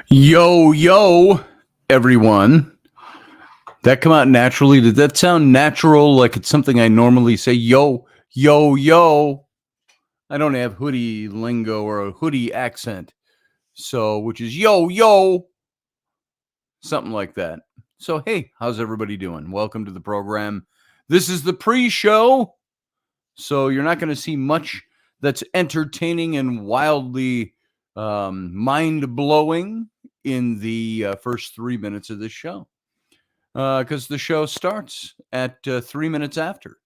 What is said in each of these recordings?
Yo, yo, everyone. That come out naturally? Did that sound natural? Like it's something I normally say? Yo, yo, yo. I don't have hoodie lingo or a hoodie accent. So, which is yo, yo, something like that. So, hey, how's everybody doing? Welcome to the program. This is the pre-show. So, you're not going to see much that's entertaining and wildly mind-blowing in the first 3 minutes of this show. Because the show starts at 3 minutes after.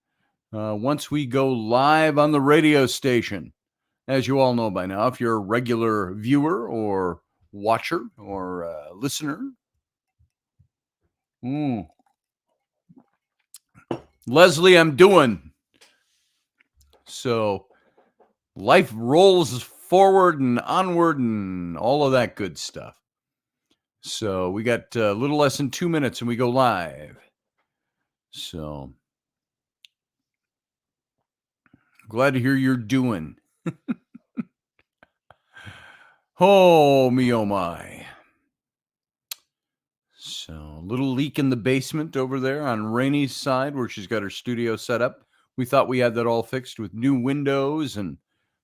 Once we go live on the radio station, as you all know by now, if you're a regular viewer or watcher or listener. Leslie, I'm doing. So life rolls forward and onward and all of that good stuff. So we got a little less than 2 minutes and we go live. So glad to hear you're doing. Oh, me, oh, my. So a little leak in the basement over there on Rainy's side where she's got her studio set up. We thought we had that all fixed with new windows and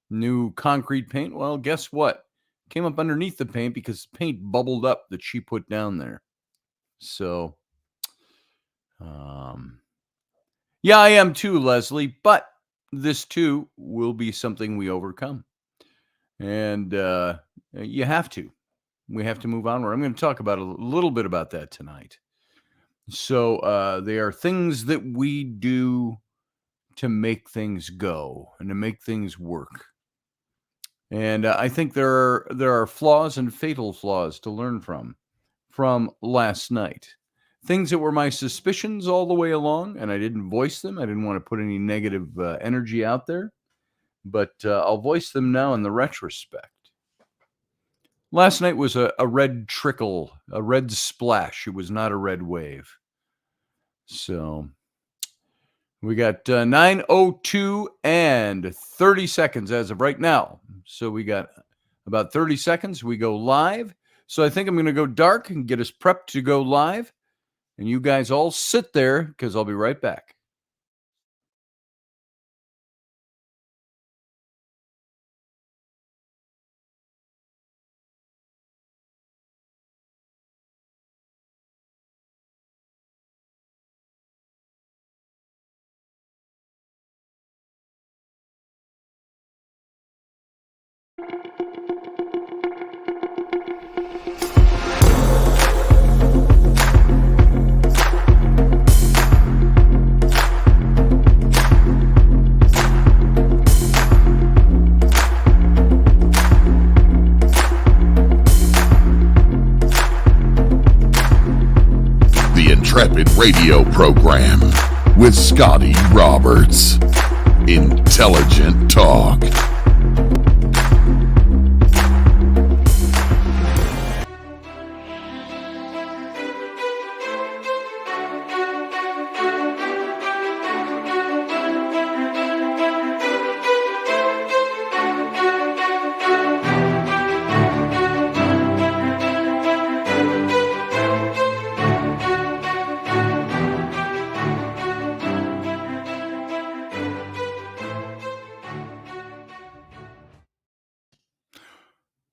new concrete paint. Well, guess what? Came up underneath the paint because paint bubbled up that she put down there. So, yeah, I am too, Leslie, but this too will be something we overcome. And you have to. We have to move onward. I'm going to talk about a little bit about that tonight. So they are things that we do to make things go and to make things work. And I think there are flaws and fatal flaws to learn from last night. Things that were my suspicions all the way along, and I didn't voice them. I didn't want to put any negative energy out there, but I'll voice them now in the retrospect. Last night was a red trickle, a red splash. It was not a red wave. So we got 9:02 and 30 seconds as of right now. So we got about 30 seconds. We go live. So I think I'm going to go dark and get us prepped to go live. And you guys all sit there because I'll be right back. The Intrepid radio program with Scotty Roberts. Intelligent talk.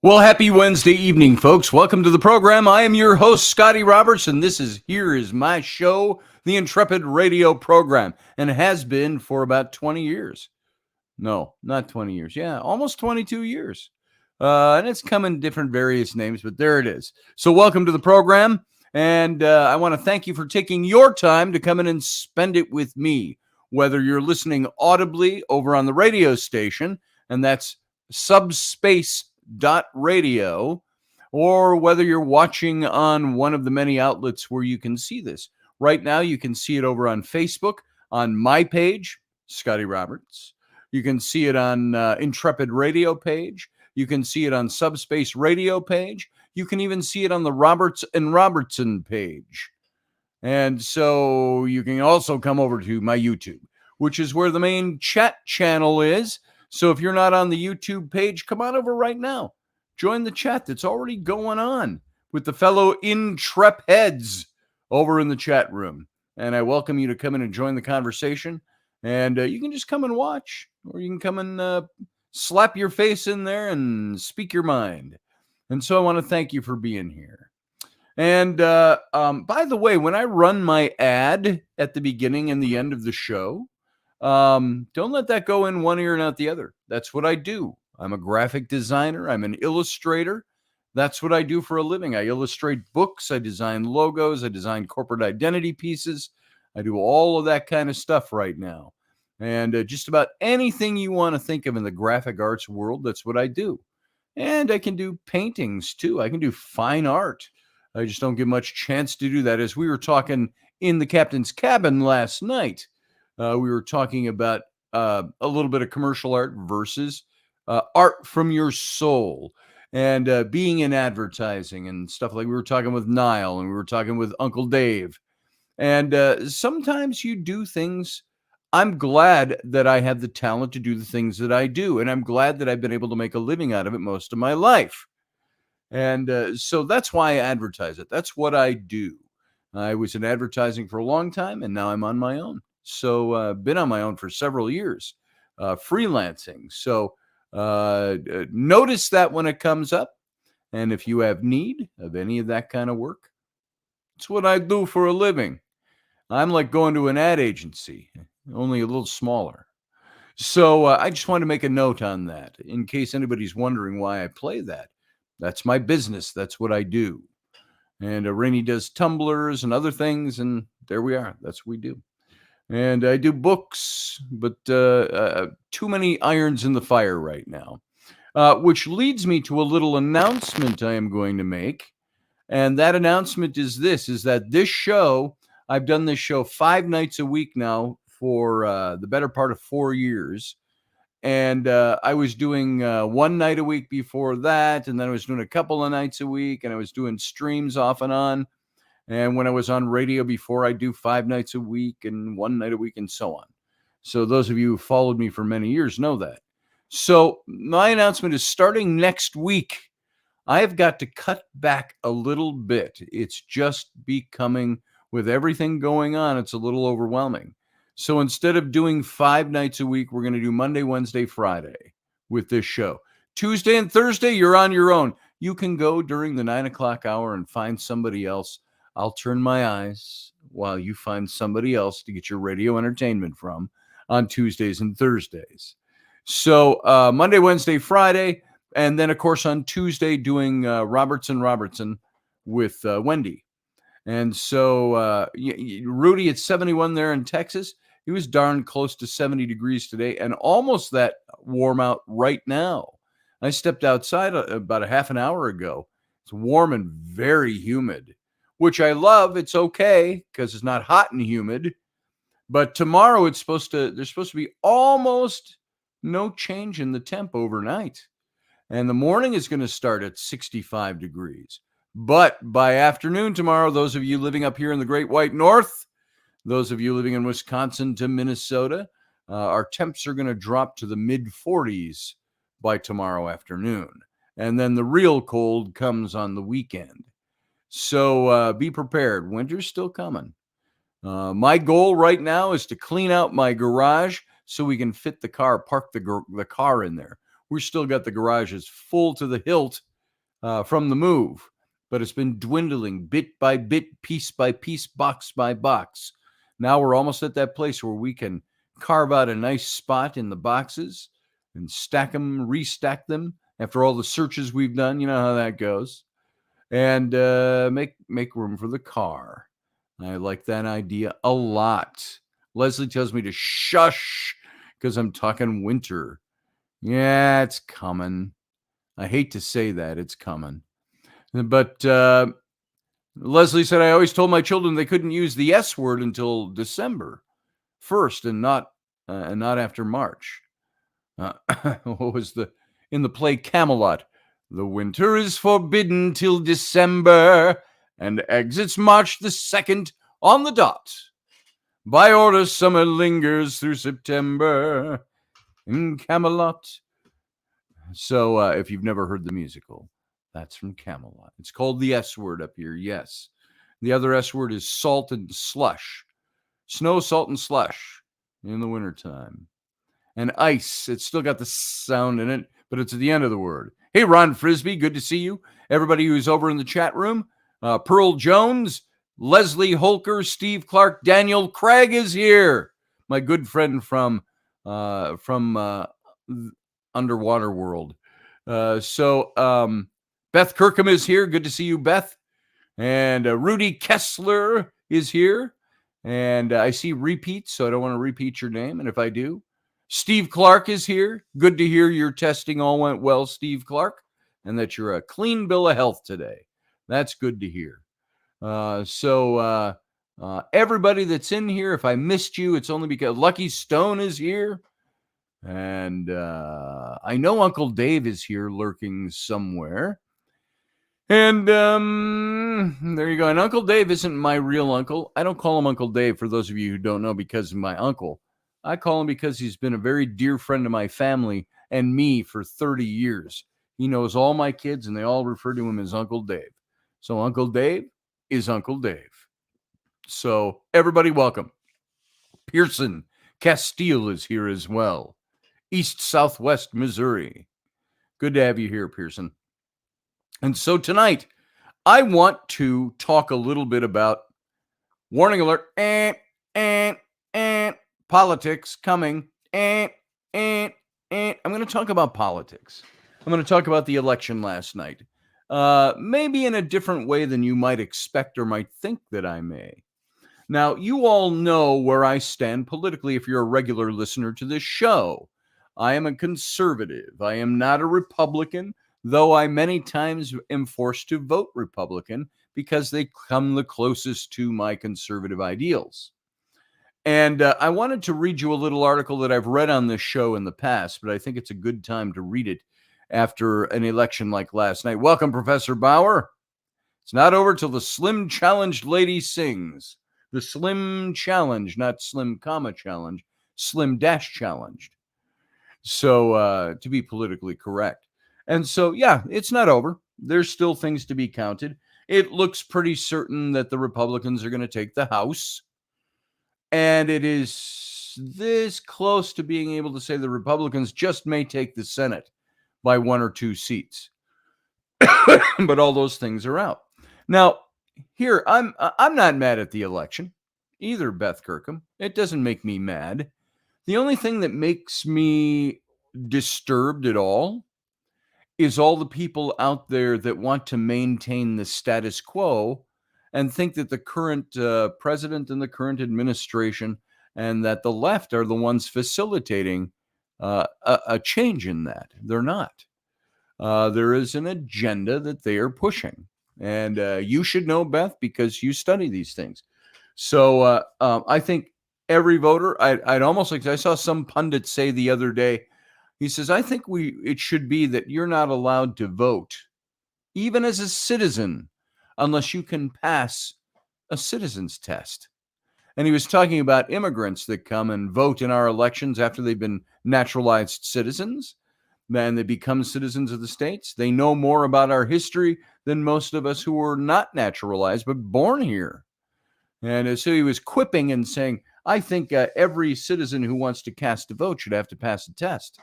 Well, happy Wednesday evening, folks. Welcome to the program. I am your host, Scotty Roberts, and here is my show, the Intrepid radio program, and has been for about 20 years. No, not 20 years. Yeah, almost 22 years. And it's come in different various names, but there it is. So welcome to the program, and I want to thank you for taking your time to come in and spend it with me, whether you're listening audibly over on the radio station, and that's subspace.radio, or whether you're watching on one of the many outlets where you can see this. Right now, you can see it over on Facebook, on my page, Scotty Roberts. You can see it on Intrepid radio page. You can see it on Subspace radio page. You can even see it on the Roberts and Robertson page. And so you can also come over to my YouTube, which is where the main chat channel is. So if you're not on the YouTube page, come on over right now. Join the chat that's already going on. with the fellow Intrepids over in the chat room. And I welcome you to come in and join the conversation. And you can just come and watch, or you can come and slap your face in there and speak your mind. And so I want to thank you for being here. And by the way, when I run my ad at the beginning and the end of the show, don't let that go in one ear and out the other. That's what I do. I'm a graphic designer. I'm an illustrator. That's what I do for a living. I illustrate books. I design logos. I design corporate identity pieces. I do all of that kind of stuff right now. And just about anything you want to think of in the graphic arts world, that's what I do. And I can do paintings too. I can do fine art. I just don't get much chance to do that. As we were talking in the captain's cabin last night, we were talking about a little bit of commercial art versus art from your soul, and being in advertising and stuff. Like we were talking with Niall, and we were talking with Uncle Dave. And sometimes you do things. I'm glad that I have the talent to do the things that I do. And I'm glad that I've been able to make a living out of it most of my life. And so that's why I advertise it. That's what I do. I was in advertising for a long time, and now I'm on my own. So been on my own for several years, freelancing. So notice that when it comes up. And if you have need of any of that kind of work, it's what I do for a living. I'm like going to an ad agency, only a little smaller. So I just want to make a note on that in case anybody's wondering why I play that. That's my business. That's what I do. And Rainey does tumblers and other things, and there we are. That's what we do. And I do books, but too many irons in the fire right now, which leads me to a little announcement I am going to make. And that announcement is this, is that this show, I've done this show 5 nights a week now for the better part of 4 years. And I was doing 1 night a week before that. And then I was doing a couple of nights a week. And I was doing streams off and on. And when I was on radio before, I do 5 nights a week and 1 night a week and so on. So those of you who followed me for many years know that. So my announcement is starting next week. I have got to cut back a little bit. It's just becoming, with everything going on, it's a little overwhelming. So instead of doing 5 nights a week, we're going to do Monday, Wednesday, Friday with this show. Tuesday and Thursday, you're on your own. You can go during the 9 o'clock hour and find somebody else. I'll turn my eyes while you find somebody else to get your radio entertainment from on Tuesdays and Thursdays. So Monday, Wednesday, Friday, and then, of course, on Tuesday doing Robertson with Wendy. And so Rudy, it's 71 there in Texas. He was darn close to 70 degrees today and almost that warm out right now. I stepped outside about a half an hour ago. It's warm and very humid, which I love. It's okay because it's not hot and humid. But tomorrow there's supposed to be almost no change in the temp overnight. And the morning is going to start at 65 degrees. But by afternoon tomorrow, those of you living up here in the Great White North, those of you living in Wisconsin to Minnesota, our temps are going to drop to the mid 40s by tomorrow afternoon. And then the real cold comes on the weekend. So be prepared. Winter's still coming. My goal right now is to clean out my garage so we can fit the car, park the car in there. We've still got the garages full to the hilt from the move, but it's been dwindling bit by bit, piece by piece, box by box. Now we're almost at that place where we can carve out a nice spot in the boxes and stack them, restack them after all the searches we've done. You know how that goes. And make room for the car. I like that idea a lot. Leslie tells me to shush because I'm talking winter. Yeah, it's coming. I hate to say that. It's coming. But Leslie said, I always told my children they couldn't use the S word until December 1st and not after March. What was in the play Camelot? The winter is forbidden till December and exits March the 2nd on the dot. By order, summer lingers through September in Camelot. So if you've never heard the musical, That's from Camelot. It's called the S word up here, yes. The other S word is salt and slush. Snow, salt, and slush in the wintertime. And ice, it's still got the sound in it, but it's at the end of the word. Hey, Ron Frisbee, good to see you. Everybody who's over in the chat room, Pearl Jones, Leslie Holker, Steve Clark, Daniel Craig is here. My good friend from Underwater World. Beth Kirkham is here. Good to see you, Beth. And Rudy Kessler is here. And I see repeats, so I don't want to repeat your name. And if I do, Steve Clark is here. Good to hear your testing all went well, Steve Clark, and that you're a clean bill of health today. That's good to hear. Everybody that's in here, if I missed you, it's only because Lucky Stone is here. And I know Uncle Dave is here lurking somewhere. And there you go. And Uncle Dave isn't my real uncle. I don't call him Uncle Dave, for those of you who don't know, because of my uncle. I call him because he's been a very dear friend of my family and me for 30 years. He knows all my kids, and they all refer to him as Uncle Dave. So Uncle Dave is Uncle Dave. So everybody welcome. Pearson Castile is here as well. East Southwest Missouri. Good to have you here, Pearson. And so tonight, I want to talk a little bit about warning alert, politics coming, I'm going to talk about politics. I'm going to talk about the election last night, maybe in a different way than you might expect or might think that I may. Now, you all know where I stand politically if you're a regular listener to this show. I am a conservative. I am not a Republican, though I many times am forced to vote Republican because they come the closest to my conservative ideals. And I wanted to read you a little article that I've read on this show in the past, but I think it's a good time to read it after an election like last night. Welcome, Professor Bauer. It's not over till the Slim Challenged lady sings. The Slim Challenge, not Slim comma challenge, Slim dash challenged. So to be politically correct. And so, yeah, it's not over. There's still things to be counted. It looks pretty certain that the Republicans are going to take the House. And it is this close to being able to say the Republicans just may take the Senate by 1 or 2 seats. But all those things are out. Now, here, I'm not mad at the election either, Beth Kirkham. It doesn't make me mad. The only thing that makes me disturbed at all is all the people out there that want to maintain the status quo and think that the current president and the current administration and that the left are the ones facilitating a change in that. They're not. There is an agenda that they are pushing. And you should know, Beth, because you study these things. So I think every voter, I'd almost like, I saw some pundit say the other day, he says, I think it should be that you're not allowed to vote, even as a citizen, unless you can pass a citizen's test. And he was talking about immigrants that come and vote in our elections after they've been naturalized citizens. Then they become citizens of the states. They know more about our history than most of us who were not naturalized, but born here. And so he was quipping and saying, I think every citizen who wants to cast a vote should have to pass a test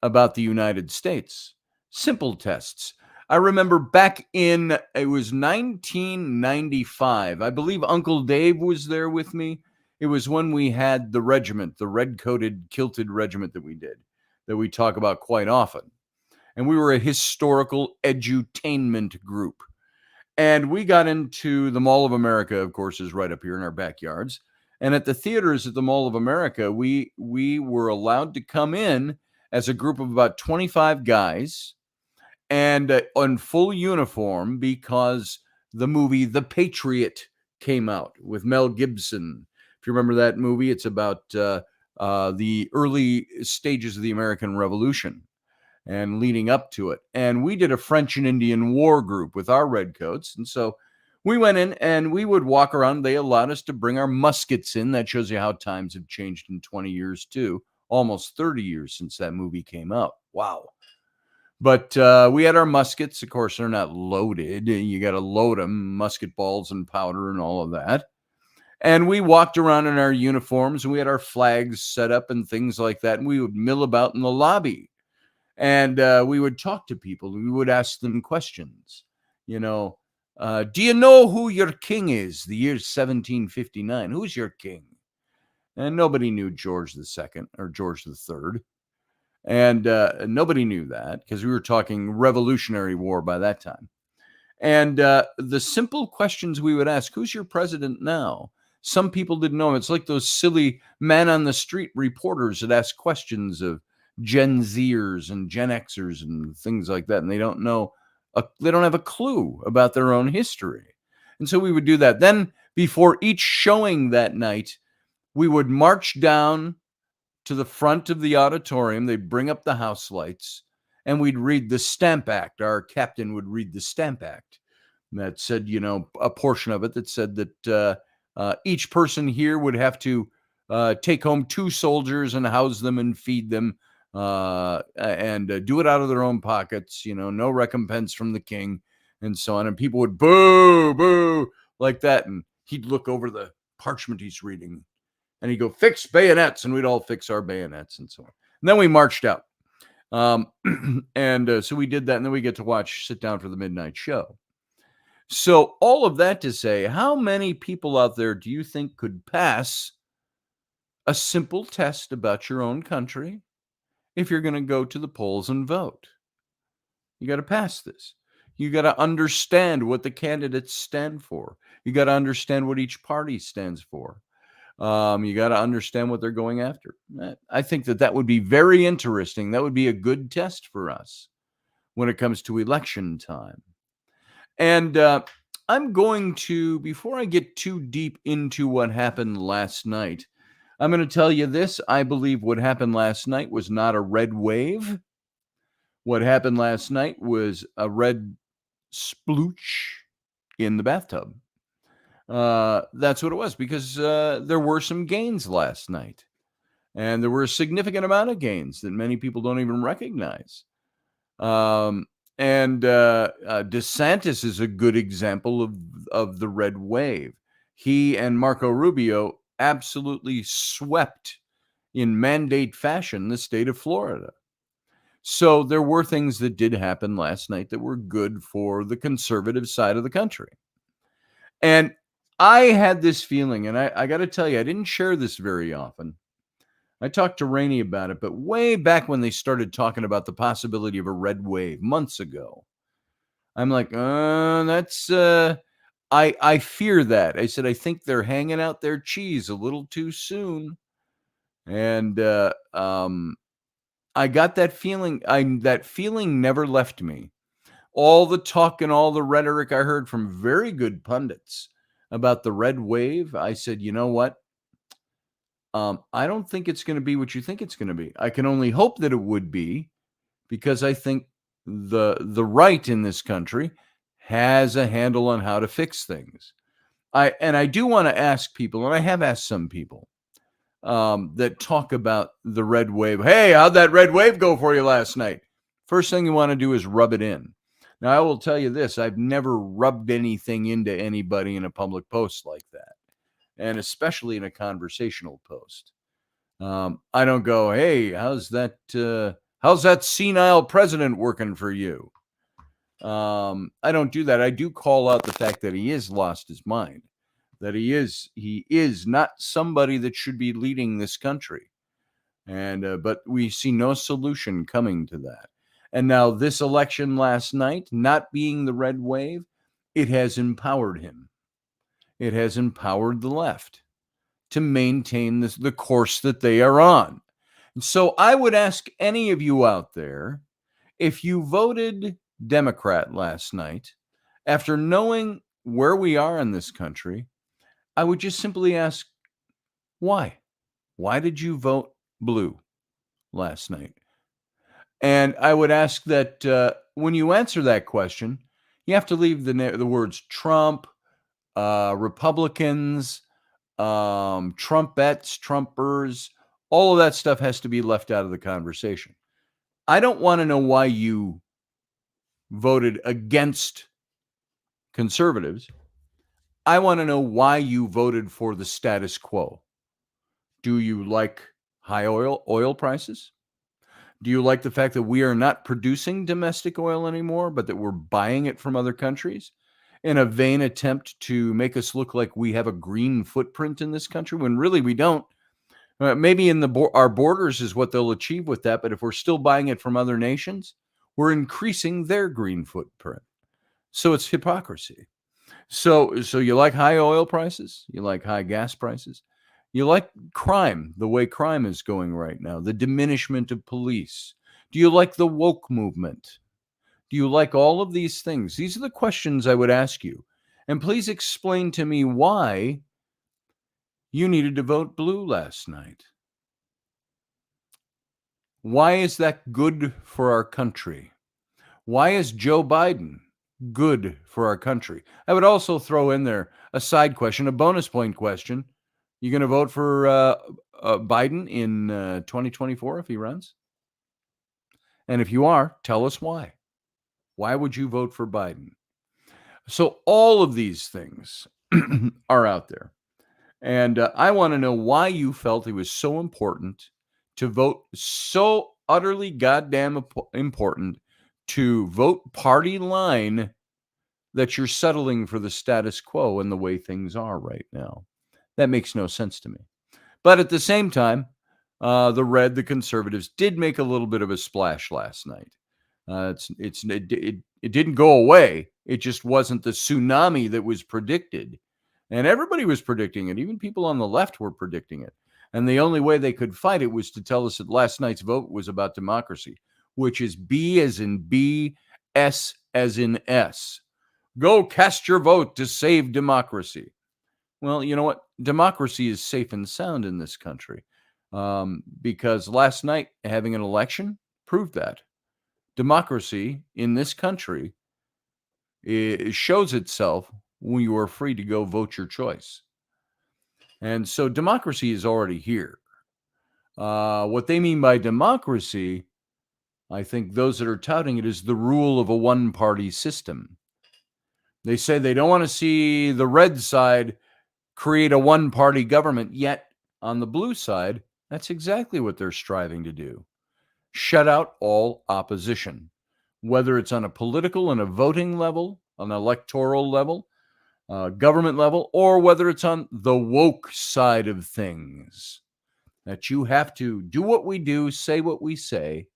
about the United States. Simple tests. I remember back in, it was 1995. I believe Uncle Dave was there with me. It was when we had the regiment, the red-coated, kilted regiment that we did, that we talk about quite often. And we were a historical edutainment group. And we got into the Mall of America, of course, is right up here in our backyards. And at the theaters at the Mall of America, we were allowed to come in as a group of about 25 guys and on full uniform because the movie The Patriot came out with Mel Gibson. If you remember that movie, it's about the early stages of the American Revolution and leading up to it. And we did a French and Indian War group with our redcoats. And so we went in and we would walk around. They allowed us to bring our muskets in. That shows you how times have changed in 20 years too. Almost 30 years since that movie came out. Wow. But we had our muskets. Of course, they're not loaded. You got to load them, musket balls and powder and all of that. And we walked around in our uniforms and we had our flags set up and things like that. And we would mill about in the lobby and we would talk to people. We would ask them questions. You know, do you know who your king is? The year 1759. Who's your king? And nobody knew George II or George III. And nobody knew that because we were talking Revolutionary War by that time. And the simple questions we would ask, who's your president now? Some people didn't know him. It's like those silly man on the street reporters that ask questions of Gen Zers and Gen Xers and things like that. And they don't know, they don't have a clue about their own history. And so we would do that. Then before each showing that night, we would march down to the front of the auditorium. They'd bring up the house lights and we'd read the Stamp Act. Our captain would read the Stamp Act that said, you know, a portion of it that said that each person here would have to take home 2 soldiers and house them and feed them and do it out of their own pockets, you know, no recompense from the king and so on. And people would boo, boo like that. And he'd look over the parchment he's reading and he'd go, fix bayonets. And we'd all fix our bayonets and so on. And then we marched out. And so we did that. And then we get to sit down for the midnight show. So all of that to say, how many people out there do you think could pass a simple test about your own country if you're going to go to the polls and vote? You got to pass this. You got to understand what the candidates stand for. You got to understand what each party stands for. You got to understand what they're going after. I think that would be very interesting. That would be a good test for us when it comes to election time. And I'm going to, before I get too deep into what happened last night, I'm going to tell you this. I believe what happened last night was not a red wave. What happened last night was a red splooch in the bathtub. That's what it was, because there were some gains last night. And there were a significant amount of gains that many people don't even recognize. And DeSantis is a good example of the red wave. He and Marco Rubio absolutely swept in mandate fashion the state of Florida. So there were things that did happen last night that were good for the conservative side of the country. And I had this feeling, and I got to tell you, I didn't share this very often. I talked to Rainey about it, but way back when they started talking about the possibility of a red wave months ago, I'm like, that's, I fear that. I said, I think they're hanging out their cheese a little too soon. And I got that feeling. That feeling never left me. All the talk and all the rhetoric I heard from very good pundits about the red wave, I said, you know what? I don't think it's going to be what you think it's going to be. I can only hope that it would be, because I think the right in this country has a handle on how to fix things. I do want to ask people, and I have asked some people that talk about the red wave. Hey, how'd that red wave go for you last night? First thing you want to do is rub it in. Now, I will tell you this. I've never rubbed anything into anybody in a public post like that, and especially in a conversational post. I don't go, hey, how's that senile president working for you? I don't do that. I do call out the fact that he has lost his mind, that he is not somebody that should be leading this country. And but we see no solution coming to that. And now this election last night, not being the red wave, it has empowered him. It has empowered the left to maintain the course that they are on. And so I would ask any of you out there, if you voted Democrat last night, after knowing where we are in this country, I would just simply ask, why? Why did you vote blue last night? And I would ask that when you answer that question, you have to leave the words Trump, Republicans, Trumpettes, Trumpers, all of that stuff has to be left out of the conversation. I don't want to know why you voted against conservatives, I want to know why you voted for the status quo. Do you like high oil prices? Do you like the fact that we are not producing domestic oil anymore, but that we're buying it from other countries in a vain attempt to make us look like we have a green footprint in this country when really we don't? Maybe in our borders is what they'll achieve with that, but if we're still buying it from other nations, we're increasing their green footprint. So it's hypocrisy. So you like high oil prices? You like high gas prices? You like crime, the way crime is going right now, the diminishment of police? Do you like the woke movement? Do you like all of these things? These are the questions I would ask you. And please explain to me why you needed to vote blue last night. Why is that good for our country? Why is Joe Biden good for our country? I would also throw in there a side question, a bonus point question. You going to vote for Biden in 2024 if he runs? And if you are, tell us why. Why would you vote for Biden? So all of these things are out there. And I want to know why you felt it was so important to vote, so utterly goddamn important to vote party line, that you're settling for the status quo and the way things are right now. That makes no sense to me. But at the same time, the conservatives did make a little bit of a splash last night. It didn't go away. It just wasn't the tsunami that was predicted. And everybody was predicting it. Even people on the left were predicting it. And the only way they could fight it was to tell us that last night's vote was about democracy, which is B as in B, S as in S. Go cast your vote to save democracy. Well, you know what? Democracy is safe and sound in this country because last night having an election proved that. Democracy in this country shows itself when you are free to go vote your choice. And so democracy is already here. What they mean by democracy, I think those that are touting it, is the rule of a one-party system. They say they don't want to see the red side create a one-party government, yet on the blue side, that's exactly what they're striving to do. Shut out all opposition, whether it's on a political and a voting level, on an electoral level, government level, or whether it's on the woke side of things. That you have to do what we do, say what we say,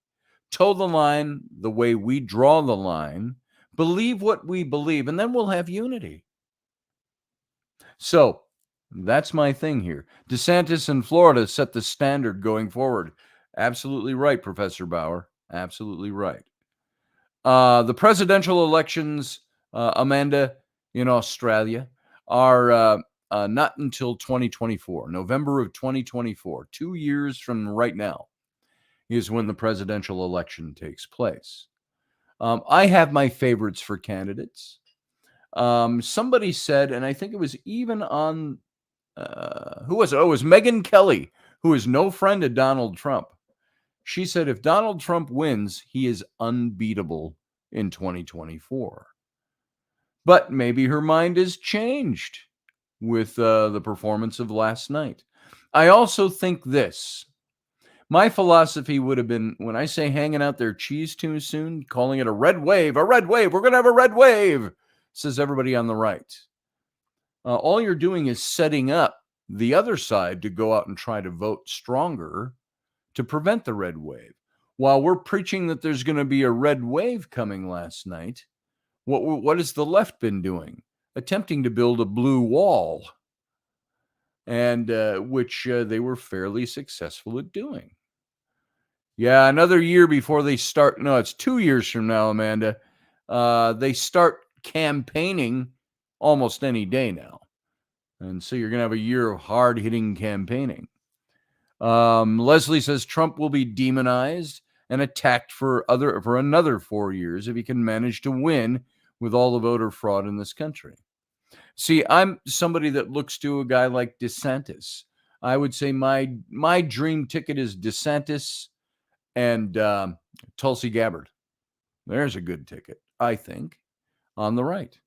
toe the line the way we draw the line, believe what we believe, and then we'll have unity. So that's my thing here. DeSantis in Florida set the standard going forward. Absolutely right, Professor Bauer. Absolutely right. The presidential elections, Amanda, in Australia are not until 2024, November of 2024. 2 years from right now is when the presidential election takes place. I have my favorites for candidates. Somebody said, and I think it was even on, who was it? Oh, it was Megyn Kelly, who is no friend of Donald Trump. She said, if Donald Trump wins, he is unbeatable in 2024. But maybe her mind has changed with the performance of last night. I also think this. My philosophy would have been, when I say hanging out their cheese too soon, calling it a red wave, we're going to have a red wave, says everybody on the right. All you're doing is setting up the other side to go out and try to vote stronger to prevent the red wave. While we're preaching that there's going to be a red wave coming last night, what has the left been doing? Attempting to build a blue wall, and which they were fairly successful at doing. Yeah, another year before they start. No, it's 2 years from now, Amanda. They start campaigning almost any day now. And so you're going to have a year of hard-hitting campaigning. Leslie says Trump will be demonized and attacked for another 4 years if he can manage to win with all the voter fraud in this country. See, I'm somebody that looks to a guy like DeSantis. I would say my dream ticket is DeSantis and Tulsi Gabbard. There's a good ticket. I think, on the right.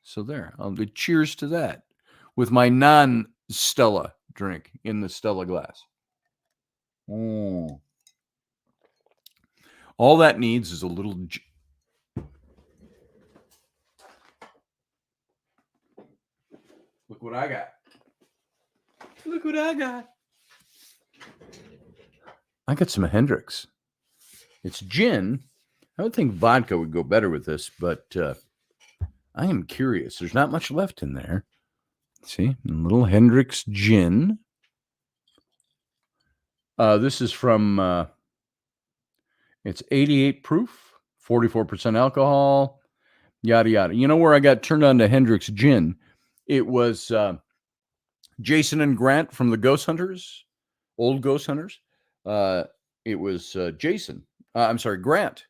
So there, I'll do cheers to that with my non-Stella drink in the Stella glass. Mm. All that needs is a little. Look what I got. Look what I got. I got some Hendrix. It's gin. I would think vodka would go better with this, but I am curious. There's not much left in there. See, a little Hendrix gin. This is from, it's 88 proof, 44% alcohol, yada, yada. You know where I got turned on to Hendrix gin? It was Jason and Grant from the Ghost Hunters, old Ghost Hunters. It was Grant,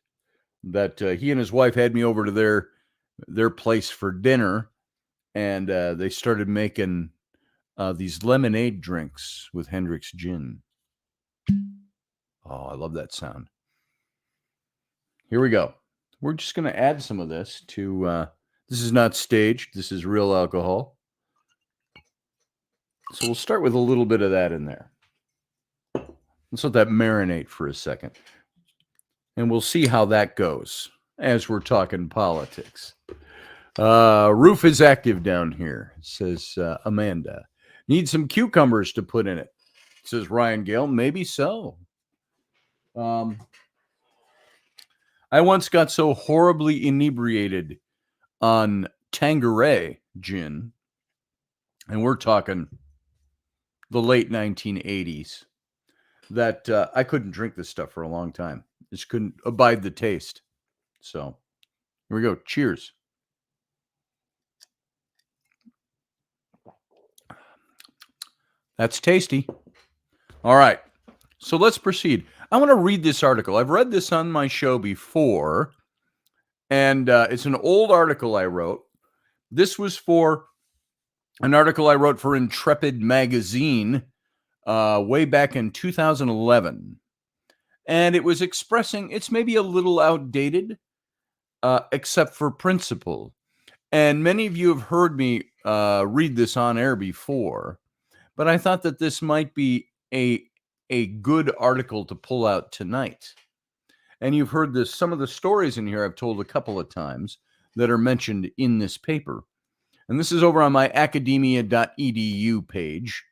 that he and his wife had me over to their place for dinner, and they started making these lemonade drinks with Hendrix gin. Oh, I love that sound. Here we go. We're just going to add some of this to, this is not staged. This is real alcohol. So we'll start with a little bit of that in there. Let's let that marinate for a second. And we'll see how that goes as we're talking politics. Roof is active down here, says Amanda. Need some cucumbers to put in it, says Ryan Gale. Maybe so. I once got so horribly inebriated on Tanqueray gin, and we're talking the late 1980s, that I couldn't drink this stuff for a long time. Just couldn't abide the taste. So here we go. Cheers. That's tasty. All right. So let's proceed. I want to read this article. I've read this on my show before, and it's an old article I wrote. This was for an article I wrote for Intrepid magazine way back in 2011. And it was expressing, it's maybe a little outdated, except for principle. And many of you have heard me read this on air before, but I thought that this might be a good article to pull out tonight. And you've heard this, some of the stories in here I've told a couple of times that are mentioned in this paper. And this is over on my academia.edu page,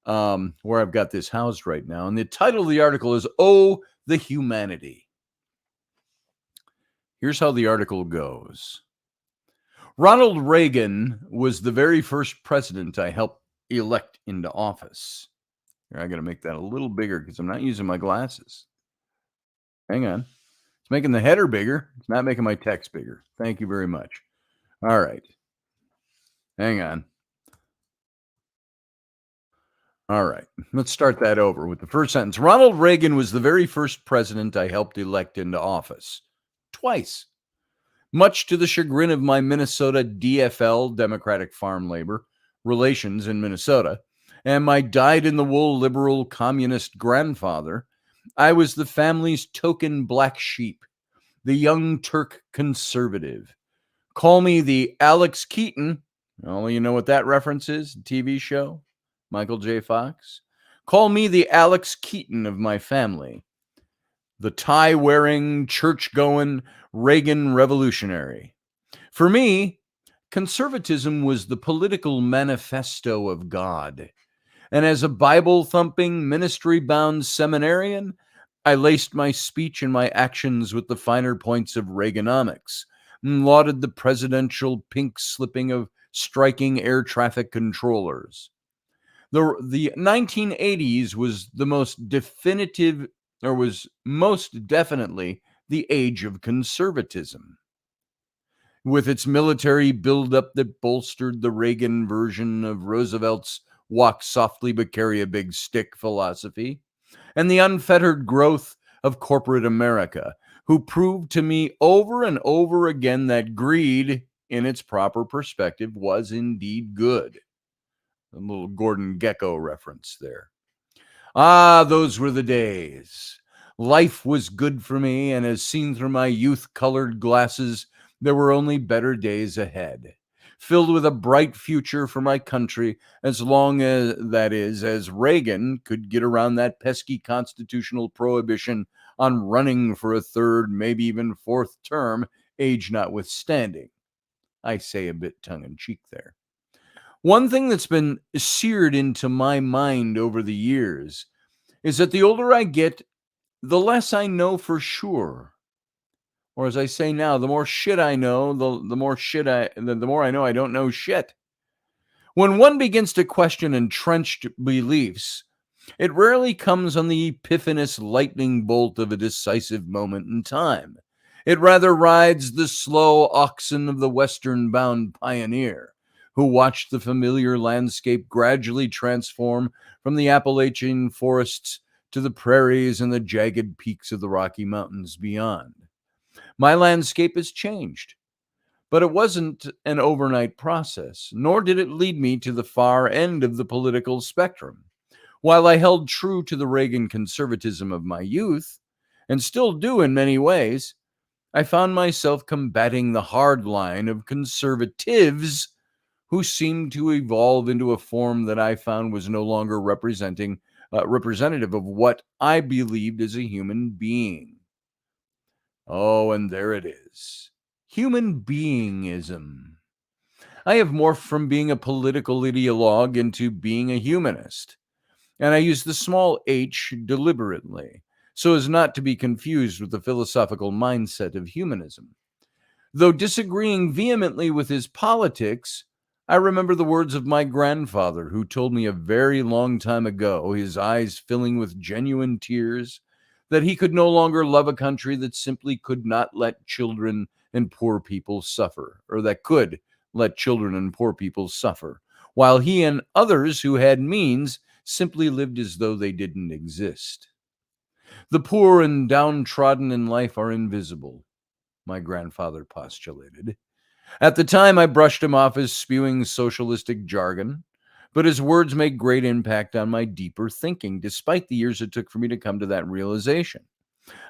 where I've got this housed right now. And the title of the article is, Oh, the Humanity. Here's how the article goes. Ronald Reagan was the very first president I helped elect into office. Here, I got to make that a little bigger because I'm not using my glasses. Hang on. It's making the header bigger. It's not making my text bigger. Thank you very much. All right. Hang on. All right. Let's start that over with the first sentence. Ronald Reagan was the very first president I helped elect into office. Twice. Much to the chagrin of my Minnesota DFL, Democratic Farm Labor, relations in Minnesota, and my dyed-in-the-wool liberal communist grandfather, I was the family's token black sheep, the young Turk conservative. Call me the Alex Keaton. Oh, you know what that reference is? TV show? Michael J. Fox. Call me the Alex Keaton of my family. The tie-wearing, church-going Reagan revolutionary. For me, conservatism was the political manifesto of God. And as a Bible-thumping, ministry-bound seminarian, I laced my speech and my actions with the finer points of Reaganomics, and lauded the presidential pink slipping of striking air traffic controllers. The 1980s was the most definitive, or was most definitely the age of conservatism. With its military buildup that bolstered the Reagan version of Roosevelt's walk softly but carry a big stick philosophy, and the unfettered growth of corporate America, who proved to me over and over again that greed, in its proper perspective, was indeed good. A little Gordon Gekko reference there. Ah, those were the days. Life was good for me, and as seen through my youth-colored glasses, there were only better days ahead, filled with a bright future for my country, as long as, that is, as Reagan could get around that pesky constitutional prohibition on running for a third, maybe even fourth term, age notwithstanding. I say a bit tongue-in-cheek there. One thing that's been seared into my mind over the years is that the older I get, the less I know for sure. Or as I say now, the more shit I know, the more I know I don't know shit. When one begins to question entrenched beliefs, it rarely comes on the epiphanous lightning bolt of a decisive moment in time. It rather rides the slow oxen of the western bound pioneer, who watched the familiar landscape gradually transform from the Appalachian forests to the prairies and the jagged peaks of the Rocky Mountains beyond. My landscape has changed, but it wasn't an overnight process, nor did it lead me to the far end of the political spectrum. While I held true to the Reagan conservatism of my youth, and still do in many ways, I found myself combating the hard line of conservatives who seemed to evolve into a form that I found was no longer representative of what I believed as a human being. Oh, and there it is. Human beingism. I have morphed from being a political ideologue into being a humanist, and I use the small h deliberately, so as not to be confused with the philosophical mindset of humanism. Though disagreeing vehemently with his politics, I remember the words of my grandfather, who told me a very long time ago, his eyes filling with genuine tears, that he could no longer love a country that simply could not let children and poor people suffer, or that could let children and poor people suffer, while he and others who had means simply lived as though they didn't exist. The poor and downtrodden in life are invisible, my grandfather postulated. At the time, I brushed him off as spewing socialistic jargon, but his words made great impact on my deeper thinking, despite the years it took for me to come to that realization.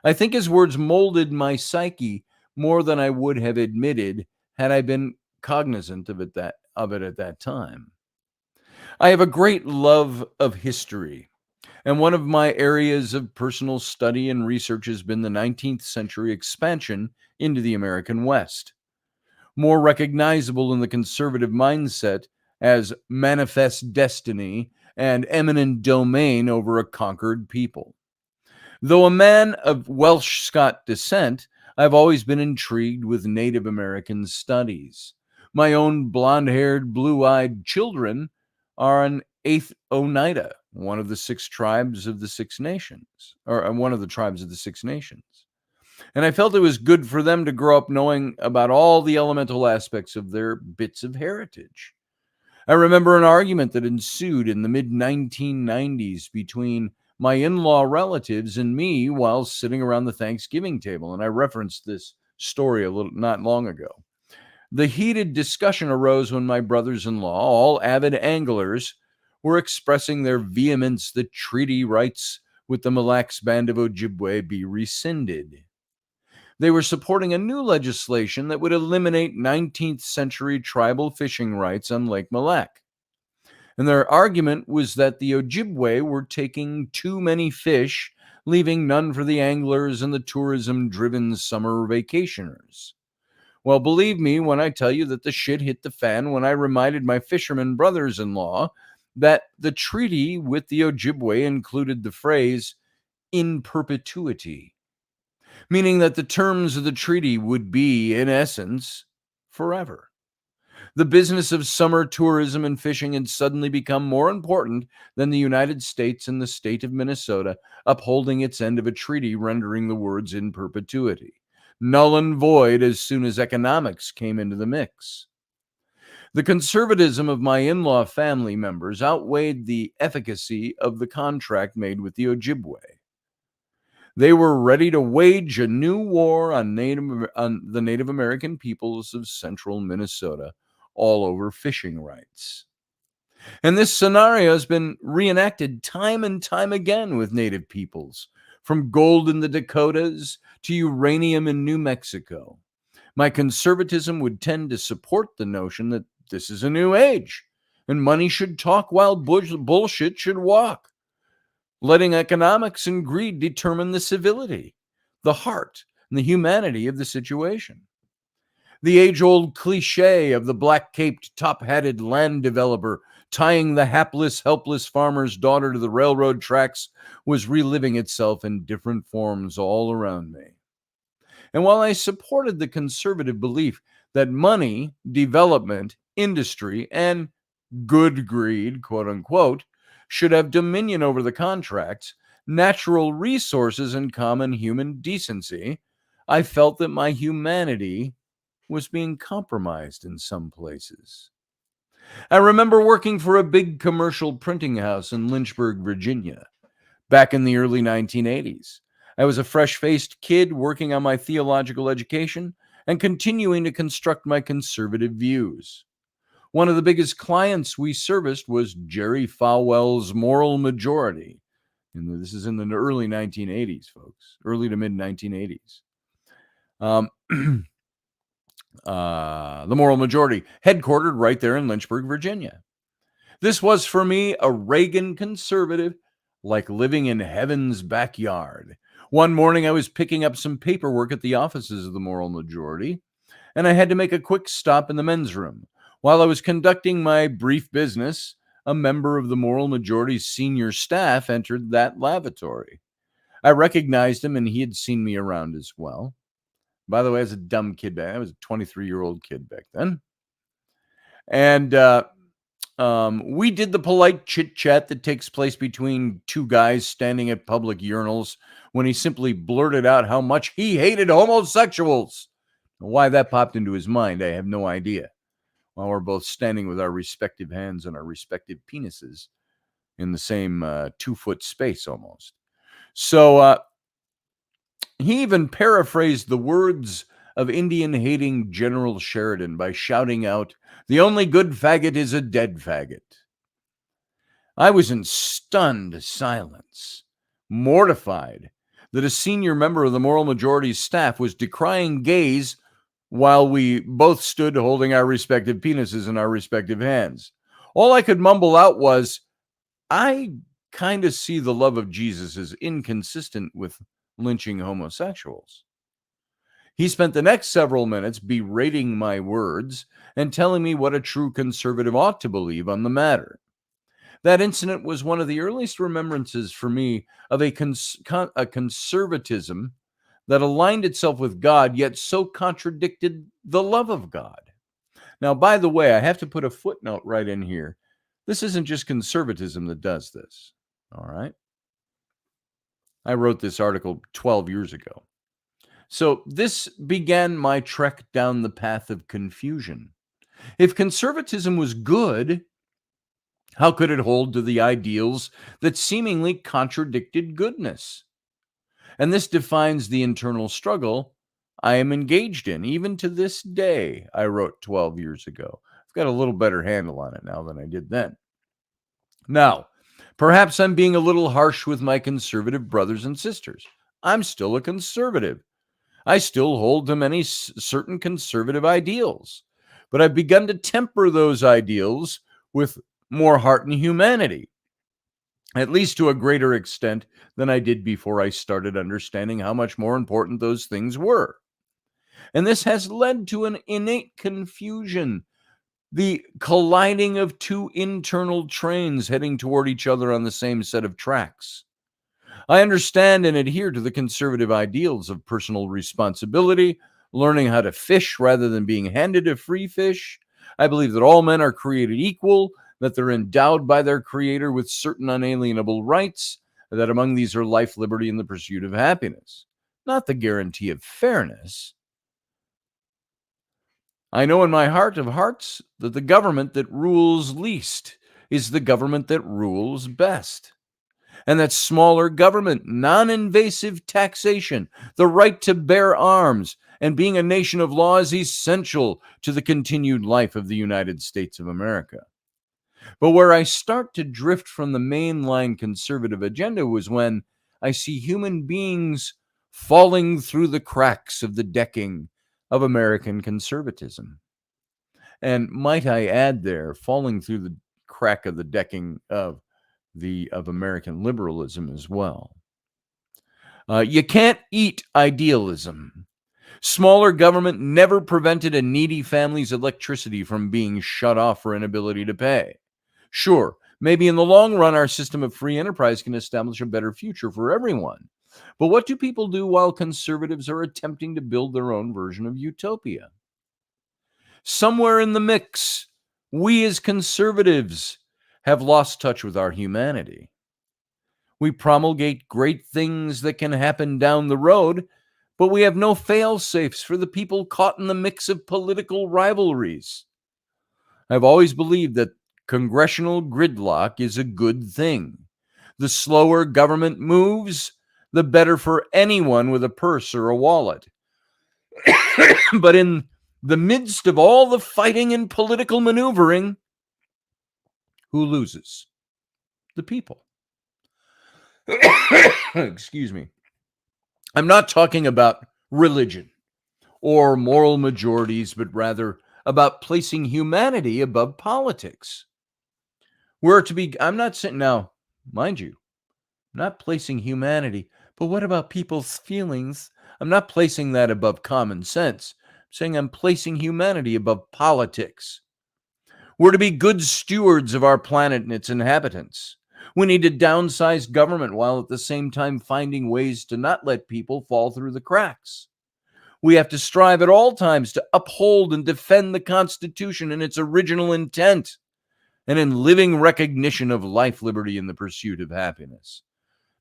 I think his words molded my psyche more than I would have admitted had I been cognizant of it at that time. I have a great love of history, and one of my areas of personal study and research has been the 19th century expansion into the American West, more recognizable in the conservative mindset as manifest destiny and eminent domain over a conquered people. Though a man of Welsh Scot descent, I've always been intrigued with Native American studies. My own blonde haired, blue eyed children are an eighth Oneida, one of the six tribes of the Six Nations, or one of the tribes of the Six Nations. And I felt it was good for them to grow up knowing about all the elemental aspects of their bits of heritage. I remember an argument that ensued in the mid 1990s between my in law relatives and me while sitting around the Thanksgiving table. And I referenced this story a little not long ago. The heated discussion arose when my brothers in law, all avid anglers, were expressing their vehemence that treaty rights with the Mille Lacs Band of Ojibwe be rescinded. They were supporting a new legislation that would eliminate 19th century tribal fishing rights on Lake Mille Lacs. And their argument was that the Ojibwe were taking too many fish, leaving none for the anglers and the tourism-driven summer vacationers. Well, believe me when I tell you that the shit hit the fan when I reminded my fishermen brothers-in-law that the treaty with the Ojibwe included the phrase, in perpetuity, meaning that the terms of the treaty would be, in essence, forever. The business of summer tourism and fishing had suddenly become more important than the United States and the state of Minnesota upholding its end of a treaty rendering the words in perpetuity, null and void as soon as economics came into the mix. The conservatism of my in-law family members outweighed the efficacy of the contract made with the Ojibwe. They were ready to wage a new war on the Native American peoples of central Minnesota, all over fishing rights. And this scenario has been reenacted time and time again with Native peoples, from gold in the Dakotas to uranium in New Mexico. My conservatism would tend to support the notion that this is a new age and money should talk while bullshit should walk, letting economics and greed determine the civility, the heart, and the humanity of the situation. The age-old cliche of the black-caped, top-hatted land developer tying the hapless, helpless farmer's daughter to the railroad tracks was reliving itself in different forms all around me. And while I supported the conservative belief that money, development, industry, and good greed, quote unquote, should have dominion over the contracts, natural resources, and common human decency, I felt that my humanity was being compromised in some places. I remember working for a big commercial printing house in Lynchburg, Virginia, back in the early 1980s. I was a fresh-faced kid working on my theological education and continuing to construct my conservative views. One of the biggest clients we serviced was Jerry Falwell's Moral Majority. And this is in the early 1980s, folks, early to mid 1980s. The Moral Majority, headquartered right there in Lynchburg, Virginia. This was for me a Reagan conservative, like living in heaven's backyard. One morning I was picking up some paperwork at the offices of the Moral Majority, and I had to make a quick stop in the men's room. While I was conducting my brief business, a member of the Moral Majority's senior staff entered that lavatory. I recognized him, and he had seen me around as well. By the way, I was a dumb kid back then. I was a 23-year-old kid back then. And we did the polite chit-chat that takes place between two guys standing at public urinals when he simply blurted out how much he hated homosexuals. Why that popped into his mind, I have no idea. While we're both standing with our respective hands on our respective penises in the same 2-foot space almost. So he even paraphrased the words of Indian-hating General Sheridan by shouting out, "The only good faggot is a dead faggot." I was in stunned silence, mortified that a senior member of the Moral Majority's staff was decrying gays while we both stood holding our respective penises in our respective hands. All I could mumble out was, I kind of see the love of Jesus as inconsistent with lynching homosexuals. He spent the next several minutes berating my words and telling me what a true conservative ought to believe on the matter. That incident was one of the earliest remembrances for me of a conservatism that aligned itself with God, yet so contradicted the love of God. Now, by the way, I have to put a footnote right in here. This isn't just conservatism that does this, all right? I wrote this article 12 years ago. So this began my trek down the path of confusion. If conservatism was good, how could it hold to the ideals that seemingly contradicted goodness? And this defines the internal struggle I am engaged in, even to this day, I wrote 12 years ago. I've got a little better handle on it now than I did then. Now, perhaps I'm being a little harsh with my conservative brothers and sisters. I'm still a conservative. I still hold to many certain conservative ideals, but I've begun to temper those ideals with more heart and humanity, at least to a greater extent than I did before I started understanding how much more important those things were. And this has led to an innate confusion, the colliding of two internal trains heading toward each other on the same set of tracks. I understand and adhere to the conservative ideals of personal responsibility, learning how to fish rather than being handed a free fish. I believe that all men are created equal, that they're endowed by their Creator with certain unalienable rights, that among these are life, liberty, and the pursuit of happiness, not the guarantee of fairness. I know in my heart of hearts that the government that rules least is the government that rules best. And that smaller government, non-invasive taxation, the right to bear arms, and being a nation of law is essential to the continued life of the United States of America. But where I start to drift from the mainline conservative agenda was when I see human beings falling through the cracks of the decking of American conservatism. And might I add there, falling through the crack of the decking of American liberalism as well. You can't eat idealism. Smaller government never prevented a needy family's electricity from being shut off for inability to pay. Sure, maybe in the long run, our system of free enterprise can establish a better future for everyone. But what do people do while conservatives are attempting to build their own version of utopia? Somewhere in the mix, we as conservatives have lost touch with our humanity. We promulgate great things that can happen down the road, but we have no fail-safes for the people caught in the mix of political rivalries. I've always believed that congressional gridlock is a good thing. The slower government moves, the better for anyone with a purse or a wallet. But in the midst of all the fighting and political maneuvering, who loses? The people. Excuse me. I'm not talking about religion or moral majorities, but rather about placing humanity above politics. I'm not saying, now, mind you, I'm not placing humanity, but what about people's feelings? I'm not placing that above common sense. I'm saying I'm placing humanity above politics. We're to be good stewards of our planet and its inhabitants. We need to downsize government while at the same time finding ways to not let people fall through the cracks. We have to strive at all times to uphold and defend the Constitution in its original intent and in living recognition of life, liberty, and the pursuit of happiness.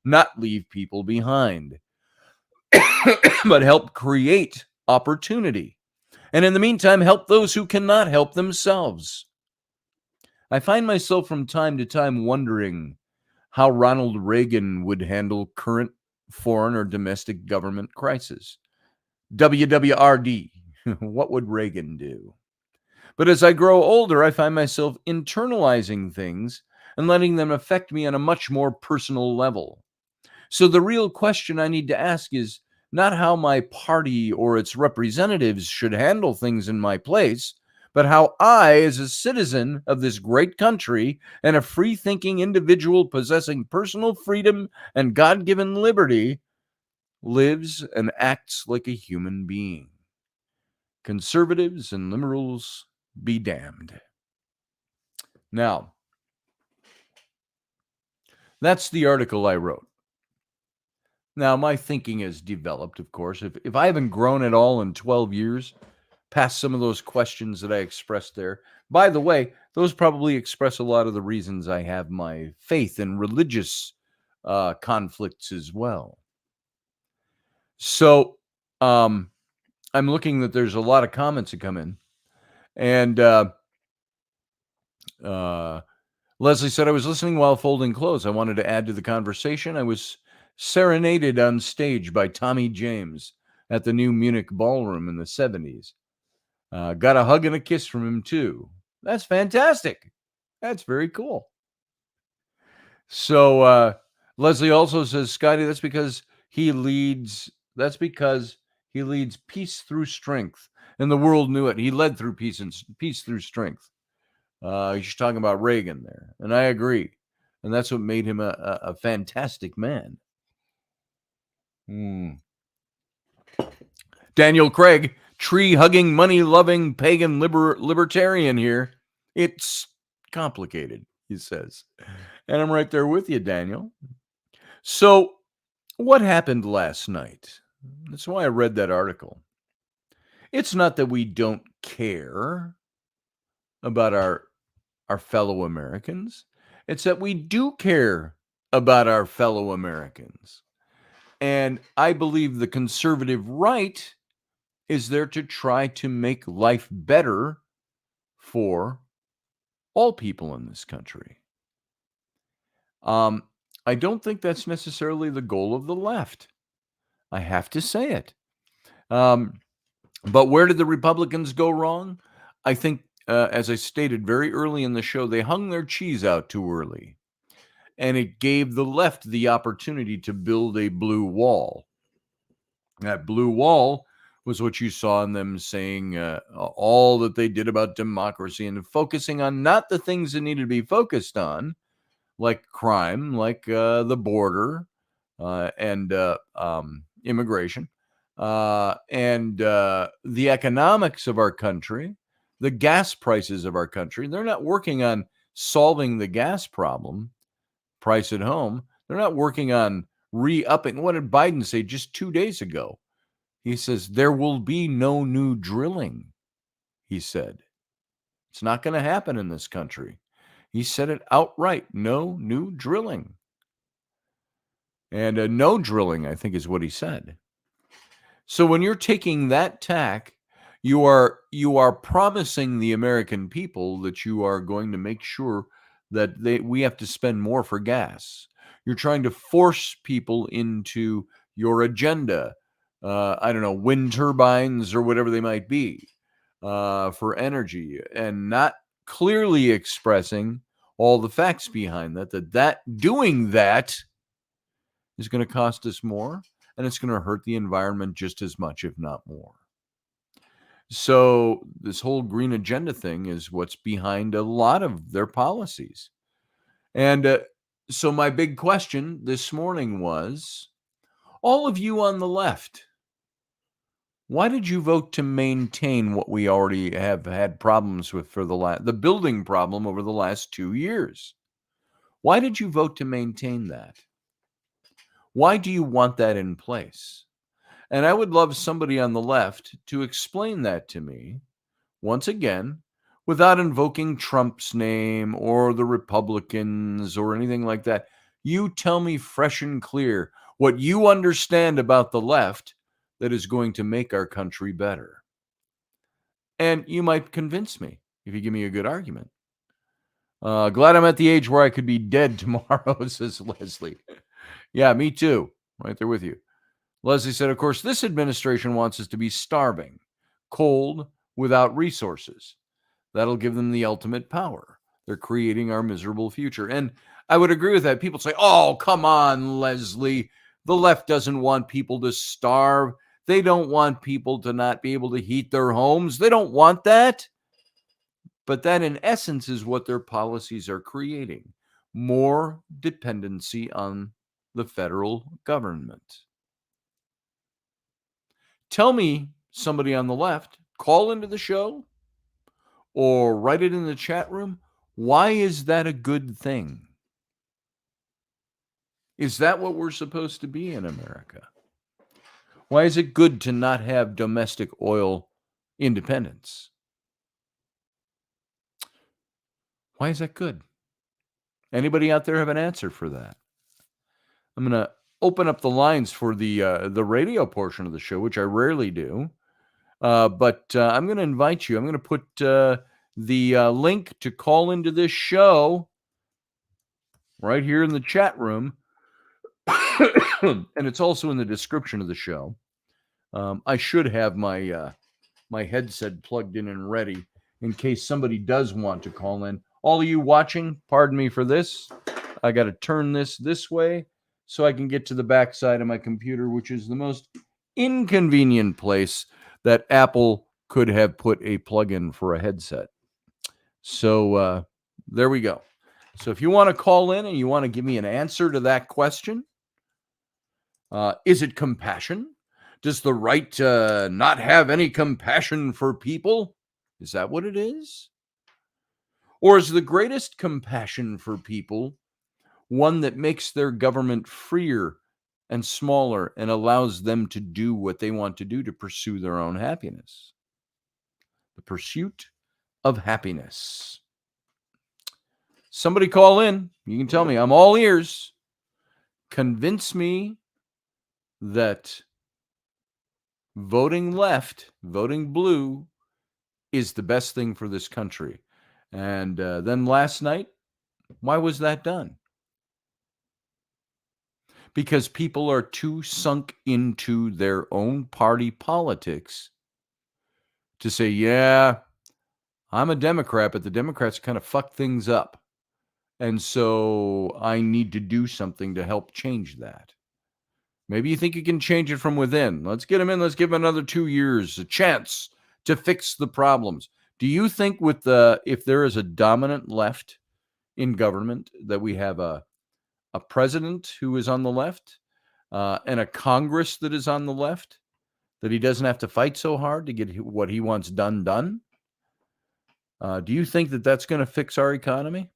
Not leave people behind, but help create opportunity. And in the meantime, help those who cannot help themselves. I find myself from time to time wondering how Ronald Reagan would handle current foreign or domestic government crisis. WWRD, what would Reagan do? But as I grow older, I find myself internalizing things and letting them affect me on a much more personal level. So the real question I need to ask is not how my party or its representatives should handle things in my place, but how I, as a citizen of this great country and a free-thinking individual possessing personal freedom and God-given liberty, lives and acts like a human being. Conservatives and liberals be damned. Now, that's the article I wrote. Now, my thinking has developed, of course. If I haven't grown at all in 12 years, past some of those questions that I expressed there, by the way, those probably express a lot of the reasons I have my faith and religious conflicts as well. So, I'm looking that there's a lot of comments that come in. And Leslie said, I was listening while folding clothes. I wanted to add to the conversation. I was serenaded on stage by Tommy James at the new Munich Ballroom in the 70s. Got a hug and a kiss from him, too. That's fantastic. That's very cool. So Leslie also says, Scotty, that's because he leads peace through strength. And the world knew it. He led through peace through strength. She's talking about Reagan there. And I agree. And that's what made him a fantastic man. Daniel Craig, tree-hugging, money-loving, pagan libertarian here. It's complicated, he says. And I'm right there with you, Daniel. So, what happened last night? That's why I read that article. It's not that we don't care about our fellow Americans. It's that we do care about our fellow Americans. And I believe the conservative right is there to try to make life better for all people in this country. I don't think that's necessarily the goal of the left. I have to say it. But where did the Republicans go wrong? I think, as I stated very early in the show, they hung their cheese out too early. and it gave the left the opportunity to build a blue wall. That blue wall was what you saw in them saying all that they did about democracy and focusing on not the things that needed to be focused on, like crime, like the border and immigration, and the economics of our country, the gas prices of our country. They're not working on solving the gas problem, price at home. They're not working on re-upping. What did Biden say just 2 days ago? He says, there will be no new drilling, he said. It's not going to happen in this country. He said it outright, no new drilling. And no drilling, I think, is what he said. So when you're taking that tack, you are promising the American people that you are going to make sure that we have to spend more for gas. You're trying to force people into your agenda. I don't know, wind turbines or whatever they might be for energy, and not clearly expressing all the facts behind that doing that is going to cost us more, and it's going to hurt the environment just as much, if not more. So this whole green agenda thing is what's behind a lot of their policies. And so my big question this morning was, all of you on the left, why did you vote to maintain what we already have had problems with for the building problem over the last 2 years? Why did you vote to maintain that? Why do you want that in place? And I would love somebody on the left to explain that to me, once again, without invoking Trump's name or the Republicans or anything like that. You tell me fresh and clear what you understand about the left that is going to make our country better. And you might convince me if you give me a good argument. Glad I'm at the age where I could be dead tomorrow, says Leslie. Yeah, me too. Right there with you. Leslie said, of course, this administration wants us to be starving, cold, without resources. That'll give them the ultimate power. They're creating our miserable future. And I would agree with that. People say, oh, come on, Leslie. The left doesn't want people to starve. They don't want people to not be able to heat their homes. They don't want that. But that, in essence, is what their policies are creating. More dependency on the federal government. Tell me, somebody on the left, call into the show or write it in the chat room. Why is that a good thing? Is that what we're supposed to be in America? Why is it good to not have domestic oil independence? Why is that good? Anybody out there have an answer for that? I'm going to open up the lines for the radio portion of the show, which I rarely do. But I'm going to invite you. I'm going to put the link to call into this show right here in the chat room. And it's also in the description of the show. I should have my my headset plugged in and ready in case somebody does want to call in. All of you watching, pardon me for this. I got to turn this way so I can get to the back side of my computer, which is the most inconvenient place that Apple could have put a plug-in for a headset. So there we go. So if you want to call in and you want to give me an answer to that question, is it compassion? Does the right not have any compassion for people? Is that what it is? Or is the greatest compassion for people one that makes their government freer and smaller and allows them to do what they want to do to pursue their own happiness? The pursuit of happiness. Somebody call in. You can tell me. I'm all ears. Convince me that voting left, voting blue, is the best thing for this country. And then last night, why was that done? Because people are too sunk into their own party politics to say, yeah, I'm a Democrat, but the Democrats kind of fuck things up. And so I need to do something to help change that. Maybe you think you can change it from within. Let's get him in. Let's give him another 2 years, a chance to fix the problems. Do you think if there is a dominant left in government, that we have a president who is on the left, and a Congress that is on the left, that he doesn't have to fight so hard to get what he wants done? Do you think that that's going to fix our economy?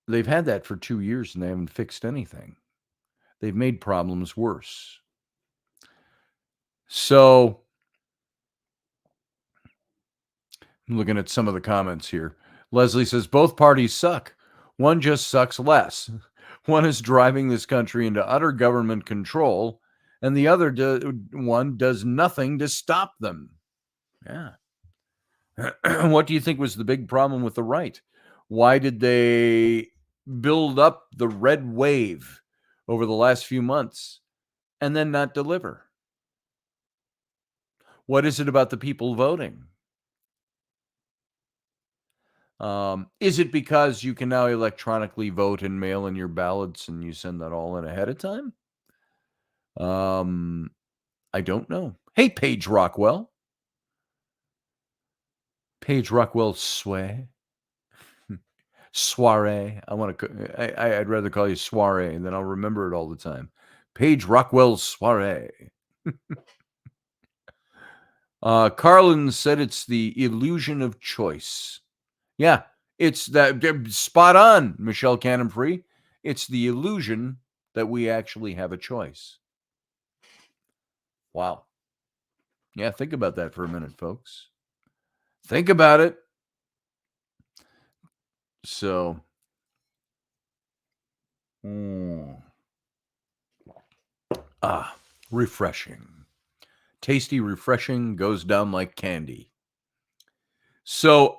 They've had that for 2 years and they haven't fixed anything. They've made problems worse. So, I'm looking at some of the comments here. Leslie says both parties suck. One just sucks less. One is driving this country into utter government control, and the other one does nothing to stop them. Yeah. What do you think was the big problem with the right? Why did they build up the red wave over the last few months and then not deliver? What is it about the people voting? Is it because you can now electronically vote and mail in your ballots and you send that all in ahead of time? I don't know. Hey, Paige Rockwell. Paige Rockwell Sway. Soiree. I'd rather call you Soiree, and then I'll remember it all the time. Paige Rockwell Soiree. Carlin said it's the illusion of choice. Yeah, it's that spot on, Michelle Cannon-Free. It's the illusion that we actually have a choice. Wow. Yeah, think about that for a minute, folks. Think about it. So, refreshing. Tasty, refreshing, goes down like candy. So,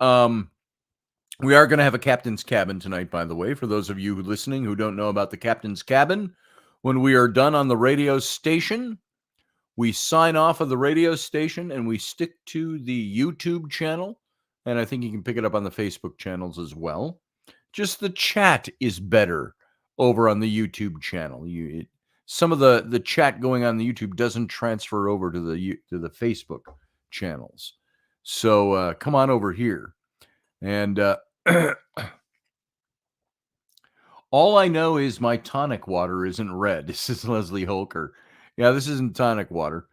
we are going to have a captain's cabin tonight, by the way, for those of you listening who don't know about the captain's cabin. When we are done on the radio station, we sign off of the radio station and we stick to the YouTube channel. And I think you can pick it up on the Facebook channels as well. Just the chat is better over on the YouTube channel. Some of the chat going on the YouTube doesn't transfer over to the Facebook channels. So come on over here. And all I know is my tonic water isn't red. This is Leslie Holker. Yeah, this isn't tonic water.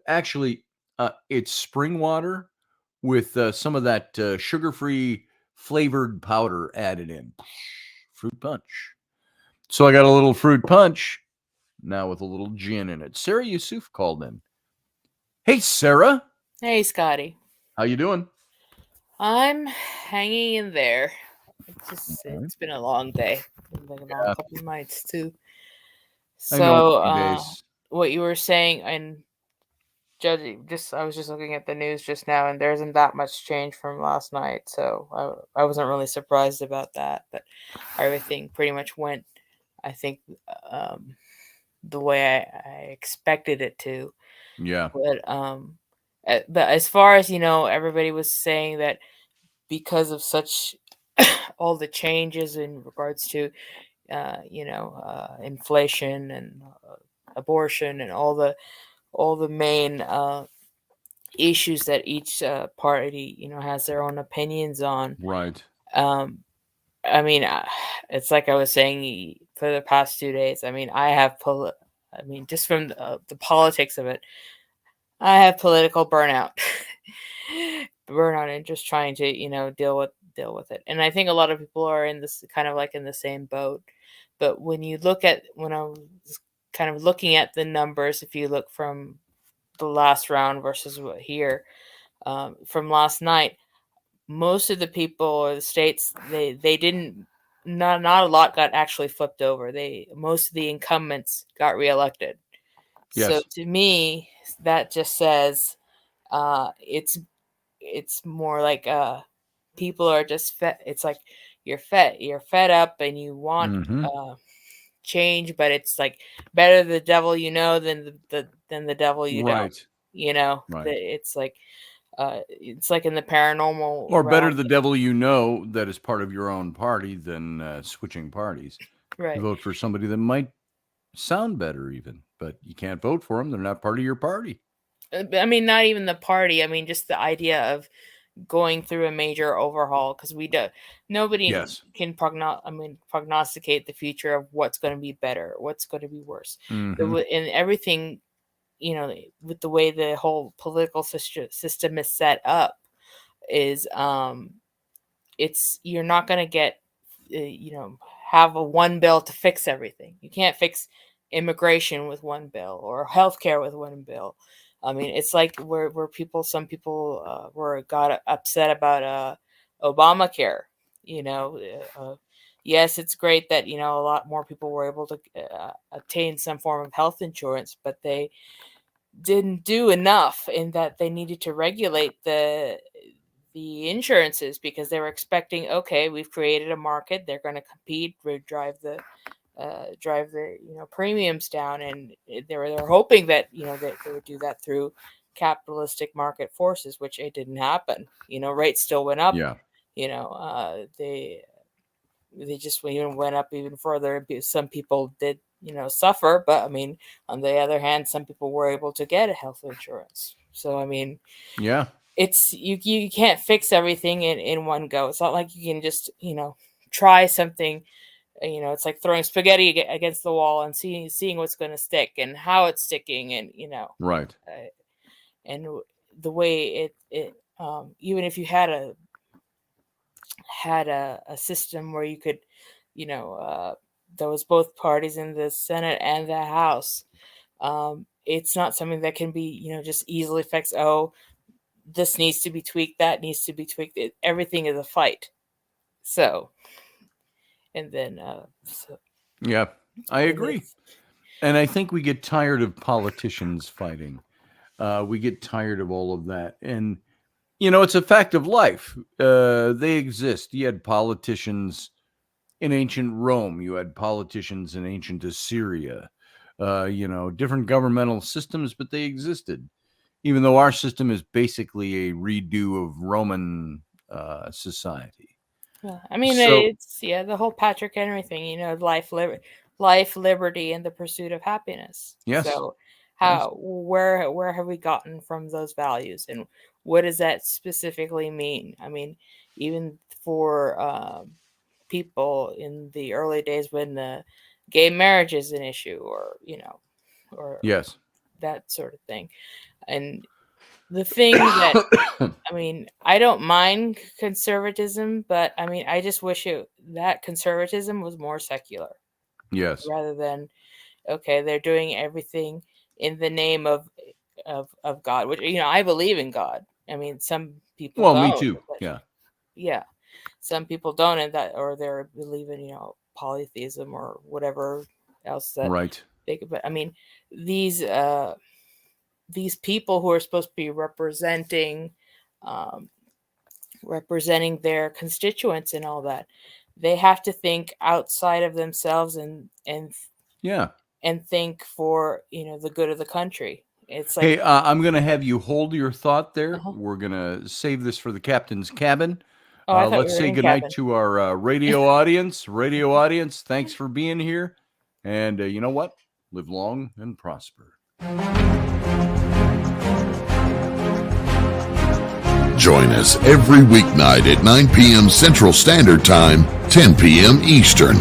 Actually, it's spring water with some of that sugar-free flavored powder added in. Fruit punch. So I got a little fruit punch now with a little gin in it. Sarah Yusuf called in. Hey, Sarah. Hey, Scotty. How you doing? I'm hanging in there. It's been a long day. It's been a long couple of nights too. So, what you were saying, and judging, I was just looking at the news just now, and there isn't that much change from last night. So I wasn't really surprised about that. But everything pretty much went, I think, the way I expected it to. Yeah. But as far as everybody was saying that because of such all the changes in regards to inflation and abortion and all the main issues that each party has their own opinions on. Right. I mean, it's like I was saying for the past 2 days. I mean, just from the politics of it, I have political burnout. And just trying to deal with it. And I think a lot of people are in this kind of like in the same boat. But when I was kind of looking at the numbers, if you look from the last round versus here from last night, most of the people or the states they didn't not a lot got actually flipped over. Most of the incumbents got reelected. Yes. So to me, that just says it's more like people are just fed. It's like you're fed up and you want change, but it's like better the devil than the devil you don't. Right. It's like It's like in the paranormal Or better realm. the devil you know that is part of your own party than switching parties. Right. You vote for somebody that might sound better even, but you can't vote for them. They're not part of your party. I mean, not even the party. I mean, just the idea of going through a major overhaul, because nobody Yes. can prognosticate the future of what's going to be better, what's going to be worse. Mhm. And everything, with the way the whole political system is set up, is you're not going to get have a one bill to fix everything. You can't fix immigration with one bill or healthcare with one bill. I mean, it's like where some people got upset about Obamacare. Yes, it's great that a lot more people were able to obtain some form of health insurance, but they didn't do enough in that they needed to regulate the insurances, because they were expecting, okay, we've created a market, they're going to compete, drive the premiums down, and they're hoping that they would do that through capitalistic market forces, which it didn't happen. Rates still went up. Yeah. They just went up even further. Some people did suffer, but I mean, on the other hand, some people were able to get a health insurance. So I mean, yeah, it's you can't fix everything in one go. It's not like you can just try something. It's like throwing spaghetti against the wall and seeing what's going to stick and how it's sticking, and right. And the way it even if you had a system where you could there was both parties in the Senate and the House, it's not something that can be just easily fixed. Oh, this needs to be tweaked, that needs to be tweaked. Everything is a fight. So, and then yeah, I agree. And I think we get tired of politicians fighting. We get tired of all of that. And, it's a fact of life. They exist. You had politicians in ancient Rome. You had politicians in ancient Assyria. Different governmental systems, but they existed. Even though our system is basically a redo of Roman society. Yeah. I mean, it's the whole Patrick Henry thing. Life, liberty, and the pursuit of happiness. Yes. So, where have we gotten from those values, and what does that specifically mean? I mean, even for people in the early days when gay marriage is an issue, or yes, that sort of thing. And the thing that, I mean, I don't mind conservatism, but I mean, I just wish that conservatism was more secular. Yes. Rather than, okay, they're doing everything in the name of God, which, I believe in God. I mean, some people don't. Me too. Yeah. Some people don't, or they believe in, polytheism or whatever else that. Right. But I mean, these people who are supposed to be representing their constituents and all that, they have to think outside of themselves and think for the good of the country. It's like, hey, I'm gonna have you hold your thought there. We're gonna save this for the captain's cabin. Let's say goodnight to our radio audience. Radio audience, thanks for being here, and you know what? Live long and prosper. Join us every weeknight at 9 p.m. Central Standard Time, 10 p.m. Eastern.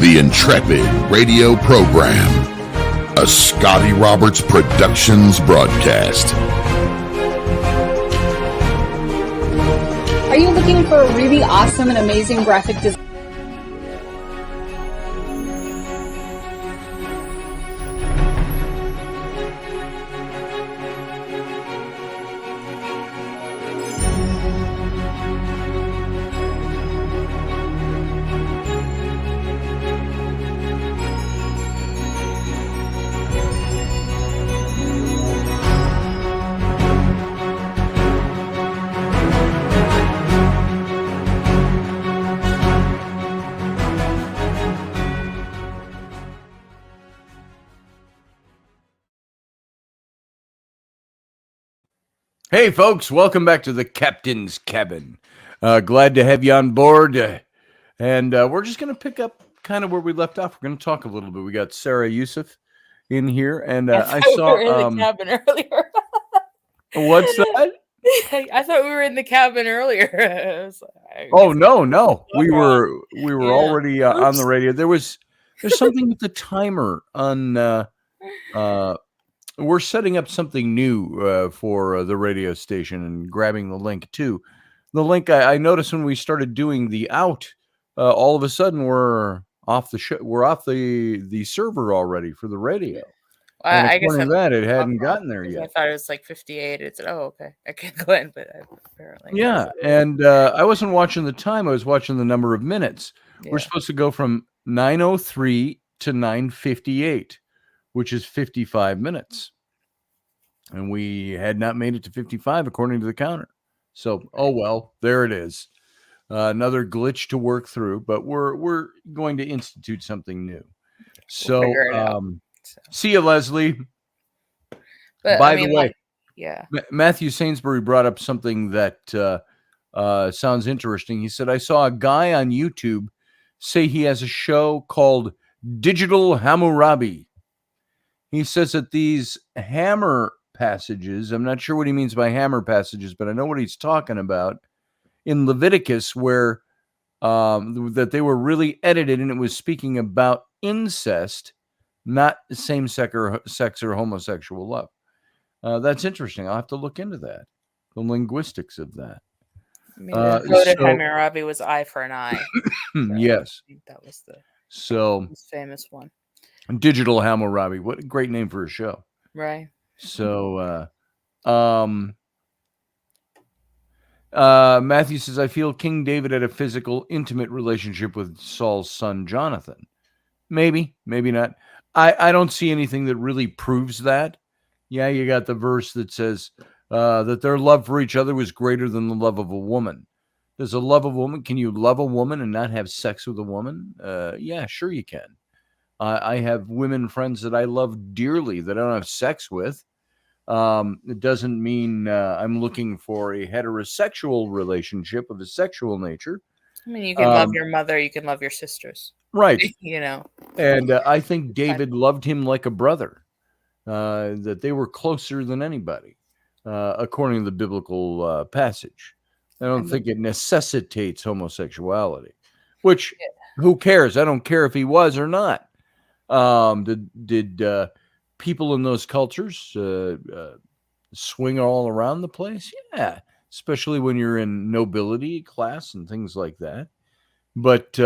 The Intrepid Radio Program, a Scotty Roberts Productions broadcast. Are you looking for a really awesome and amazing graphic design? Hey, folks, welcome back to the Captain's Cabin. Glad to have you on board. And we're just going to pick up kind of where we left off. We're going to talk a little bit. We got Sarah Yusuf in here, and I I thought we were saw. in the cabin earlier. What's that? I thought we were in the cabin earlier. Oh no, we wrong. were Yeah. already on the Oops. radio. There's something with the timer on. We're setting up something new for the radio station and grabbing the link too. The link I noticed when we started doing the out, all of a sudden we're off the we're off the server already for the radio. And I guess according to that, it hadn't gotten there I yet. thought it was like 58. It said, "Oh, okay, I can go in," but apparently, Yeah, and I wasn't watching the time; I was watching the number of minutes. yeah. We're supposed to go from 9:03 to 9:58, which is 55 minutes, and we had not made it to 55 according to the counter. So, oh well, there it is. Another glitch to work through, but we're going to institute something new. So, figure it out. So. see you, Leslie. But By the way, yeah, Matthew Sainsbury brought up something that sounds interesting. He said, I saw a guy on YouTube say he has a show called Digital Hammurabi. He says that these hammer passages, I'm not sure what he means by hammer passages, but I know what he's talking about in Leviticus, where that they were really edited and it was speaking about incest, not same-sex or homosexual love. That's interesting. I'll have to look into that, the linguistics of that. I mean, the code of Hammurabi was eye for an eye. Yes. I think that was the most famous one. Digital Hammurabi. What a great name for a show. Right. So, Matthew says, I feel King David had a physical, intimate relationship with Saul's son, Jonathan. Maybe, maybe not. I don't see anything that really proves that. Yeah, you got the verse that says that their love for each other was greater than the love of a woman. Does a love of a woman, can you love a woman and not have sex with a woman? Yeah, sure you can. I have women friends that I love dearly that I don't have sex with. It doesn't mean I'm looking for a heterosexual relationship of a sexual nature. I mean, you can love your mother, you can love your sisters. Right. You know. And I think David loved him like a brother, that they were closer than anybody, according to the biblical passage. I don't think it necessitates homosexuality, which who cares? I don't care if he was or not. Did people in those cultures swing all around the place? Yeah, especially when you're in nobility class and things like that. But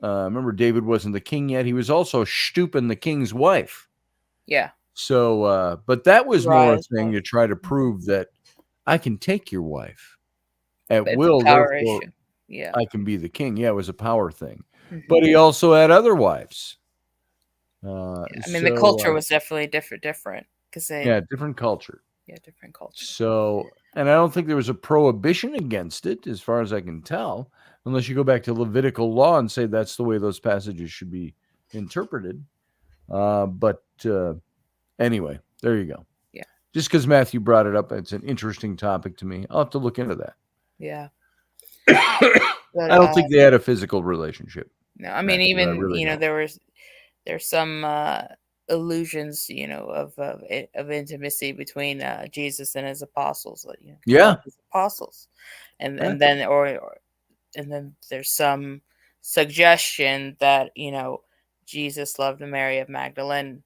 remember, David wasn't the king yet. He was also stooping the king's wife. Yeah. So, but that was more a thing to try to prove that I can take your wife at will. Therefore, yeah, I can be the king. Yeah, it was a power thing. Mm-hmm. But he also had other wives. I mean, the culture was definitely different because different culture. Yeah, different culture. So, and I don't think there was a prohibition against it, as far as I can tell, unless you go back to Levitical law and say that's the way those passages should be interpreted. But anyway, there you go. Yeah. Just because Matthew brought it up, it's an interesting topic to me. I'll have to look into that. Yeah. But, I don't think they had a physical relationship. No, I mean, even really there's some illusions, of intimacy between Jesus and his apostles. His apostles, and then there's some suggestion that Jesus loved Mary of Magdalene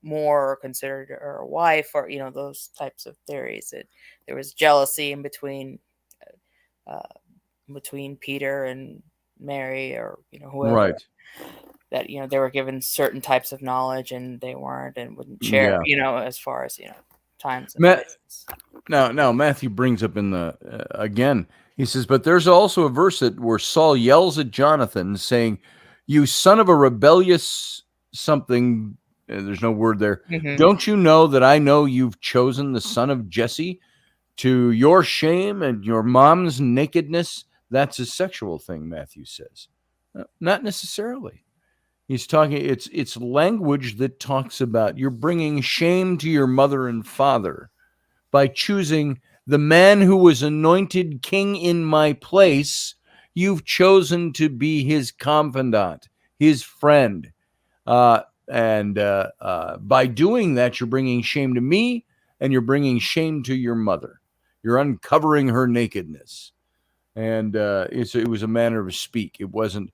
more, or considered her a wife, or those types of theories. That there was jealousy in between Peter and Mary, or whoever. Right. That they were given certain types of knowledge and they weren't, and wouldn't share. As far as times. And now Matthew brings up in the again. He says, but there's also a verse where Saul yells at Jonathan, saying, "You son of a rebellious something." There's no word there. Mm-hmm. Don't you know that I know you've chosen the son of Jesse to your shame and your mom's nakedness? That's a sexual thing, Matthew says. Not necessarily. He's talking, it's language that talks about you're bringing shame to your mother and father by choosing the man who was anointed king in my place, you've chosen to be his confidant, his friend. And by doing that, you're bringing shame to me, and you're bringing shame to your mother. You're uncovering her nakedness. And it was a manner of speak. It wasn't,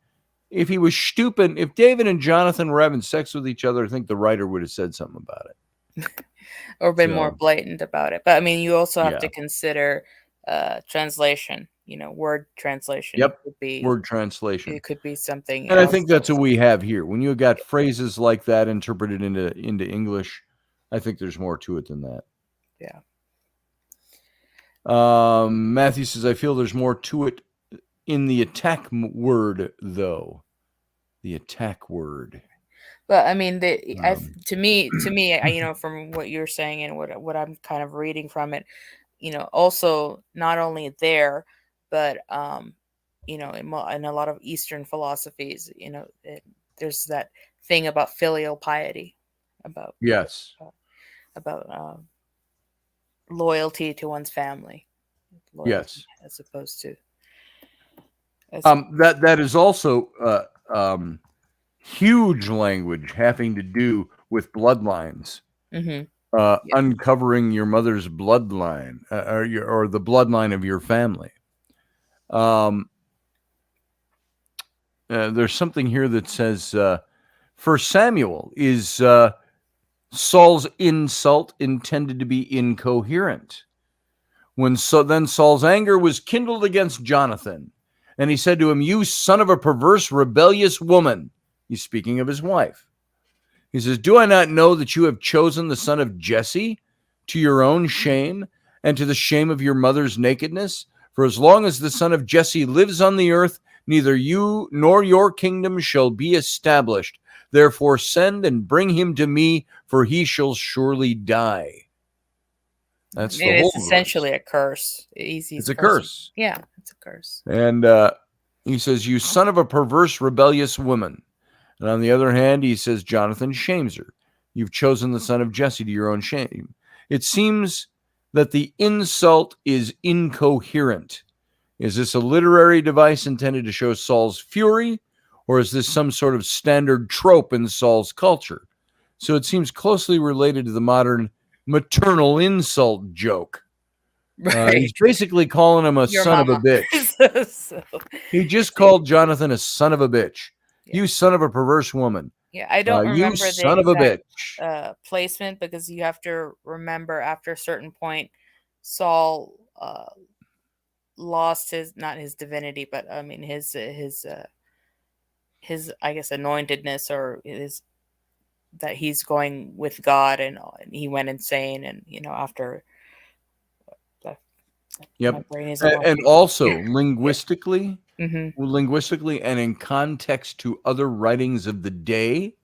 if he was stupid, if David and Jonathan were having sex with each other, I think the writer would have said something about it. Or been more blatant about it. But I mean, you also have to Yeah. consider translation, word translation. Yep. It could be, Word translation. It could be something And I else. think that's what we have here. When you got phrases like that interpreted into English, I think there's more to it than that. Yeah. Matthew says, I feel there's more to it in the attack word, though. The attack word. But I mean, to me, from what you're saying and what I'm kind of reading from it, also not only there, but in a lot of Eastern philosophies, there's that thing about filial piety, about yes, about loyalty to one's family. Yes, as opposed to that is also huge language having to do with bloodlines. Uncovering your mother's bloodline or the bloodline of your family. There's something here that says, for Samuel, is Saul's insult intended to be incoherent? Then Saul's anger was kindled against Jonathan, and he said to him, you son of a perverse, rebellious woman. He's speaking of his wife. He says, do I not know that you have chosen the son of Jesse to your own shame and to the shame of your mother's nakedness? For as long as the son of Jesse lives on the earth, neither you nor your kingdom shall be established. Therefore send and bring him to me, for he shall surely die. That's the whole it's essentially a curse. It's a curse. Yeah, it's a curse. And he says, you son of a perverse, rebellious woman. And on the other hand, he says, Jonathan shames her. You've chosen the son of Jesse to your own shame. It seems that the insult is incoherent. Is this a literary device intended to show Saul's fury, or is this some sort of standard trope in Saul's culture? So it seems closely related to the modern maternal insult joke. Right. He's basically calling him a Your son mama. of a bitch. He just called Jonathan a son of a bitch. Yeah. You son of a perverse woman. Yeah, I don't remember you son of a bitch. Placement, because you have to remember after a certain point, Saul lost not his divinity, but I mean his I guess anointedness, or his that he's going with God, and he went insane, and after. Yep, and also linguistically. Linguistically and in context to other writings of the day,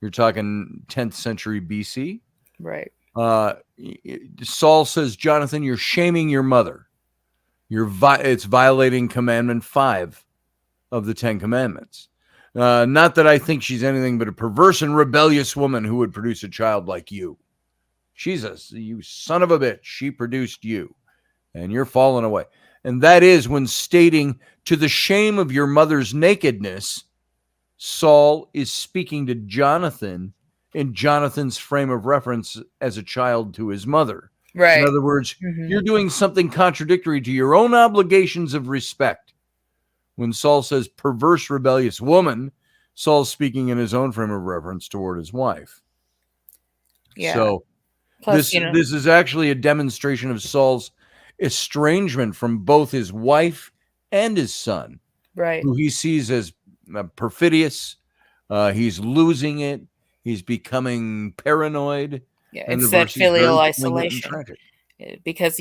you're talking 10th century BC. Right. Saul says, Jonathan, you're shaming your mother. It's violating commandment 5 of the 10 commandments. Not that I think she's anything but a perverse and rebellious woman who would produce a child like you. You son of a bitch. She produced you, and you're falling away. And that is when stating, to the shame of your mother's nakedness, Saul is speaking to Jonathan in Jonathan's frame of reference as a child to his mother. Right. In other words, you're doing something contradictory to your own obligations of respect. When Saul says perverse, rebellious woman, Saul's speaking in his own frame of reference toward his wife. Yeah. So plus, this is actually a demonstration of Saul's estrangement from both his wife and his son, right? Who he sees as perfidious. He's losing it. He's becoming paranoid. Yeah, and it's that filial isolation. Because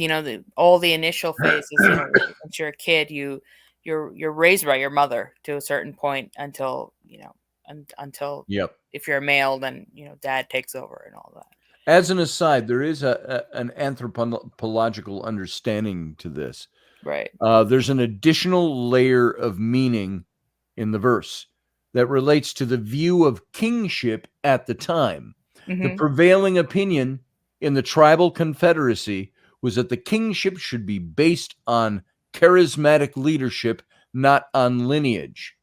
all the initial phases, once you're a kid, you're raised by your mother to a certain point until yep. If you're a male, then dad takes over and all that. As an aside, there is an anthropological understanding to this. Right. There's an additional layer of meaning in the verse that relates to the view of kingship at the time. The prevailing opinion in the tribal confederacy was that the kingship should be based on charismatic leadership, not on lineage.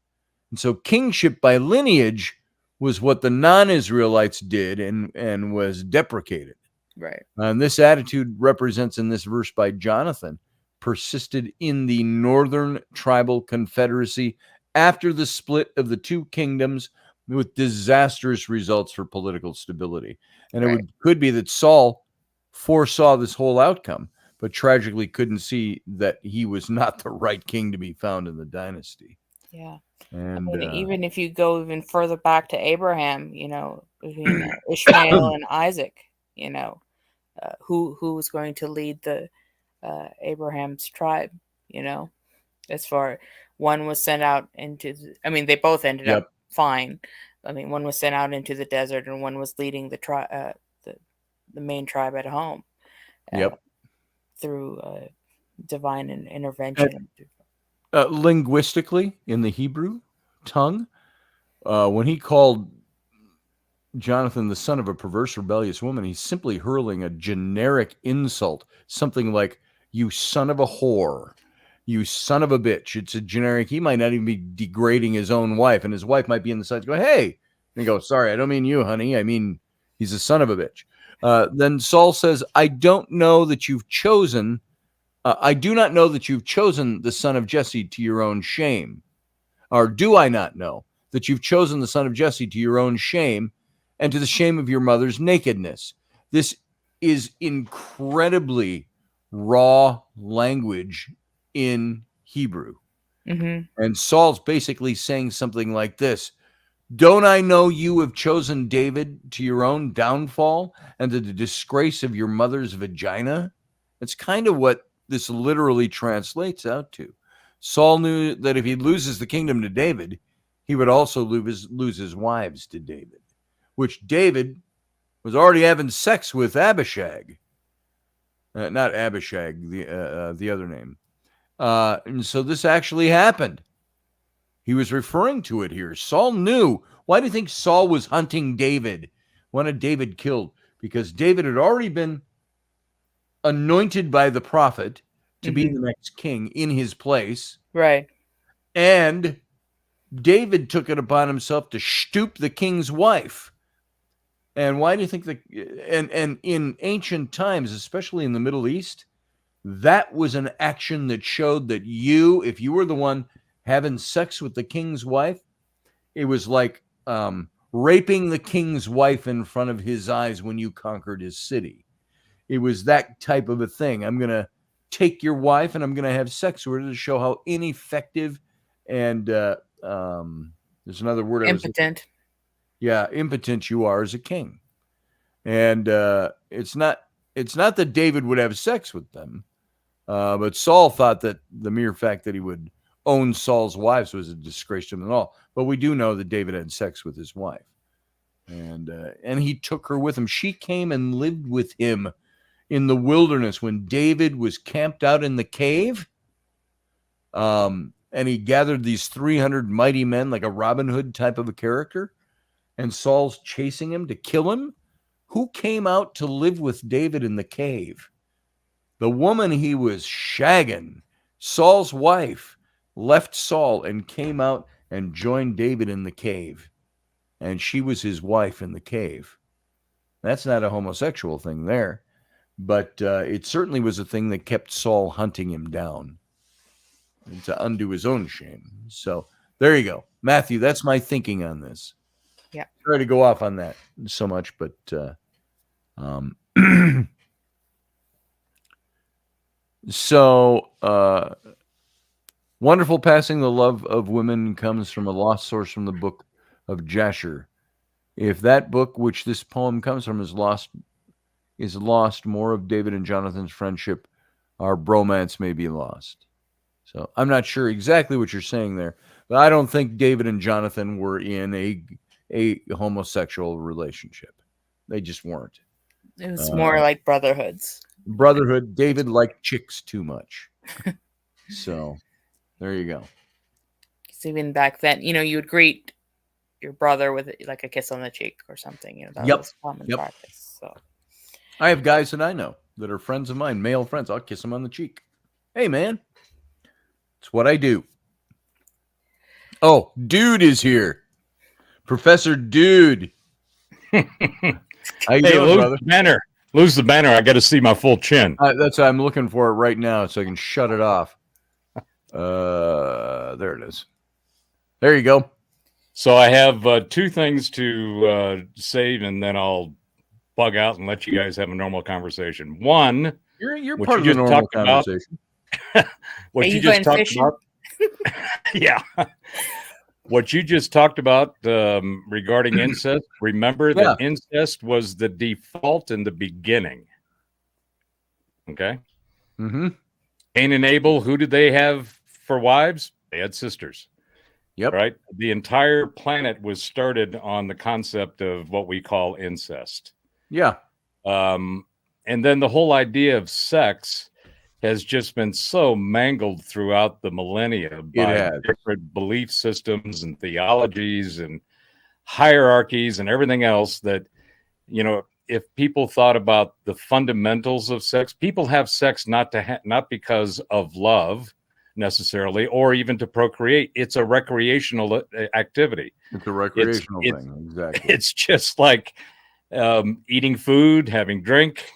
And so kingship by lineage was what the non-Israelites did and was deprecated. Right. And this attitude represents in this verse by Jonathan persisted in the Northern Tribal Confederacy after the split of the two kingdoms, with disastrous results for political stability. And Right. could be that Saul foresaw this whole outcome, but tragically couldn't see that he was not the right king to be found in the dynasty. Yeah. And I mean, even if you go even further back to Abraham, between Ishmael and Isaac, who was going to lead the Abraham's tribe, as far one was sent out into, they both ended up fine. One was sent out into the desert, and one was leading the main tribe at home. Through divine intervention. Linguistically, in the Hebrew tongue, when he called Jonathan the son of a perverse, rebellious woman, he's simply hurling a generic insult, something like, you son of a whore, you son of a bitch. It's a generic. He might not even be degrading his own wife, and his wife might be in the side going, hey, and he goes, sorry, I don't mean you, honey. I mean, he's a son of a bitch. Then Saul says, I do not know that you've chosen the son of Jesse to your own shame. Or do I not know that you've chosen the son of Jesse to your own shame and to the shame of your mother's nakedness? This is incredibly raw language in Hebrew. Mm-hmm. And Saul's basically saying something like this: don't I know you have chosen David to your own downfall and to the disgrace of your mother's vagina? It's kind of what this literally translates out to. Saul knew that if he loses the kingdom to David, he would also lose his wives to David, which David was already having sex with Abishag. Not Abishag, the other name. And so this actually happened. He was referring to it here. Saul knew. Why do you think Saul was hunting David? Wanted David killed? Because David had already been anointed by the prophet to be the next king in his place. Right. And David took it upon himself to stoop the king's wife. And why do you think that? And in ancient times, especially in the Middle East, that was an action that showed that if you were the one having sex with the king's wife, it was like raping the king's wife in front of his eyes when you conquered his city. It was that type of a thing. I'm going to take your wife and I'm going to have sex with her to show how ineffective and there's another word. Impotent. Impotent you are as a king. And it's not that David would have sex with them, but Saul thought that the mere fact that he would own Saul's wives was a disgrace to him at all. But we do know that David had sex with his wife, and he took her with him. She came and lived with him in the wilderness when David was camped out in the cave. And he gathered these 300 mighty men, like a Robin Hood type of a character, and Saul's chasing him to kill him. Who came out to live with David in the cave? The woman he was shagging, Saul's wife, left Saul and came out and joined David in the cave. And she was his wife in the cave. That's not a homosexual thing there, but it certainly was a thing that kept Saul hunting him down to undo his own shame. So there you go. Matthew, that's my thinking on this. Yeah. Sorry to go off on that so much, but so wonderful passing. The love of women comes from a lost source from the book of Jasher. If that book, which this poem comes from, is lost, more of David and Jonathan's friendship, our bromance may be lost. So I'm not sure exactly what you're saying there, but I don't think David and Jonathan were in a homosexual relationship. They just weren't. It was more like brotherhoods. Brotherhood. David liked chicks too much. So there you go. Because even back then, you would greet your brother with like a kiss on the cheek or something. That was common practice. So I have guys that I know that are friends of mine, male friends. I'll kiss them on the cheek. Hey, man. It's what I do. Oh, Dude is here. Professor Dude. How you doing, brother? Lose the banner. I got to see my full chin. That's I'm looking for it right now so I can shut it off. There it is. There you go. So I have two things to save, and then I'll bug out and let you guys have a normal conversation. One, you're part of the normal conversation. What you just talked about. Yeah. What you just talked about regarding incest, remember that incest was the default in the beginning. Okay? Mm-hmm. Cain and Abel, who did they have for wives? They had sisters. Yep. Right? The entire planet was started on the concept of what we call incest. Yeah. And then the whole idea of sex has just been so mangled throughout the millennia by different belief systems and theologies and hierarchies and everything else that, you know, if people thought about the fundamentals of sex, people have sex not because of love necessarily, or even to procreate. It's a recreational activity. It's a recreational thing. Exactly. It's just like eating food, having drink.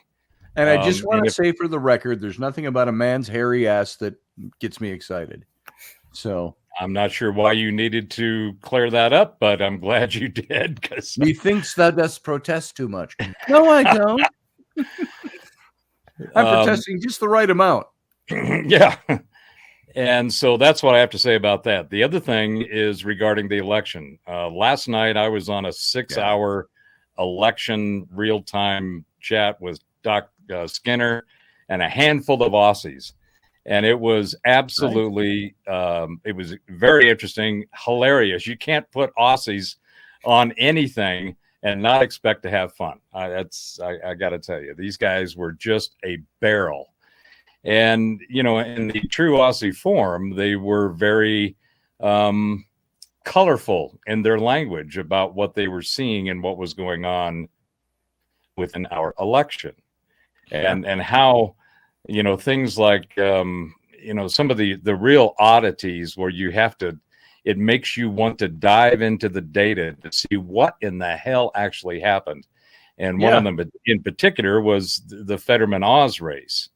And I just want to say for the record, there's nothing about a man's hairy ass that gets me excited. So I'm not sure why you needed to clear that up, but I'm glad you did. Because he thinks that that's protest too much. No, I don't. I'm protesting just the right amount. Yeah. And so that's what I have to say about that. The other thing is regarding the election. Last night, I was on a 6-hour election real-time chat with Doc Skinner and a handful of Aussies. And it was absolutely, it was very interesting, hilarious. You can't put Aussies on anything and not expect to have fun. I got to tell you, these guys were just a barrel. And, you know, in the true Aussie form, they were very colorful in their language about what they were seeing and what was going on within our election. And how, you know, things like, you know, some of the real oddities where you have to, it makes you want to dive into the data to see what in the hell actually happened. And one of them in particular was the Fetterman-Oz race.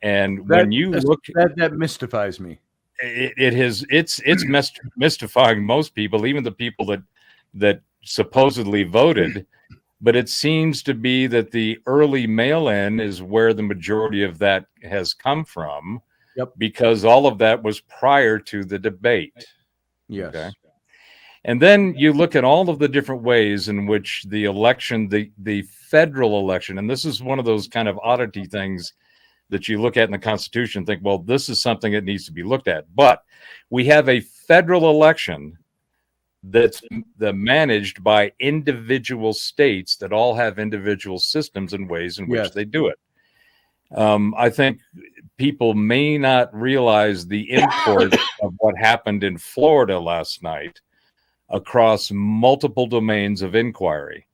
And when you look, that mystifies me. It's mystifying most people, even the people that supposedly voted. But it seems to be that the early mail-in is where the majority of that has come from. Yep. Because all of that was prior to the debate. Yes. Okay. And then you look at all of the different ways in which the election, the federal election, and this is one of those kind of oddity things that you look at in the Constitution and think, well, this is something that needs to be looked at. But we have a federal election that's managed by individual states that all have individual systems and ways in which they do it. I think people may not realize the import of what happened in Florida last night across multiple domains of inquiry.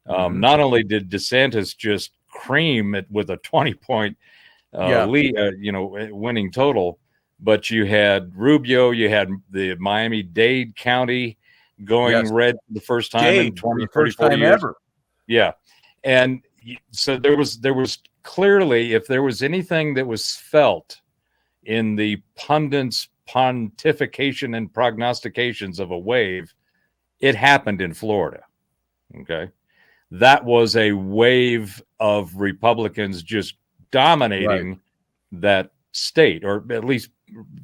Not only did DeSantis just cream it with a 20-point lead, winning total, but you had Rubio, you had the Miami-Dade County going red for the first time in 20, 34 years. Ever. Yeah. And so there was clearly, if there was anything that was felt in the pundits' pontification and prognostications of a wave, it happened in Florida. Okay. That was a wave of Republicans just dominating that state, or at least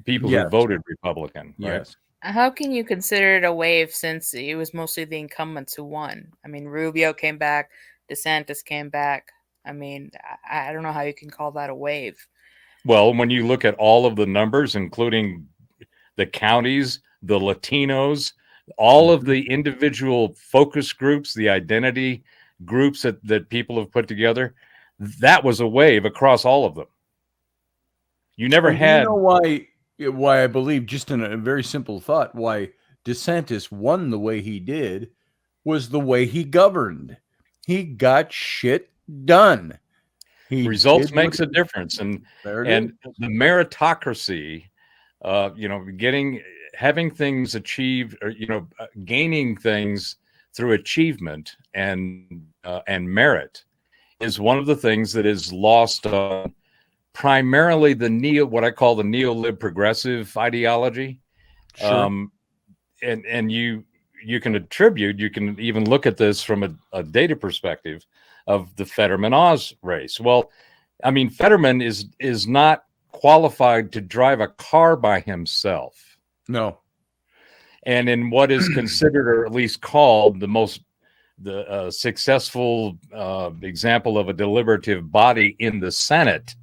people who voted Republican. Right? Yes. How can you consider it a wave since it was mostly the incumbents who won? I mean, Rubio came back, DeSantis came back. I mean, I don't know how you can call that a wave. Well, when you look at all of the numbers, including the counties, the Latinos, all of the individual focus groups, the identity groups that people have put together, that was a wave across all of them. You never had. You know why I believe, just in a very simple thought, why DeSantis won the way he did was the way he governed. He got shit done. Results makes a difference, and the meritocracy, having things achieved, or gaining things through achievement and merit is one of the things that is lost on primarily what I call the neo-lib progressive ideology. Sure. And you can even look at this from a data perspective of the Fetterman-Oz race. Well, I mean, Fetterman is not qualified to drive a car by himself. No. And in what is considered, or at least called, the successful example of a deliberative body in the Senate,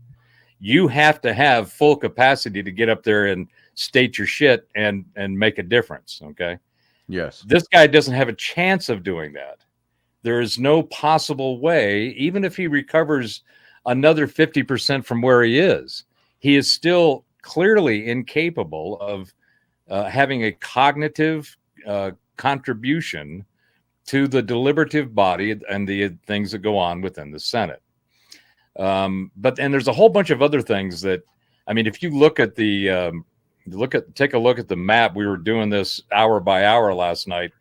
you have to have full capacity to get up there and state your shit and make a difference. Okay. Yes. This guy doesn't have a chance of doing that. There is no possible way, even if he recovers another 50% from where he is still clearly incapable of having a cognitive contribution to the deliberative body and the things that go on within the Senate. But there's a whole bunch of other things that, I mean, if you look at take a look at the map, we were doing this hour by hour last night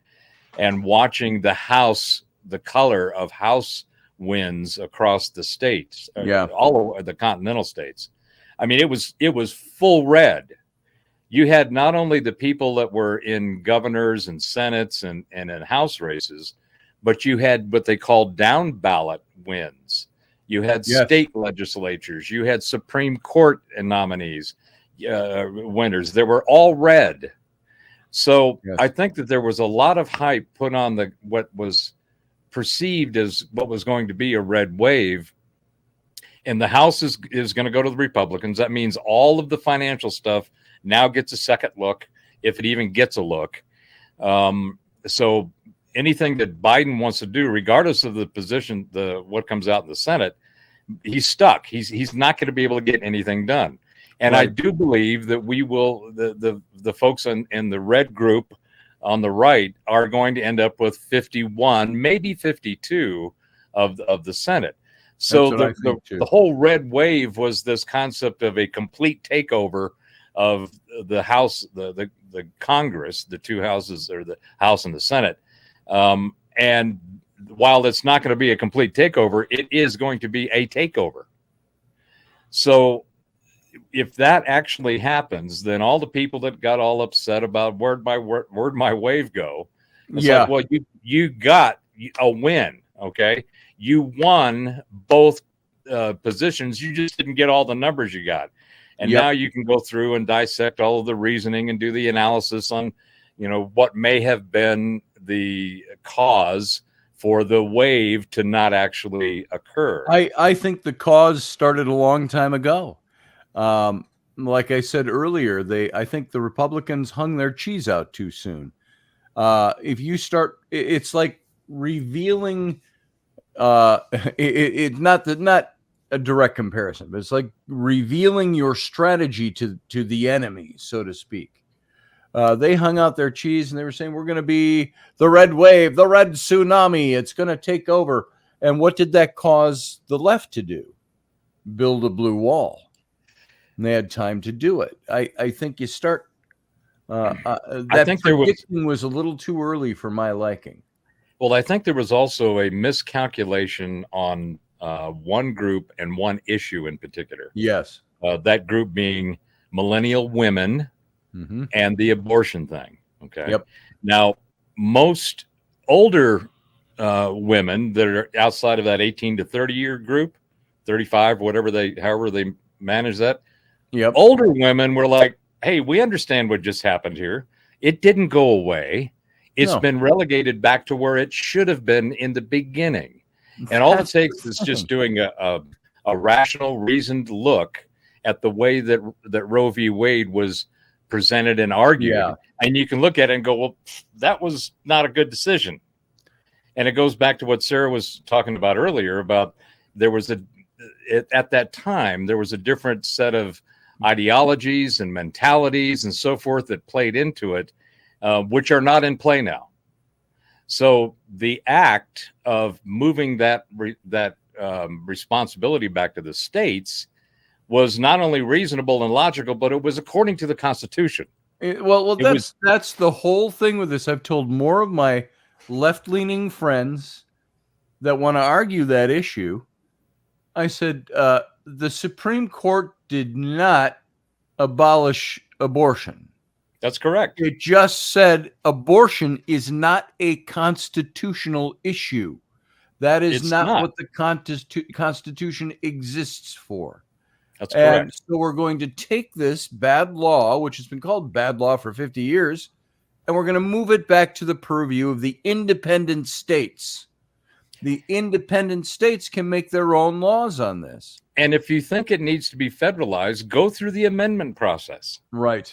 and watching the color of House wins across the states, all over the continental states. I mean, it was full red. You had not only the people that were in governors and senates and in House races, but you had what they called down ballot wins. You had state legislatures. You had Supreme Court nominees, winners. They were all red. So I think that there was a lot of hype put on what was perceived as what was going to be a red wave. And the House is going to go to the Republicans. That means all of the financial stuff now gets a second look, if it even gets a look. So anything that Biden wants to do, regardless of the position, what comes out in the Senate, he's stuck. He's not going to be able to get anything done. And I do believe that we will, the folks in the red group on the right are going to end up with 51, maybe 52 of the Senate. So the whole red wave was this concept of a complete takeover of the House, the Congress, the two houses, or the House and the Senate. And while it's not going to be a complete takeover, it is going to be a takeover. So if that actually happens, then all the people that got all upset about where'd my wave go? It's like, well, you got a win. Okay. You won both positions. You just didn't get all the numbers you got. And now you can go through and dissect all of the reasoning and do the analysis on, what may have been the cause for the wave to not actually occur. I think the cause started a long time ago. Like I said earlier, I think the Republicans hung their cheese out too soon. If you start, it's like revealing, it's not a direct comparison, but it's like revealing your strategy to the enemy, so to speak. They hung out their cheese and they were saying, we're going to be the red wave, the red tsunami. It's going to take over. And what did that cause the left to do? Build a blue wall. And they had time to do it. I think you start. I think prediction was a little too early for my liking. Well, I think there was also a miscalculation on one group and one issue in particular. Yes. That group being millennial women and the abortion thing. Okay. Yep. Now, most older women that are outside of that 18 to 30 year group, 35, however they manage that. Yep. Older women were like, hey, we understand what just happened here. It didn't go away. It's been relegated back to where it should have been in the beginning. And all it takes is just doing a rational, reasoned look at the way that Roe v. Wade was presented and argued. Yeah. And you can look at it and go, well, that was not a good decision. And it goes back to what Sarah was talking about earlier about at that time, there was a different set of ideologies and mentalities and so forth that played into it, which are not in play now. So the act of moving that responsibility back to the states was not only reasonable and logical, but it was according to the Constitution. That's the whole thing with this. I've told more of my left-leaning friends that want to argue that issue. I said, the Supreme Court did not abolish abortion. That's correct. It just said abortion is not a constitutional issue. That is not what the Constitution exists for. That's correct. And so we're going to take this bad law, which has been called bad law for 50 years, and we're going to move it back to the purview of the independent states. The independent states can make their own laws on this. And if you think it needs to be federalized, go through the amendment process. Right.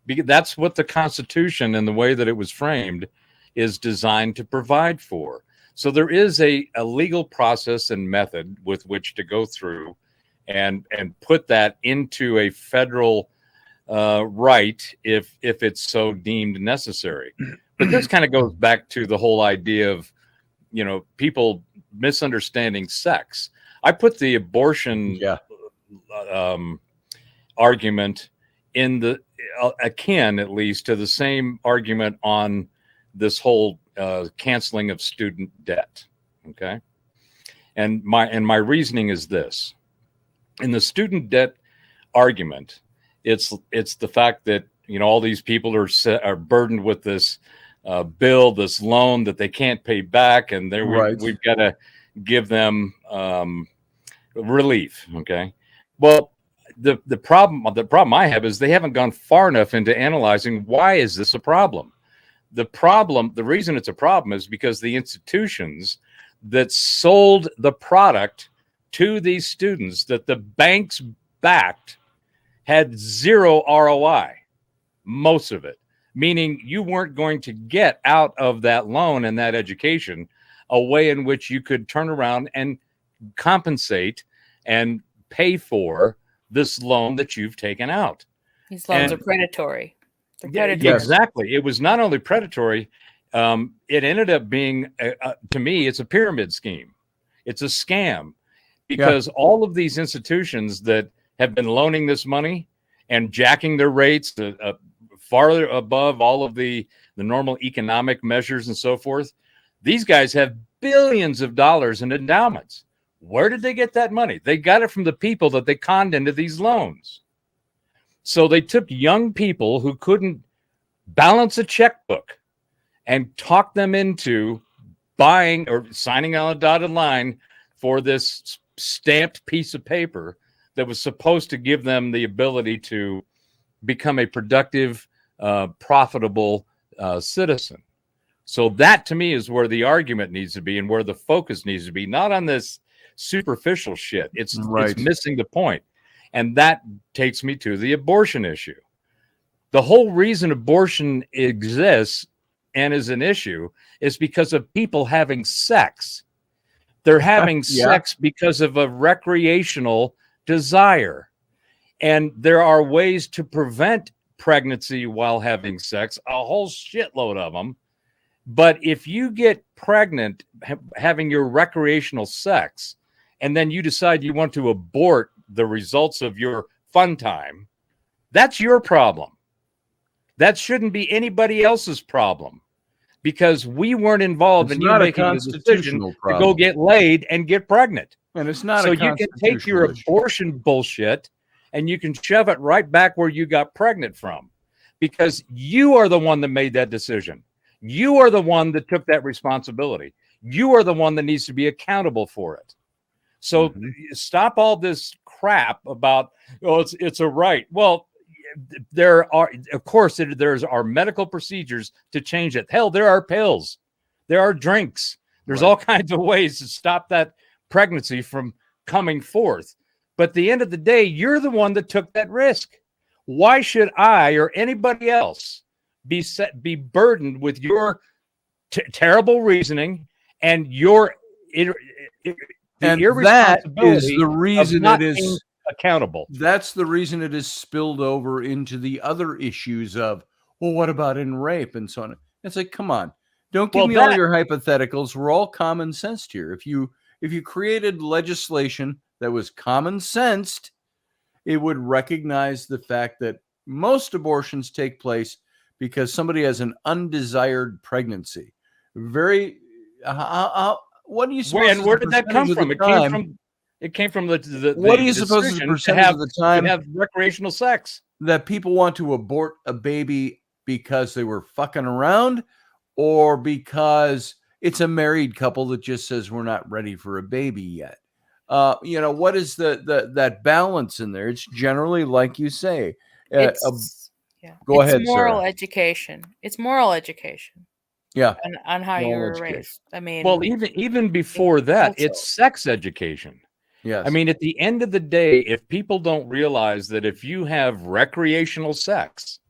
Because that's what the Constitution and the way that it was framed is designed to provide for. So there is a legal process and method with which to go through and put that into a federal right if it's so deemed necessary. But this kind of goes back to the whole idea of, people misunderstanding sex. I put the abortion argument in the akin, at least, to the same argument on this whole canceling of student debt. Okay, and my reasoning is this: in the student debt argument, it's the fact that all these people are burdened with this bill, this loan that they can't pay back, and we've got to give them relief. Okay, well, the problem I have is they haven't gone far enough into analyzing why is this a problem. The reason it's a problem is because the institutions that sold the product to these students that the banks backed had zero ROI, most of it, meaning you weren't going to get out of that loan and that education a way in which you could turn around and compensate and pay for this loan that you've taken out. These loans are predatory. Yeah, exactly. It was not only predatory, it ended up being, to me, it's a pyramid scheme. It's a scam because all of these institutions that have been loaning this money and jacking their rates farther above all of the normal economic measures and so forth, these guys have billions of dollars in endowments. Where did they get that money? They got it from the people that they conned into these loans. So they took young people who couldn't balance a checkbook and talked them into buying or signing on a dotted line for this stamped piece of paper that was supposed to give them the ability to become a productive, profitable citizen. So that, to me, is where the argument needs to be and where the focus needs to be, not on this superficial shit. It's missing the point. And that takes me to the abortion issue. The whole reason abortion exists and is an issue is because of people having sex. They're having sex because of a recreational desire. And there are ways to prevent pregnancy while having sex, a whole shitload of them. But if you get pregnant having your recreational sex, and then you decide you want to abort the results of your fun time, that's your problem. That shouldn't be anybody else's problem because we weren't involved in you making the decision to go get laid and get pregnant. And it's not so you can take your abortion bullshit and you can shove it right back where you got pregnant from because you are the one that made that decision. You are the one that took that responsibility. You are the one that needs to be accountable for it. So stop all this crap about, it's a right. Well, there's our medical procedures to change it. Hell, there are pills. There are drinks. There's all kinds of ways to stop that pregnancy from coming forth. But at the end of the day, you're the one that took that risk. Why should I or anybody else be burdened with your terrible reasoning and your and that is the reason it is accountable. That's the reason it is spilled over into the other issues of, well, what about in rape and so on? It's like, come on, don't give me all your hypotheticals. We're all common sense here. if you created legislation that was common sensed, it would recognize the fact that most abortions take place because somebody has an undesired pregnancy. What do you suppose? And where did that come from? It came from the what do you suppose is the percentage of the time to have recreational sex that people want to abort a baby because they were fucking around, or because it's a married couple that just says we're not ready for a baby yet? What is that balance in there? It's generally, like you say, go ahead, moral Sarah. education. It's moral education. Yeah, on how you were raised. I mean, well, even before that, it's sex education. Yes. I mean, at the end of the day, if people don't realize that if you have recreational sex,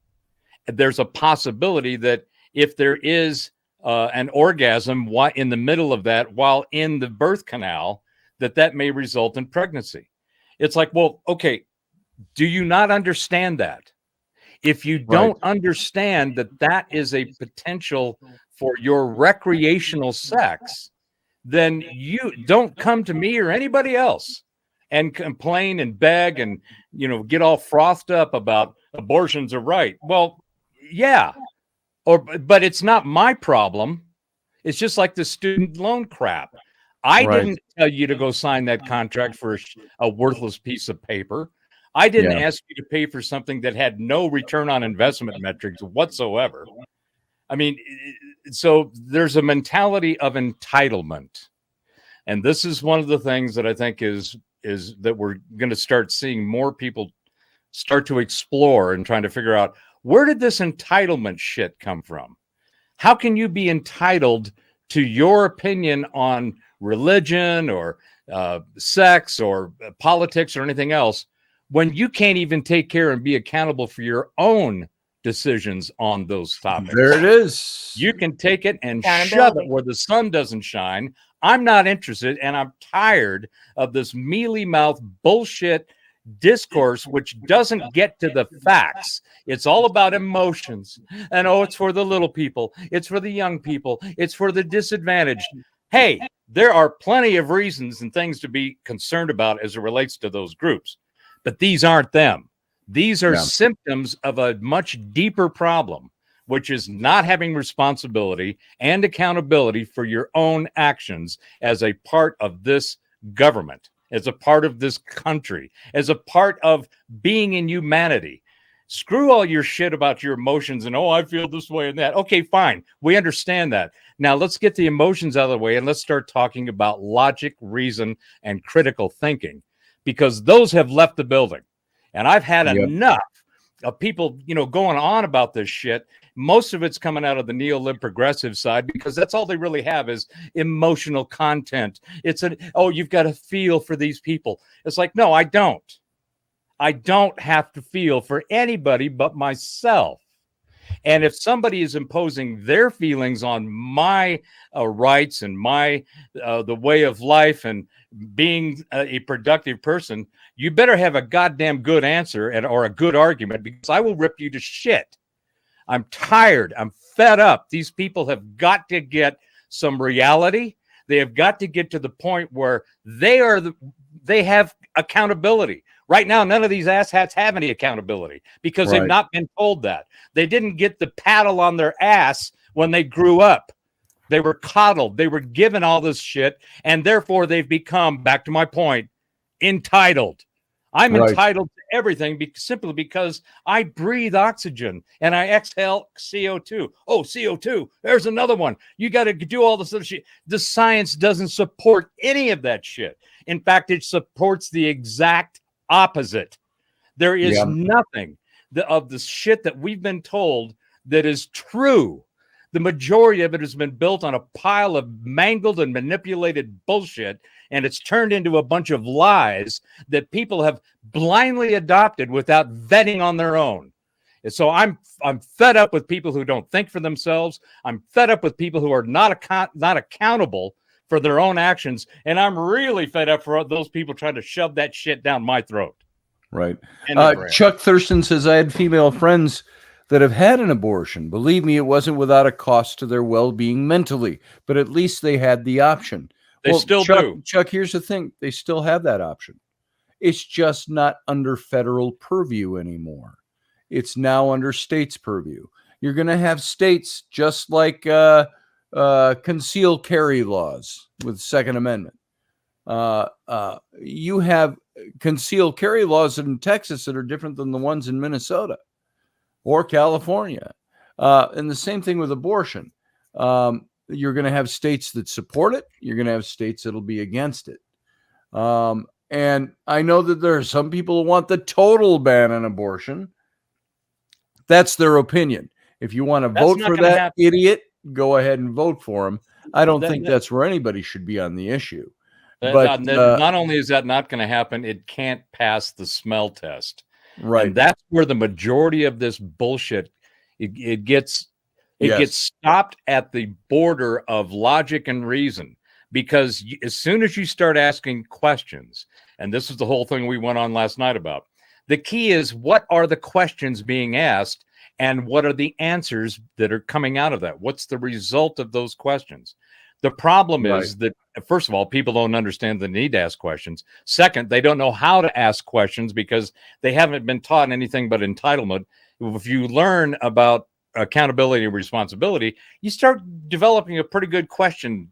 there's a possibility that if there is an orgasm in the middle of that while in the birth canal, that may result in pregnancy. It's like, well, okay, do you not understand that? If you don't understand that is a potential for your recreational sex, then you don't come to me or anybody else and complain and beg and, get all frothed up about abortions are right. Well, yeah, but it's not my problem. It's just like the student loan crap. I didn't tell you to go sign that contract for a worthless piece of paper. I didn't ask you to pay for something that had no return on investment metrics whatsoever. I mean, so there's a mentality of entitlement. And this is one of the things that I think is that we're going to start seeing more people start to explore and trying to figure out, where did this entitlement shit come from? How can you be entitled to your opinion on religion or sex or politics or anything else when you can't even take care and be accountable for your own decisions on those topics? There it is. You can take it and shove it where the sun doesn't shine. I'm not interested, and I'm tired of this mealy-mouthed bullshit discourse which doesn't get to the facts. It's all about emotions. And it's for the little people. It's for the young people. It's for the disadvantaged. Hey, there are plenty of reasons and things to be concerned about as it relates to those groups. But these aren't them. These are symptoms of a much deeper problem, which is not having responsibility and accountability for your own actions as a part of this government, as a part of this country, as a part of being in humanity. Screw all your shit about your emotions and, I feel this way and that. Okay, fine. We understand that. Now let's get the emotions out of the way and let's start talking about logic, reason, and critical thinking, because those have left the building. And I've had enough of people, going on about this shit. Most of it's coming out of the neolib progressive side, because that's all they really have is emotional content. It's you've got to feel for these people. It's like, no, I don't. I don't have to feel for anybody but myself. And if somebody is imposing their feelings on my rights and my the way of life and being a productive person, you better have a goddamn good answer or a good argument, because I will rip you to shit. I'm tired. I'm fed up. These people have got to get some reality. They have got to get to the point where they have accountability. Right now, none of these asshats have any accountability because they've not been told that. They didn't get the paddle on their ass when they grew up. They were coddled. They were given all this shit, and therefore they've become, back to my point, entitled. I'm entitled to everything simply because I breathe oxygen and I exhale CO2. Oh, CO2. There's another one. You got to do all this other shit. The science doesn't support any of that shit. In fact, it supports the exact opposite. There is nothing of the shit that we've been told that is true. The majority of it has been built on a pile of mangled and manipulated bullshit, and it's turned into a bunch of lies that people have blindly adopted without vetting on their own. And so I'm fed up with people who don't think for themselves. I'm fed up with people who are not accountable for their own actions, and I'm really fed up for those people trying to shove that shit down my throat. Right. Chuck Thurston says, I had female friends that have had an abortion. Believe me, it wasn't without a cost to their well-being mentally, but at least they had the option. They still do. Chuck, here's the thing. They still have that option. It's just not under federal purview anymore. It's now under states' purview. You're going to have states just like concealed carry laws with Second Amendment. You have concealed carry laws in Texas that are different than the ones in Minnesota or California. And the same thing with abortion. You're going to have states that support it. You're going to have states that'll be against it. And I know that there are some people who want the total ban on abortion. That's their opinion. If you want to vote for that idiot, go ahead and vote for him. I don't think that's where anybody should be on the issue. But not only is that not going to happen, it can't pass the smell test. Right. And that's where the majority of this bullshit, it gets stopped at the border of logic and reason. Because as soon as you start asking questions, and this is the whole thing we went on last night about, the key is, what are the questions being asked and what are the answers that are coming out of that? What's the result of those questions? The problem is that, first of all, people don't understand the need to ask questions. Second, they don't know how to ask questions because they haven't been taught anything but entitlement. If you learn about accountability and responsibility, you start developing a pretty good question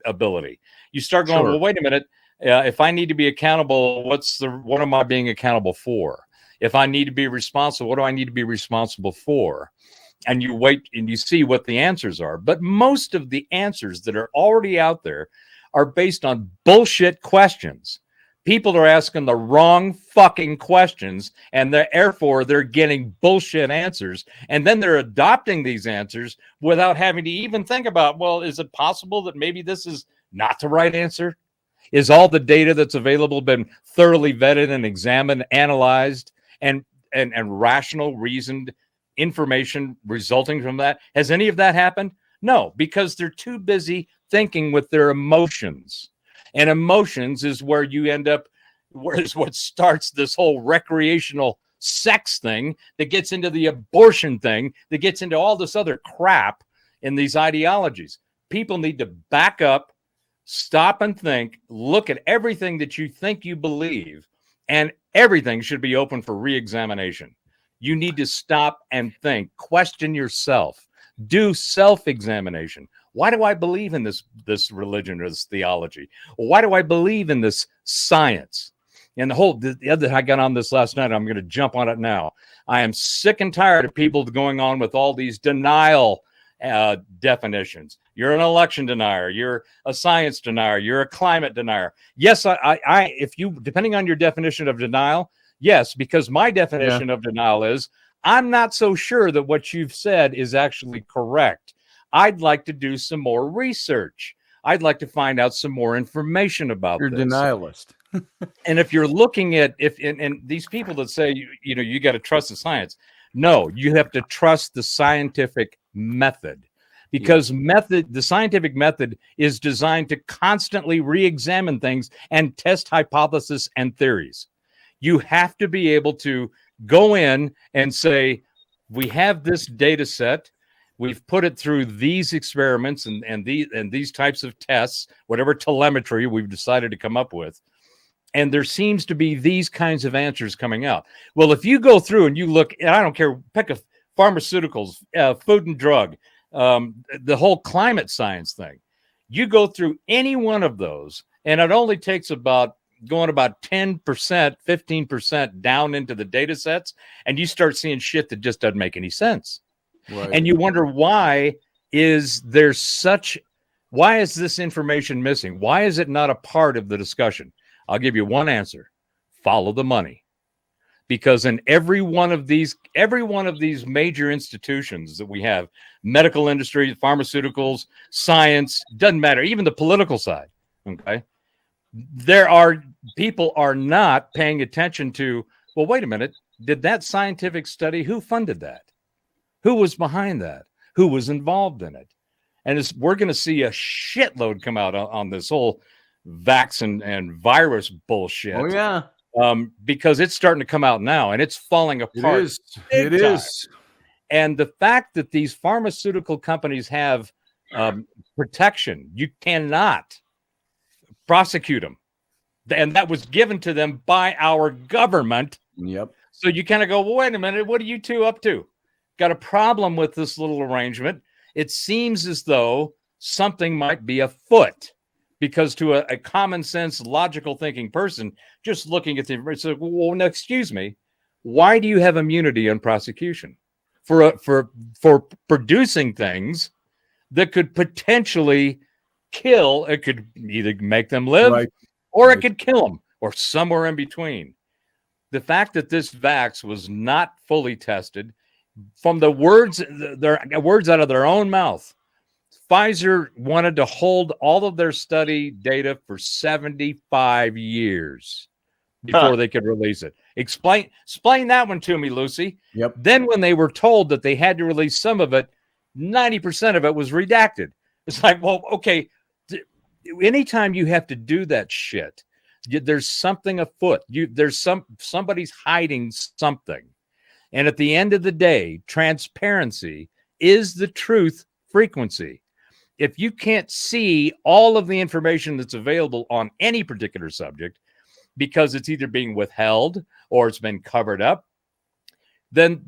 ability. You start going, well, wait a minute. If I need to be accountable, what am I being accountable for? If I need to be responsible, what do I need to be responsible for? And you wait and you see what the answers are. But most of the answers that are already out there are based on bullshit questions. People are asking the wrong fucking questions, and therefore they're getting bullshit answers. And then they're adopting these answers without having to even think about, well, is it possible that maybe this is not the right answer? Is all the data that's available been thoroughly vetted and examined, analyzed, and rational, reasoned information resulting from that? Has any of that happened? No, because they're too busy thinking with their emotions. And emotions is where you end up, where is what starts this whole recreational sex thing that gets into the abortion thing, that gets into all this other crap in these ideologies. People need to back up, stop and think, look at everything that you think you believe, and everything should be open for re-examination. You need to stop and think, question yourself, do self-examination. Why do I believe in this religion or this theology? Why do I believe in this science? And the other, I got on this last night, I'm going to jump on it now. I am sick and tired of people going on with all these denial definitions. You're an election denier. You're a science denier. You're a climate denier. Yes, if you, depending on your definition of denial, yes, because my definition of denial is, I'm not so sure that what you've said is actually correct. I'd like to do some more research. I'd like to find out some more information about this. You're denialist. And if you're looking at, and these people that say, you got to trust the science. No, you have to trust the scientific method, because the scientific method is designed to constantly re-examine things and test hypotheses and theories. You have to be able to go in and say, we have this data set. We've put it through these experiments and these types of tests, whatever telemetry we've decided to come up with. And there seems to be these kinds of answers coming out. Well, if you go through and you look, and I don't care, pick a pharmaceuticals, food and drug, the whole climate science thing, you go through any one of those, and it only takes about 10%, 15% down into the data sets, and you start seeing shit that just doesn't make any sense. Right. And you wonder, why is this information missing? Why is it not a part of the discussion? I'll give you one answer: follow the money. Because in every one of these major institutions that we have, medical industry, pharmaceuticals, science, doesn't matter, even the political side, okay, people are not paying attention to, well, wait a minute, did that scientific study, who funded that? Who was behind that? Who was involved in it? And we're going to see a shitload come out on this whole vaccine and virus bullshit. Oh, yeah. Because it's starting to come out now, and it's falling apart. It is. And the fact that these pharmaceutical companies have protection, you cannot prosecute them. And that was given to them by our government. Yep. So you kind of go, well, wait a minute, what are you two up to? Got a problem with this little arrangement. It seems as though something might be afoot, because to a common sense, logical thinking person, just looking at the information, well, no, excuse me, why do you have immunity on prosecution for producing things that could potentially kill? It could either make them live, or it could kill them, or somewhere in between. The fact that this vax was not fully tested, from the words out of their own mouth, Pfizer wanted to hold all of their study data for 75 years before they could release it. Explain that one to me, Lucy. Yep. Then when they were told that they had to release some of it, 90% of it was redacted. It's like, well, okay, anytime you have to do that shit, there's something afoot. Somebody's hiding something. And at the end of the day, transparency is the truth frequency. If you can't see all of the information that's available on any particular subject because it's either being withheld or it's been covered up, then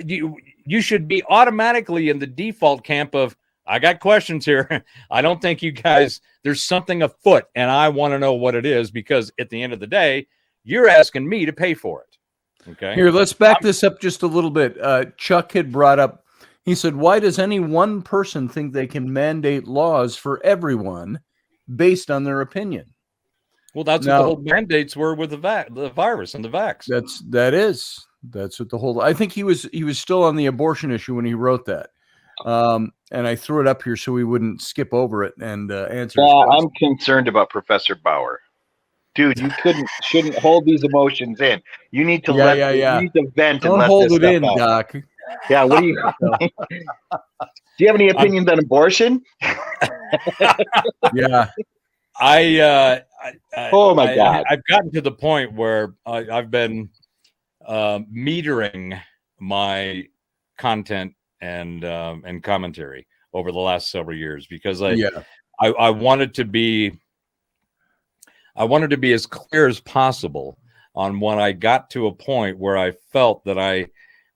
you should be automatically in the default camp of, I got questions here. I don't think you guys, there's something afoot, and I want to know what it is, because at the end of the day, you're asking me to pay for it. Okay. Here, let's back this up just a little bit. Chuck had brought up, he said, why does any one person think they can mandate laws for everyone based on their opinion? Well, that's what the whole mandates were with the virus and the vax. That's what the whole, I think he was still on the abortion issue when he wrote that. And I threw it up here so we wouldn't skip over it and answer. I'm concerned about Professor Bauer. Dude, you shouldn't hold these emotions in. You need to you need to vent. Don't and let hold this it in, out. Doc. Yeah, what do you do? You have any opinions on abortion? Yeah. Oh my God. I've gotten to the point where I've been metering my content and commentary over the last several years, because I wanted to be as clear as possible on when I got to a point where I felt that I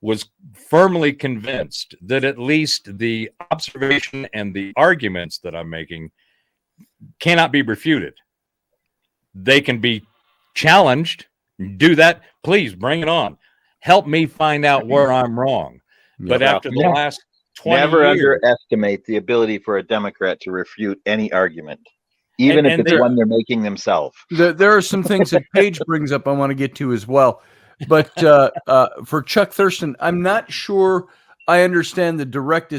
was firmly convinced that at least the observation and the arguments that I'm making cannot be refuted. They can be challenged. Do that. Please bring it on. Help me find out where I'm wrong. But after the last 20 never years, underestimate the ability for a Democrat to refute any argument, even if it's one they're making themselves. There are some things that Paige brings up I want to get to as well. But for Chuck Thurston, I'm not sure I understand the direct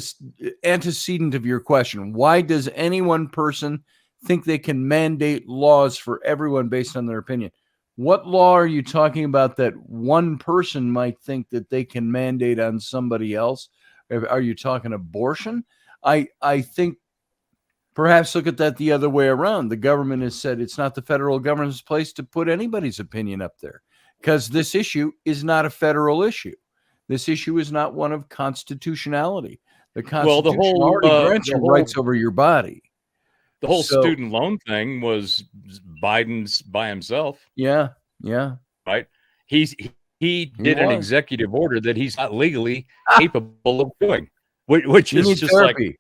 antecedent of your question. Why does any one person think they can mandate laws for everyone based on their opinion? What law are you talking about that one person might think that they can mandate on somebody else? Are you talking abortion? I think perhaps look at that the other way around. The government has said it's not the federal government's place to put anybody's opinion up there, because this issue is not a federal issue. This issue is not one of constitutionality. The Constitution already grants you rights over your body. The whole student loan thing was Biden's by himself. Yeah. Right. He did an executive order that he's not legally capable of doing, which is just therapy.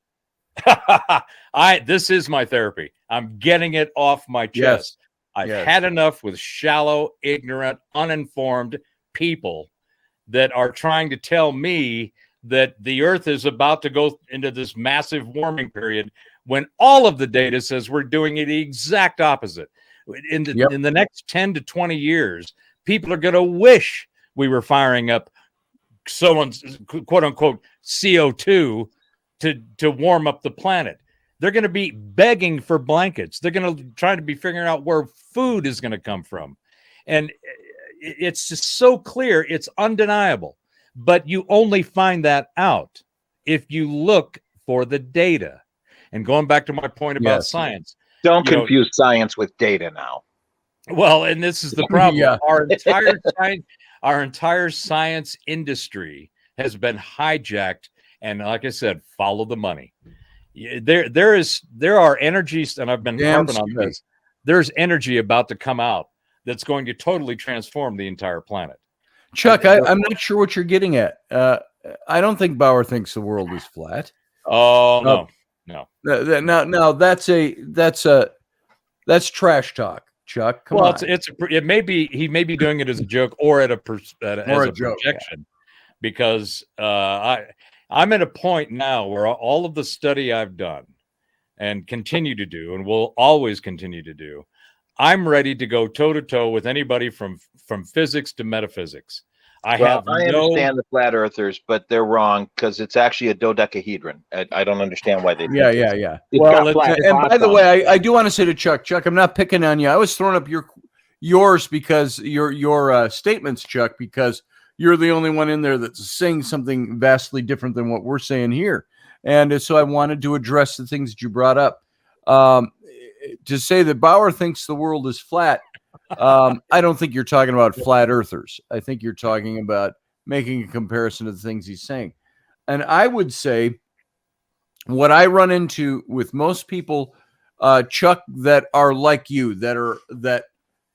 Like, this is my therapy. I'm getting it off my chest. I've had enough with shallow, ignorant, uninformed people that are trying to tell me that the earth is about to go into this massive warming period, when all of the data says we're doing it the exact opposite. In the next 10 to 20 years, people are going to wish we were firing up someone's quote unquote CO2 to warm up the planet. They're going to be begging for blankets. They're going to try to be figuring out where food is going to come from. And it's just so clear. It's undeniable. But you only find that out if you look for the data. And going back to my point about science. Don't confuse science with data now. Well, and this is the problem. Our entire science industry has been hijacked. And like I said, follow the money. There are energies, and I've been harping on this. there's energy about to come out that's going to totally transform the entire planet. Chuck, I'm not sure what you're getting at. I don't think Bauer thinks the world is flat. Oh no. Now that's trash talk, Chuck. Come on. It may be he may be doing it as a joke or as a projection, because I'm at a point now where all of the study I've done and continue to do and will always continue to do, I'm ready to go toe to toe with anybody from physics to metaphysics. I understand the flat earthers, but they're wrong because it's actually a dodecahedron. I don't understand why they think yeah. And by the way, I do want to say to Chuck, I'm not picking on you. I was throwing up yours because your statements, Chuck, because you're the only one in there that's saying something vastly different than what we're saying here. And so I wanted to address the things that you brought up. To say that Bauer thinks the world is flat, I don't think you're talking about flat earthers. I think you're talking about making a comparison to the things he's saying. And I would say what I run into with most people, Chuck, that are like you, that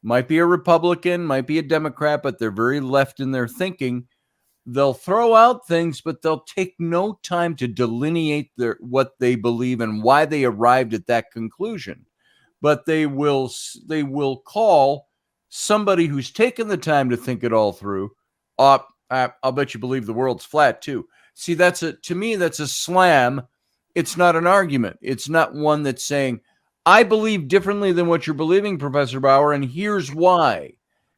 might be a Republican, might be a Democrat, but they're very left in their thinking. They'll throw out things, but they'll take no time to delineate what they believe and why they arrived at that conclusion. But they will call somebody who's taken the time to think it all through. I'll bet you believe the world's flat too. See, to me, that's a slam. It's not an argument. It's not one that's saying, I believe differently than what you're believing, Professor Bauer, and here's why.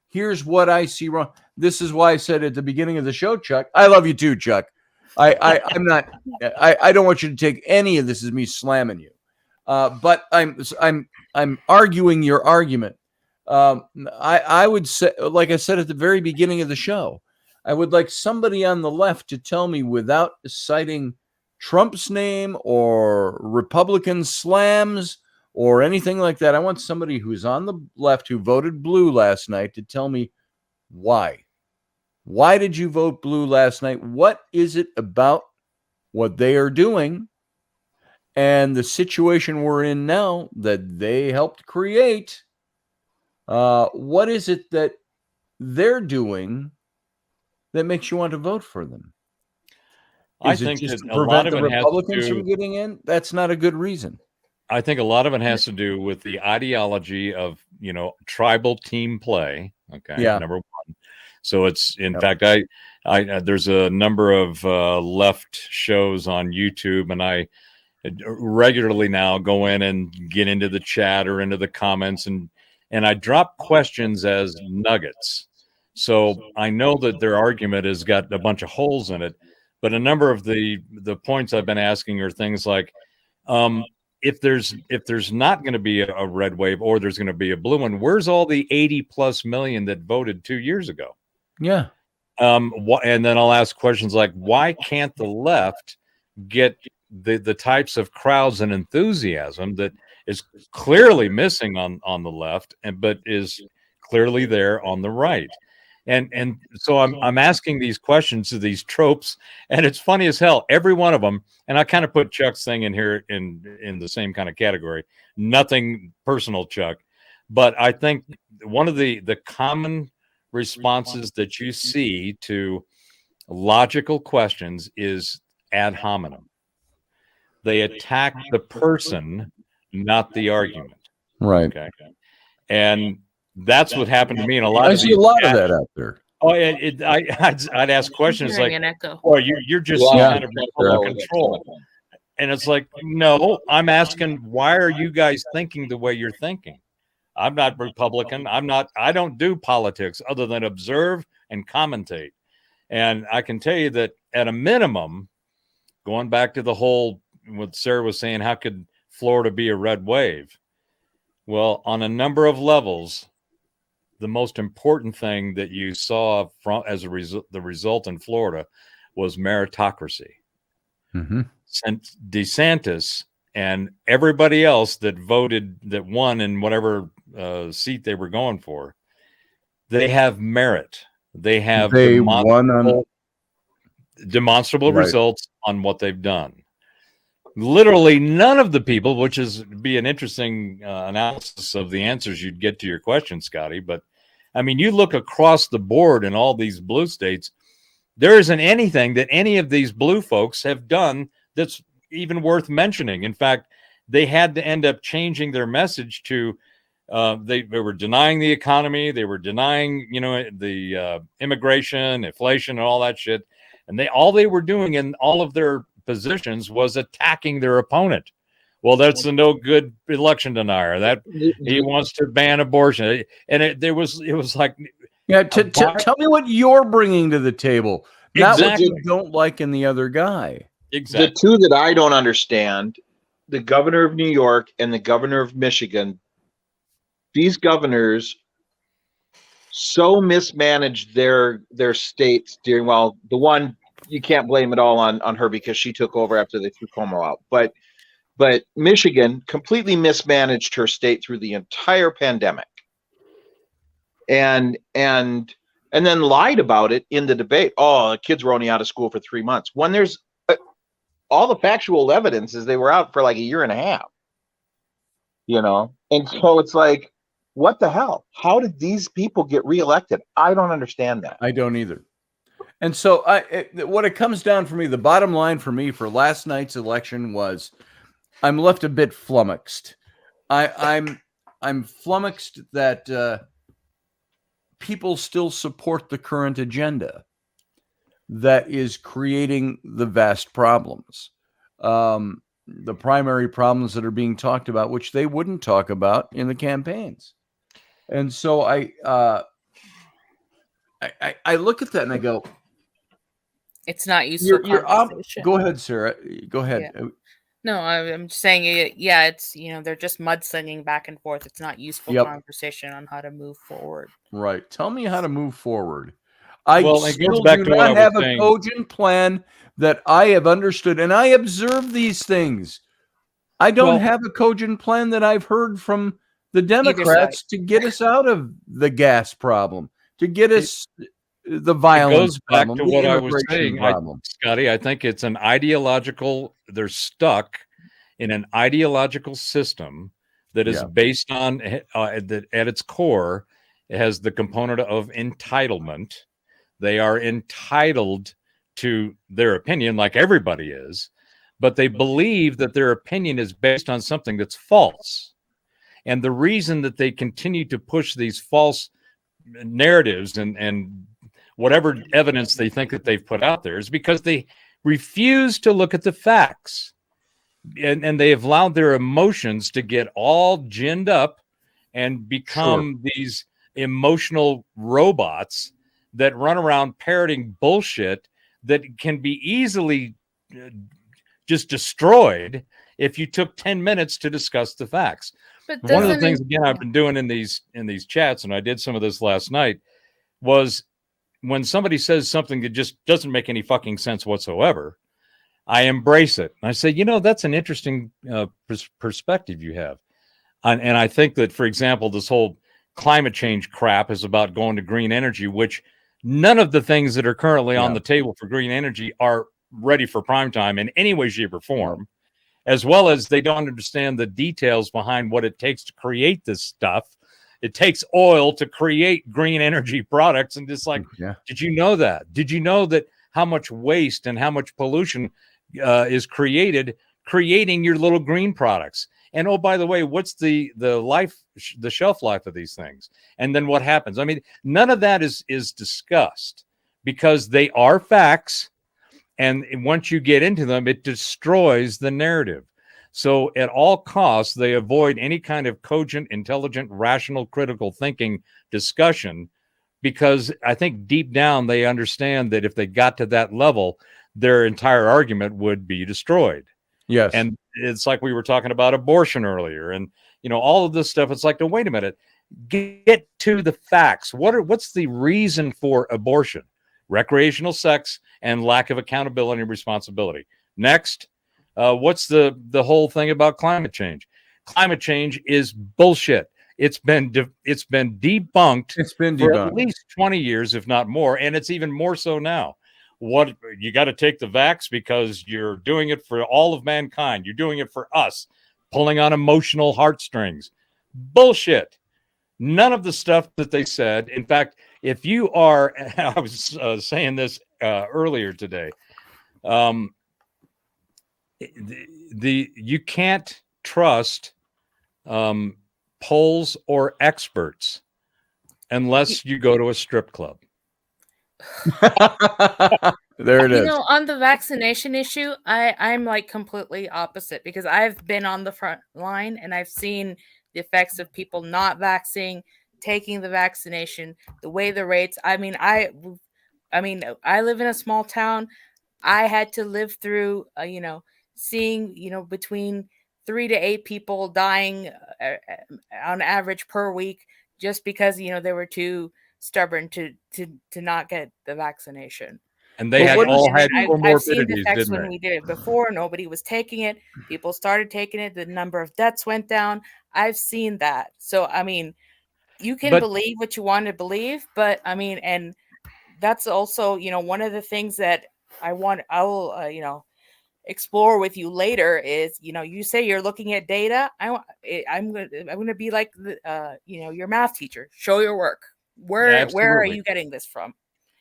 Here's what I see wrong. This is why I said at the beginning of the show, Chuck, I love you too, Chuck. I'm not. I don't want you to take any of this as me slamming you. But I'm arguing your argument. I would say, like I said at the very beginning of the show, I would like somebody on the left to tell me without citing Trump's name or Republican slams or anything like that. I want somebody who's on the left who voted blue last night to tell me why. Why did you vote blue last night? What is it about what they are doing and the situation we're in now that they helped create? What is it that they're doing that makes you want to vote for them? I think just to prevent the Republicans from getting in? That's not a good reason. I think a lot of it has to do with the ideology of, tribal team play. Okay. Yeah. Number one. So it's, in fact, I there's a number of left shows on YouTube, and I regularly now go in and get into the chat or into the comments, and I drop questions as nuggets. So I know that their argument has got a bunch of holes in it, but a number of the points I've been asking are things like, if there's not going to be a red wave or there's going to be a blue one, where's all the 80+ million that voted 2 years ago? Yeah. And then I'll ask questions like, why can't the left get the types of crowds and enthusiasm that is clearly missing on the left, but is clearly there on the right? And so I'm asking these questions to these tropes, and it's funny as hell, every one of them. And I kind of put Chuck's thing in here in the same kind of category. Nothing personal, Chuck, but I think one of the common responses that you see to logical questions is ad hominem. They attack the person, not the argument. Right. Okay. And that's what happened to me in a lot. I see a lot of that out there. Oh, I'd ask questions like, an echo. "Well, you're just kind of out of control," and it's like, no, I'm asking, why are you guys thinking the way you're thinking? I'm not Republican. I don't do politics other than observe and commentate. And I can tell you that at a minimum, going back to the whole, what Sarah was saying, how could Florida be a red wave? Well, on a number of levels, the most important thing that you saw as a result, the result in Florida, was meritocracy. Mm-hmm. DeSantis and everybody else that voted, that won in whatever seat they were going for, they have merit. They have demonstrable right. results on what they've done. literally none of the people, which is be an interesting analysis of the answers you'd get to your question, Scotty. But I mean, you look across the board in all these blue states, there isn't anything that any of these blue folks have done that's even worth mentioning. In fact, they had to end up changing their message to they were denying the economy, they were denying, the immigration, inflation, and all that shit. And all they were doing in all of their positions was attacking their opponent. Well, that's a no good election denier. That he wants to ban abortion, and it was like, yeah. Tell me what you're bringing to the table, not exactly. what you don't like in the other guy. Exactly. The two that I don't understand, the governor of New York and the governor of Michigan. These governors so mismanaged their states during, well, the one you can't blame it all on her because she took over after they threw Cuomo out. But Michigan completely mismanaged her state through the entire pandemic. And then lied about it in the debate. Oh, the kids were only out of school for 3 months. When there's all the factual evidence is they were out for like a year and a half. And so it's like, what the hell? How did these people get reelected? I don't understand that. I don't either. And so what it comes down for me, the bottom line for me for last night's election was I'm left a bit flummoxed. I'm flummoxed that people still support the current agenda that is creating the vast problems. The primary problems that are being talked about, which they wouldn't talk about in the campaigns. And so I look at that and I go, it's not useful conversation. Go ahead, Sarah. Go ahead. Yeah. No, I'm just saying it. Yeah, it's, they're just mudslinging back and forth. It's not useful conversation on how to move forward. Right. Tell me how to move forward. I still do not have a cogent plan that I have understood, and I observe these things. I don't have a cogent plan that I've heard from the Democrats to get us out of the gas problem, to get us the violence problem. It goes back to what I was saying, Scotty. I think it's an ideological. They're stuck in an ideological system that is based on that at its core, it has the component of entitlement. They are entitled to their opinion, like everybody is, but they believe that their opinion is based on something that's false. And the reason that they continue to push these false narratives and whatever evidence they think that they've put out there is because they refuse to look at the facts. And they have allowed their emotions to get all ginned up and become these emotional robots that run around parroting bullshit that can be easily just destroyed if you took 10 minutes to discuss the facts. But one of the things, again, I've been doing in these chats, and I did some of this last night, was when somebody says something that just doesn't make any fucking sense whatsoever, I embrace it. I say, that's an interesting perspective you have. And I think that, for example, this whole climate change crap is about going to green energy, which none of the things that are currently on the table for green energy are ready for prime time in any way, shape, or form, as well as they don't understand the details behind what it takes to create this stuff. It takes oil to create green energy products. And just like, did you know that? Did you know that how much waste and how much pollution is creating your little green products? And oh, by the way, what's the shelf life of these things? And then what happens? I mean, none of that is discussed because they are facts. And once you get into them, it destroys the narrative. So at all costs, they avoid any kind of cogent, intelligent, rational, critical thinking discussion, because I think deep down they understand that if they got to that level, their entire argument would be destroyed. Yes. And it's like we were talking about abortion earlier, and all of this stuff. It's like, no, wait a minute, get to the facts. What's the reason for abortion? Recreational sex and lack of accountability and responsibility. Next, what's the whole thing about climate change? Climate change is bullshit. It's been debunked. It's been for debunked at least 20 years, if not more, and it's even more so now. what you got to take the vax because you're doing it for all of mankind. You're doing it for us, pulling on emotional heartstrings. Bullshit. None of the stuff that they said. In fact, if you are, I was saying this earlier today, you can't trust polls or experts unless you go to a strip club. There it is. On the vaccination issue, I'm like completely opposite because I've been on the front line and I've seen the effects of people not vaccinating, taking the vaccination, the way the rates. I mean, I live in a small town. I had to live through, seeing, between 3 to 8 people dying on average per week just because, they were too stubborn to not get the vaccination. And they had comorbidities, I've seen the effects didn't when they? we did it before. Nobody was taking it. People started taking it. The number of deaths went down. I've seen that. So, I mean, you can believe what you want to believe, but I mean, and that's also, one of the things that I will explore with you later is, you say you're looking at data. I'm going to be like, your math teacher. Show your work. Where are you getting this from?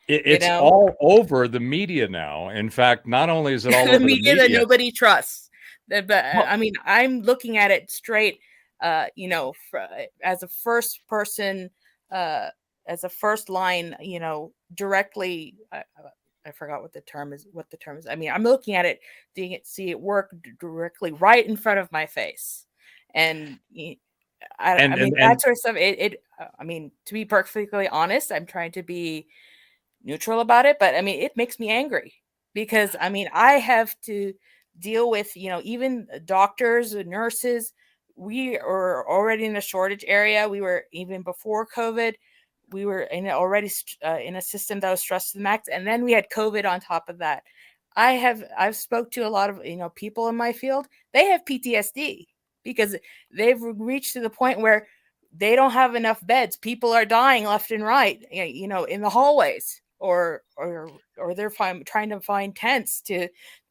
It's all over the media now. In fact, not only is it all over the media that nobody trusts, but I mean, I'm looking at it straight, as a first person, as a first line, directly. I forgot what the term is. I mean, I'm looking at it, see it work directly right in front of my face, and that sort of stuff. I mean, to be perfectly honest, I'm trying to be neutral about it, but I mean, it makes me angry because I mean, I have to deal with, even doctors and nurses. We are already in a shortage area. We were even before COVID. We were already in a system that was stressed to the max, and then we had COVID on top of that. I've spoke to a lot of people in my field. They have PTSD because they've reached to the point where they don't have enough beds. People are dying left and right, in the hallways, or they're trying to find tents to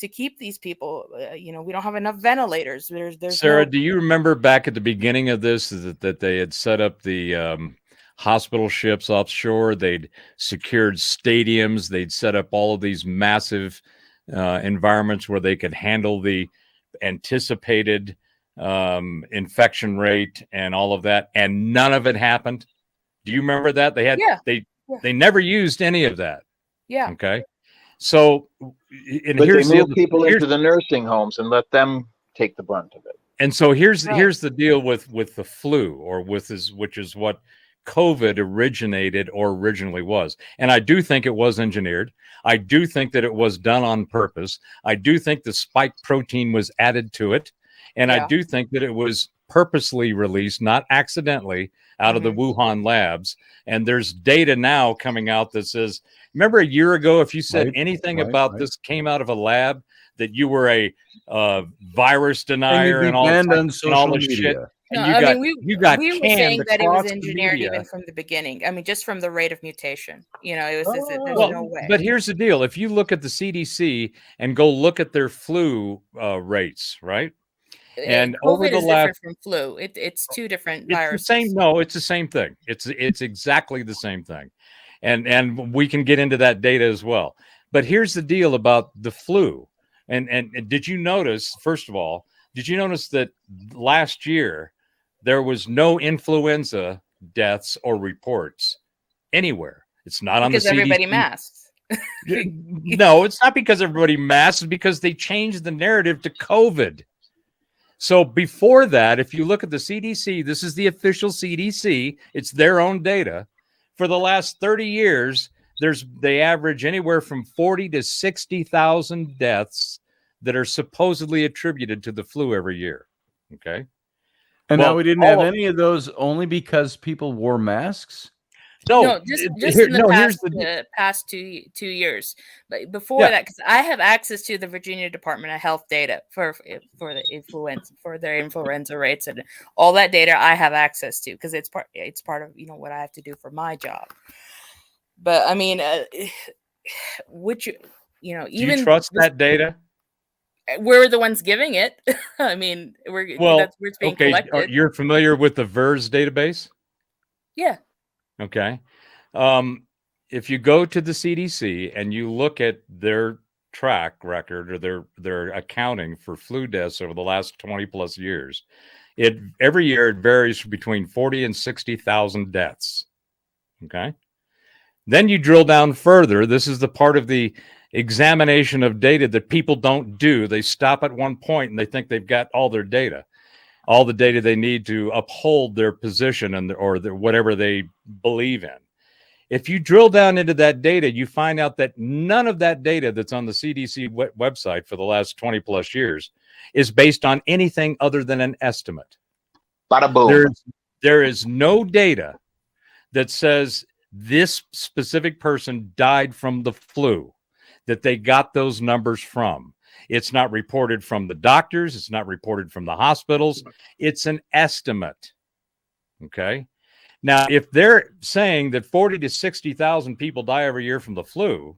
keep these people. We don't have enough ventilators. There's Sarah, do you remember back at the beginning of this that they had set up the hospital ships offshore? They'd secured stadiums. They'd set up all of these massive environments where they could handle the anticipated infection rate and all of that, and none of it happened. Do you remember that? They never used any of that. Yeah. Okay. So, and but here's they move people into the nursing homes and let them take the brunt of it. And so here's the deal with the flu, or which is what COVID originated or originally was. And I do think it was engineered. I do think that it was done on purpose. I do think the spike protein was added to it. And I do think that it was purposely released, not accidentally, out of the Wuhan labs. And there's data now coming out that says, remember a year ago, if you said anything about this came out of a lab, that you were a virus denier and all this shit. And you got we were saying that it was engineered even from the beginning. I mean, just from the rate of mutation. It was there's no way. But here's the deal: if you look at the CDC and go look at their flu rates, right? And COVID over the is different from flu. It's two different viruses. It's the same thing. It's exactly the same thing, and we can get into that data as well. But here's the deal about the flu. And did you notice? First of all, did you notice that last year there was no influenza deaths or reports anywhere? It's not on the CDC. Because everybody masked. No, it's not because everybody masked. It's because they changed the narrative to COVID. So before that, if you look at the CDC, this is the official CDC. It's their own data. For the last 30 years, they average anywhere from 40 to 60,000 deaths that are supposedly attributed to the flu every year. Okay. And now we didn't have any of those only because people wore masks? No, just in the past 2 years. But before that, because I have access to the Virginia Department of Health data for the influenza, for their influenza rates and all that data I have access to because it's part of what I have to do for my job. But I mean, which, you know, Do even you trust that data? we're the ones giving it. I mean, that's where it's being collected. You're familiar with the VERS database? Yeah. Okay. If you go to the CDC and you look at their track record or their accounting for flu deaths over the last 20 plus years, every year it varies between 40 and 60,000 deaths. Okay. Then you drill down further. This is the part of the examination of data that people don't do. They stop at one point and they think they've got all their data, all the data they need to uphold their position or whatever they believe in. If you drill down into that data, you find out that none of that data that's on the CDC website for the last 20 plus years is based on anything other than an estimate. Bada boom. There is no data that says this specific person died from the flu, that they got those numbers from. It's not reported from the doctors. It's not reported from the hospitals. It's an estimate. Okay. Now, if they're saying that 40 to 60,000 people die every year from the flu,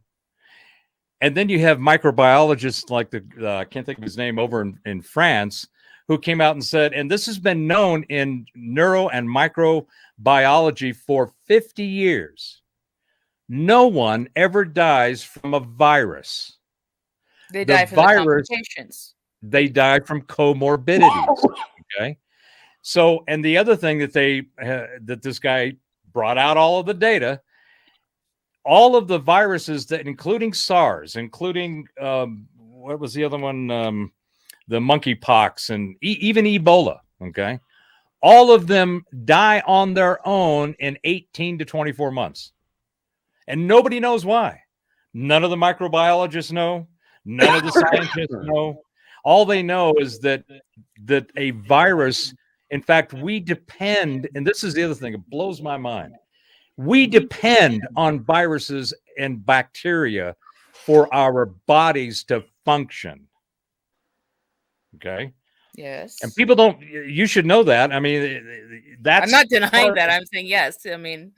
and then you have microbiologists like I can't think of his name over in France, who came out and said, and this has been known in neuro and microbiology for 50 years, no one ever dies from a virus. They die from the complications. They die from comorbidities. Okay. So, and the other thing that that this guy brought out all of the data, all of the viruses that, including SARS, including what was the other one, the monkeypox, and even Ebola. Okay, all of them die on their own in 18 to 24 months, and nobody knows why. None of the microbiologists know. None of the scientists know. All they know is that a virus. In fact, we depend, and this is the other thing, it blows my mind. We depend on viruses and bacteria for our bodies to function. Okay? Yes. And people don't, you should know that. I mean, that's. I'm not denying that. I'm saying yes. I mean,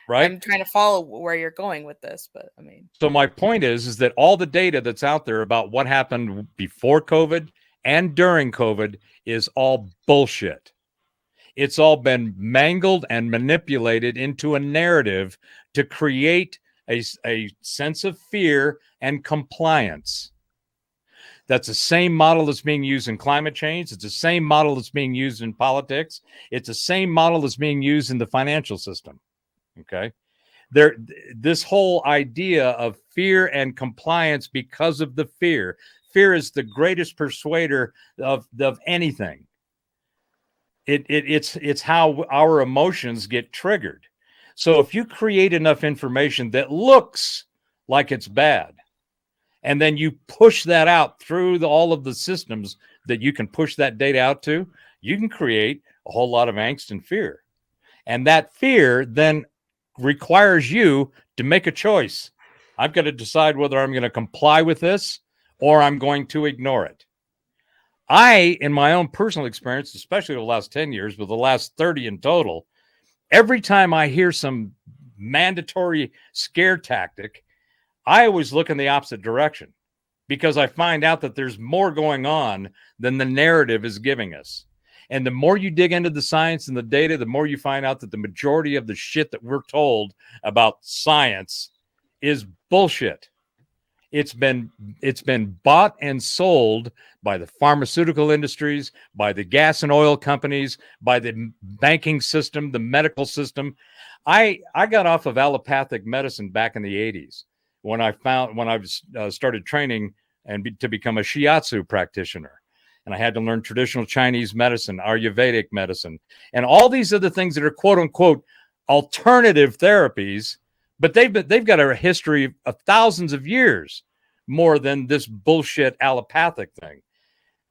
right? I'm trying to follow where you're going with this, but I mean. So my point is that all the data that's out there about what happened before COVID and during COVID is all bullshit. It's all been mangled and manipulated into a narrative to create a sense of fear and compliance. That's the same model that's being used in climate change. It's the same model that's being used in politics. It's the same model that's being used in the financial system. Okay. This whole idea of fear and compliance because of the fear. Fear is the greatest persuader of anything. It's how our emotions get triggered. So if you create enough information that looks like it's bad, and then you push that out through all of the systems that you can push that data out to, you can create a whole lot of angst and fear. And that fear then requires you to make a choice. I've got to decide whether I'm going to comply with this or I'm going to ignore it. I, in my own personal experience, especially the last 10 years, but the last 30 in total, every time I hear some mandatory scare tactic, I always look in the opposite direction because I find out that there's more going on than the narrative is giving us. And the more you dig into the science and the data, the more you find out that the majority of the shit that we're told about science is bullshit. It's been bought and sold by the pharmaceutical industries, by the gas and oil companies, by the banking system, the medical system. I got off of allopathic medicine back in the 80s when I started training to become a shiatsu practitioner. And I had to learn traditional Chinese medicine, Ayurvedic medicine, and all these other things that are quote unquote alternative therapies. But they've got a history of thousands of years more than this bullshit allopathic thing.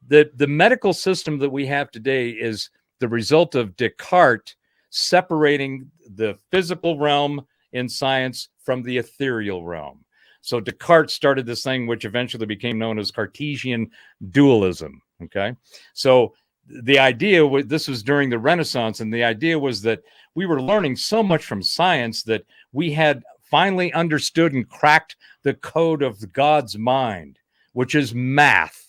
The medical system that we have today is the result of Descartes separating the physical realm in science from the ethereal realm. So Descartes started this thing which eventually became known as Cartesian dualism. Okay. So the idea was, this was during the Renaissance, and the idea was that we were learning so much from science that we had finally understood and cracked the code of God's mind, which is math.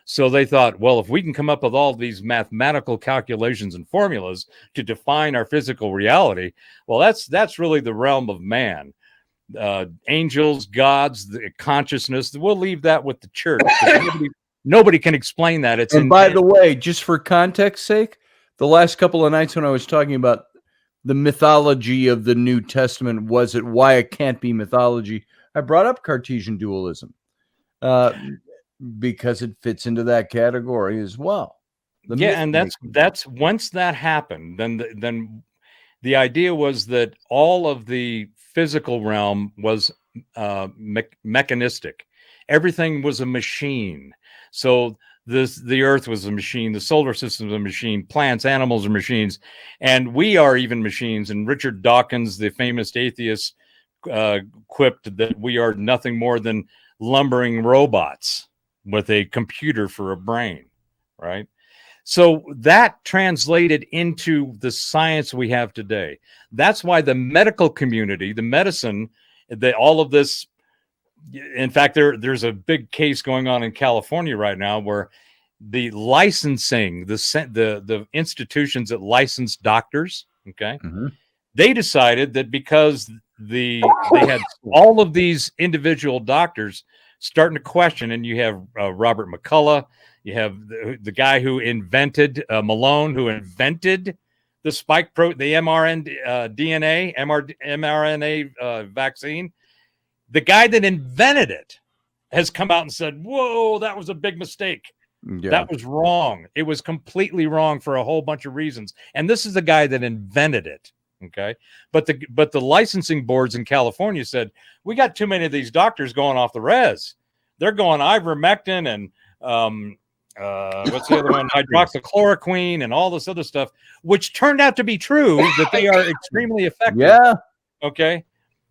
So they thought, well, if we can come up with all these mathematical calculations and formulas to define our physical reality, well, that's really the realm of man. Angels, gods, the consciousness. We'll leave that with the church. Nobody can explain that. And by the way, just for context sake, the last couple of nights when I was talking about the mythology of the New Testament, was it why it can't be mythology, I brought up Cartesian dualism because it fits into that category as well. And that's once that happened, then the idea was that all of the physical realm was mechanistic. Everything was a machine. So the earth was a machine, the solar system is a machine, plants, animals are machines, and we are even machines. And Richard Dawkins, the famous atheist, quipped that we are nothing more than lumbering robots with a computer for a brain, right? So that translated into the science we have today. That's why the medical community, the medicine, all of this. In fact, there's a big case going on in California right now where the licensing, the institutions that license doctors, okay, they decided that because they had all of these individual doctors starting to question, and you have Robert McCullough, you have the guy who invented Malone, who invented the spike protein, the mRNA vaccine. The guy that invented it has come out and said, whoa, that was a big mistake. Yeah. That was wrong. It was completely wrong for a whole bunch of reasons. And this is the guy that invented it. Okay. But the licensing boards in California said, we got too many of these doctors going off the res. They're going ivermectin and what's the other one? Hydroxychloroquine and all this other stuff, which turned out to be true, that they are extremely effective. Yeah. Okay.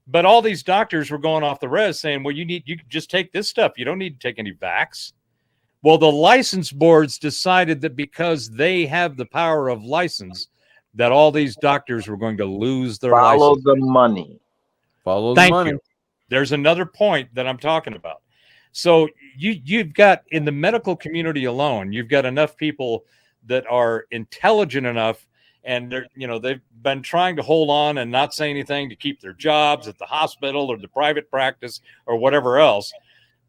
But all these doctors were going off the res saying, well, you can just take this stuff. You don't need to take any vax. Well, the license boards decided that because they have the power of license, that all these doctors were going to lose their license. Follow the money. Thank you. There's another point that I'm talking about. So you've got, in the medical community alone, you've got enough people that are intelligent enough, and they've been trying to hold on and not say anything to keep their jobs at the hospital or the private practice or whatever else.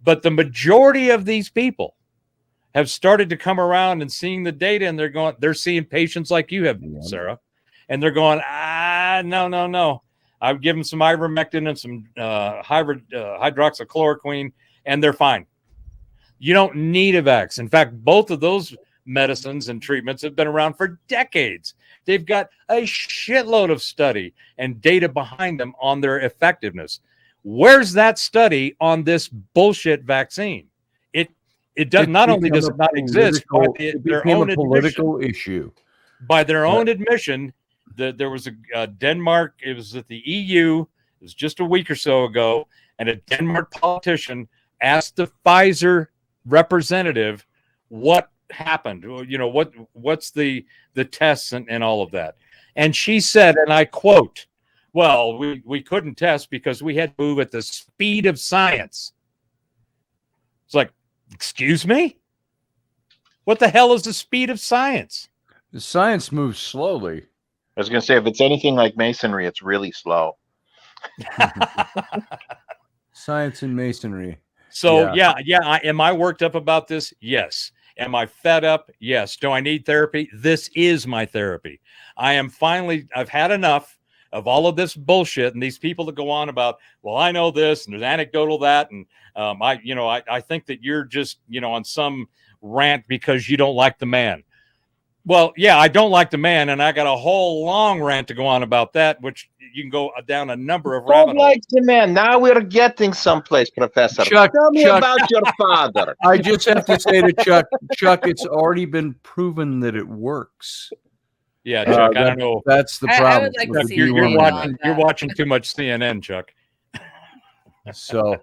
But the majority of these people have started to come around and seeing the data, and they're seeing patients like you have, Sarah, and they're going, no. I've given some ivermectin and some hydroxychloroquine, and they're fine. You don't need a vax. In fact, both of those medicines and treatments have been around for decades. They've got a shitload of study and data behind them on their effectiveness. Where's that study on this bullshit vaccine? It does not only does it not exist, but their own political issue. By their own admission, there was a Denmark. It was at the EU. It was just a week or so ago, and a Denmark politician asked the Pfizer representative what happened. What's the tests and all of that. And she said, and I quote, well, we couldn't test because we had to move at the speed of science. It's like, excuse me? What the hell is the speed of science? The science moves slowly. I was going to say, if it's anything like masonry, it's really slow. Science and masonry. So, yeah. Am I worked up about this? Yes. Am I fed up? Yes. Do I need therapy? This is my therapy. I've had enough of all of this bullshit and these people that go on about, well, I know this and there's anecdotal that. And I think that you're just, on some rant because you don't like the man. Well, yeah, I don't like the man, and I got a whole long rant to go on about that, which you can go down a number of rabbit holes. Don't like the man. Now we're getting someplace, Professor. Chuck, tell me about your father. I just have to say to Chuck, it's already been proven that it works. Yeah, Chuck, I don't know. That's the problem. I would like to see you're watching too much CNN, Chuck. So,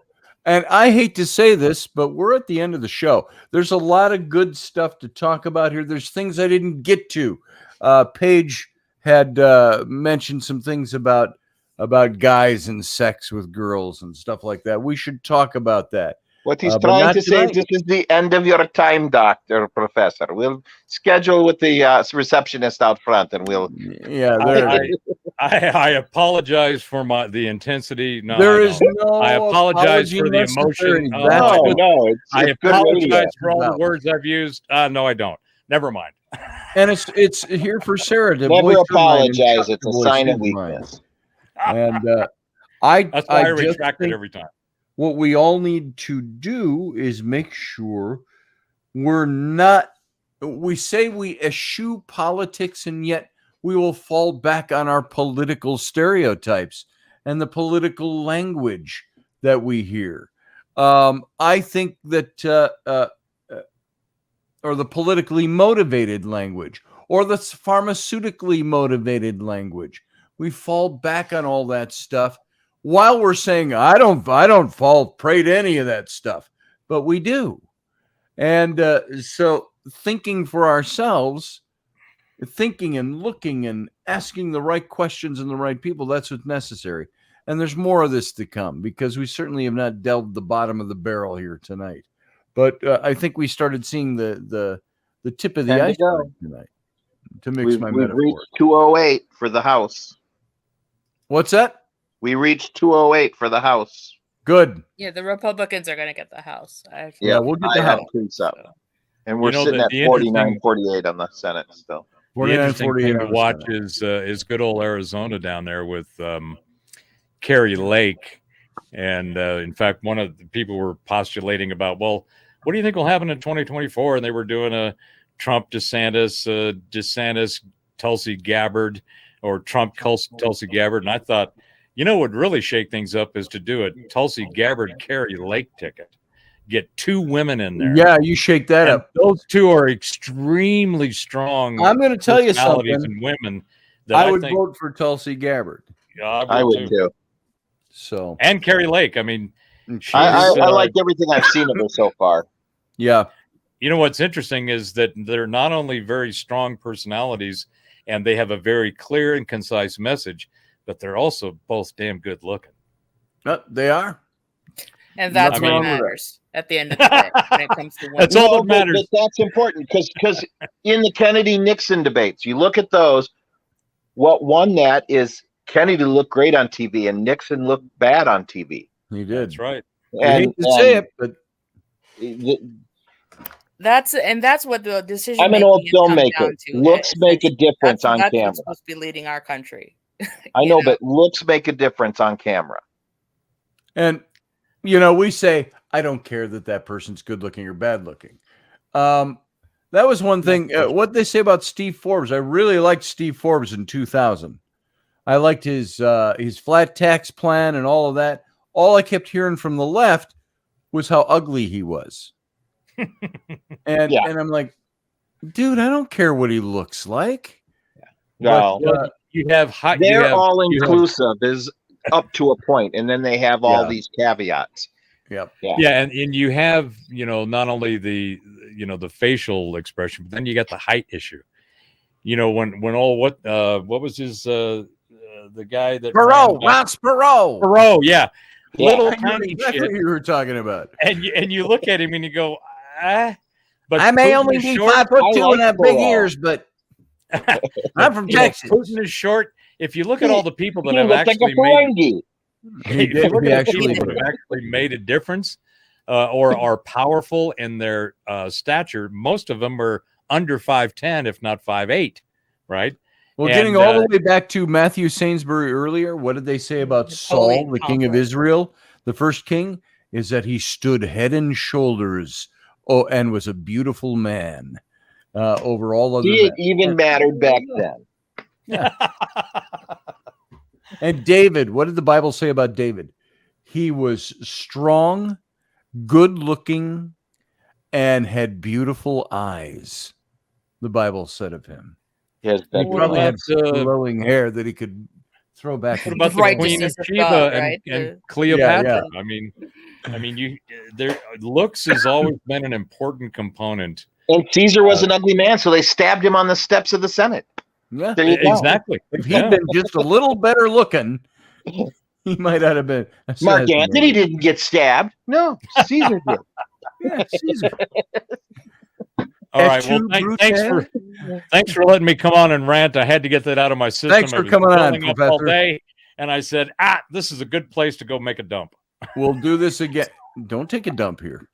and I hate to say this, but we're at the end of the show. There's a lot of good stuff to talk about here. There's things I didn't get to. Paige had mentioned some things about about guys and sex with girls and stuff like that. We should talk about that. What he's but trying not to say is tonight. this is the end of your time, Doctor Professor. We'll schedule with the receptionist out front, and we'll. Yeah, there. I apologize for the intensity. No, There I is don't. no I apologize apology for the necessary. emotion. That's No, what- no, it's I good radio. apologize for all the about. words I've used. No, I don't. Never mind. And it's here for Sarah to Never voice her mind and apologize. Chuck It's to a voice sign of his mind. weakness. And I That's why I just retract it think every time. what we all need to do is make sure we're not. We say we eschew politics, and yet we will fall back on our political stereotypes and the political language that we hear. I think that, or the politically motivated language, or the pharmaceutically motivated language, we fall back on all that stuff while we're saying, I don't fall prey to any of that stuff, but we do. And so thinking for ourselves, thinking and looking and asking the right questions and the right people, that's what's necessary. And there's more of this to come, because we certainly have not delved the bottom of the barrel here tonight. But I think we started seeing the tip of the Time to iceberg go. tonight, to mix We've my reached metaphor. 208 for the House. What's that? We reached 208 for the House. Good. Yeah, the Republicans are going to get the House. Yeah, we'll get I the have House. tweets up. So. And we're You know, sitting the at 49, 48 on the Senate still. The interesting 49-48 thing to on the watch Senate. is good old Arizona down there with Kerry Lake. And in fact, one of the people were postulating about, well, what do you think will happen in 2024? And they were doing a Trump DeSantis Tulsi Gabbard, or Trump Tulsi Gabbard. And I thought, you know, what would really shake things up is to do a Tulsi Gabbard Kerry Lake ticket. Get two women in there. Yeah, you shake that And up. those two are extremely strong. I'm going to tell you personalities something. and women that I would think, vote for Tulsi Gabbard. yeah, I would too. So, And Kerry Lake. I mean, she's, I like everything I've seen of her so far. yeah. you know, what's interesting is that they're not only very strong personalities and they have a very clear and concise message, but they're also both damn good looking. They are. And that's Nothing what wrong with that. matters at the end of the day when it comes to women. That's all No, that matters. But that's important because in the Kennedy-Nixon debates, you look at those, what won that is Kennedy looked great on TV and Nixon looked bad on TV. He did. That's right. I hate to say it, but That's what the decision. I'm an old filmmaker. Down to. Looks make a difference on that's camera. what's supposed to be leading our country. I You know, but looks make a difference on camera. and you know, we say, I don't care that person's good looking or bad looking. That was one thing. What they say about Steve Forbes, I really liked Steve Forbes in 2000. I liked his flat tax plan and all of that. All I kept hearing from the left was how ugly he was. And I'm like, dude, I don't care what he looks like. No, Well, you have they're all inclusive is up to a point, and then they have all Yeah. these caveats. Yep. Yeah, and you have, you know, not only the facial expression, but then you got the height issue. You know, when what was his the guy that Ross Perot. Perot, yeah. Yeah. Little I knew tiny exactly shit. who you were talking about. And you look at him and you go, but I may Putin only is be short. 5'2" I like and have big Perot. ears, but I'm from You know, Texas. Putin is short. If you look at all the people that He have looked like a actually made Ferengi. He if you did. look He at the actually people that did. have actually made a difference or are powerful in their stature, most of them are under 5'10", if not 5'8", right? Well, And, getting all the way back to Matthew Sainsbury earlier, what did they say about Saul, Napoleon the king of complex. Israel, the first king? Is that he stood head and shoulders, and was a beautiful man over all other He men. even mattered back then. And David, what did the Bible say about David? He was strong, good looking, and had beautiful eyes. The Bible said of him. His He big probably had about, glowing hair that he could throw back. What into about the the Queen Righteousness of of Sheba God, and, right? and Cleopatra? Yeah. I mean, you their looks has always been an important component. And Caesar was an ugly man, so they stabbed him on the steps of the Senate. Yeah. There you go. Exactly. If he'd been just a little better looking, He might not have been. Mark Anthony didn't get stabbed. No, Caesar did. Yeah, Caesar. All right. Well, thanks for letting me come on and rant. I had to get that out of my system. Thanks for coming on, up all day, and I said, this is a good place to go make a dump. We'll do this again. Don't take a dump here.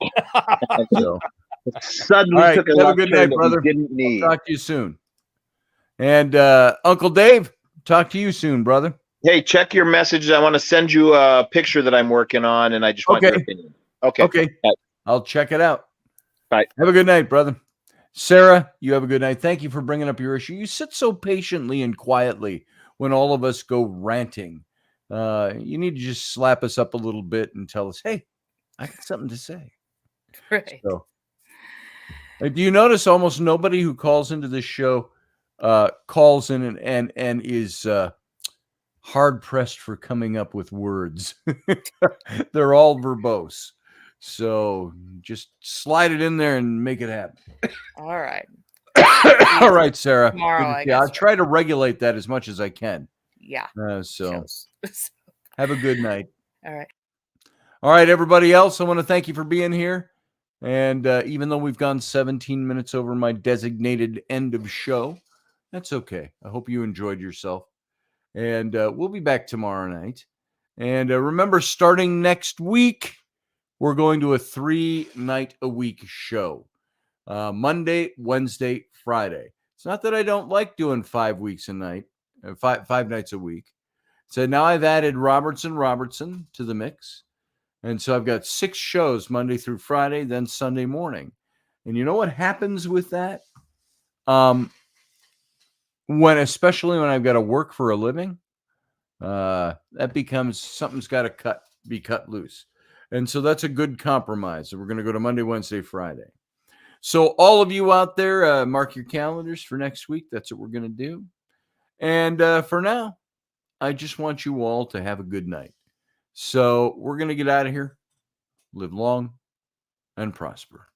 So, suddenly all right, took a have a good night, brother. Didn't need. I'll talk to you soon. And Uncle Dave, talk to you soon, brother. Hey, check your messages. I want to send you a picture that I'm working on, and I just want your opinion. Okay. Bye. I'll check it out. Bye. Have a good night, brother. Sarah, you have a good night. Thank you for bringing up your issue. You sit so patiently and quietly when all of us go ranting. You need to just slap us up a little bit and tell us, hey, I got something to say. Right. So, do you notice almost nobody who calls into this show calls in and is hard pressed for coming up with words? They're all verbose. So just slide it in there and make it happen. All right. All right, Sarah. Tomorrow, I'll try to regulate that as much as I can. Yeah. So have a good night. All right. All right, everybody else, I want to thank you for being here. And even though we've gone 17 minutes over my designated end of show, that's okay. I hope you enjoyed yourself. And we'll be back tomorrow night. And remember, starting next week, we're going to a 3-night-a-week show. Monday, Wednesday, Friday. It's not that I don't like doing 5 weeks a night, 5 nights a week. So now I've added Robertson to the mix. And so I've got 6 shows Monday through Friday, then Sunday morning. And you know what happens with that? Especially when I've got to work for a living, that becomes something's got to be cut loose. And so that's a good compromise. So we're going to go to Monday, Wednesday, Friday. So all of you out there, mark your calendars for next week. That's what we're going to do. And for now, I just want you all to have a good night. So we're going to get out of here. Live long and prosper.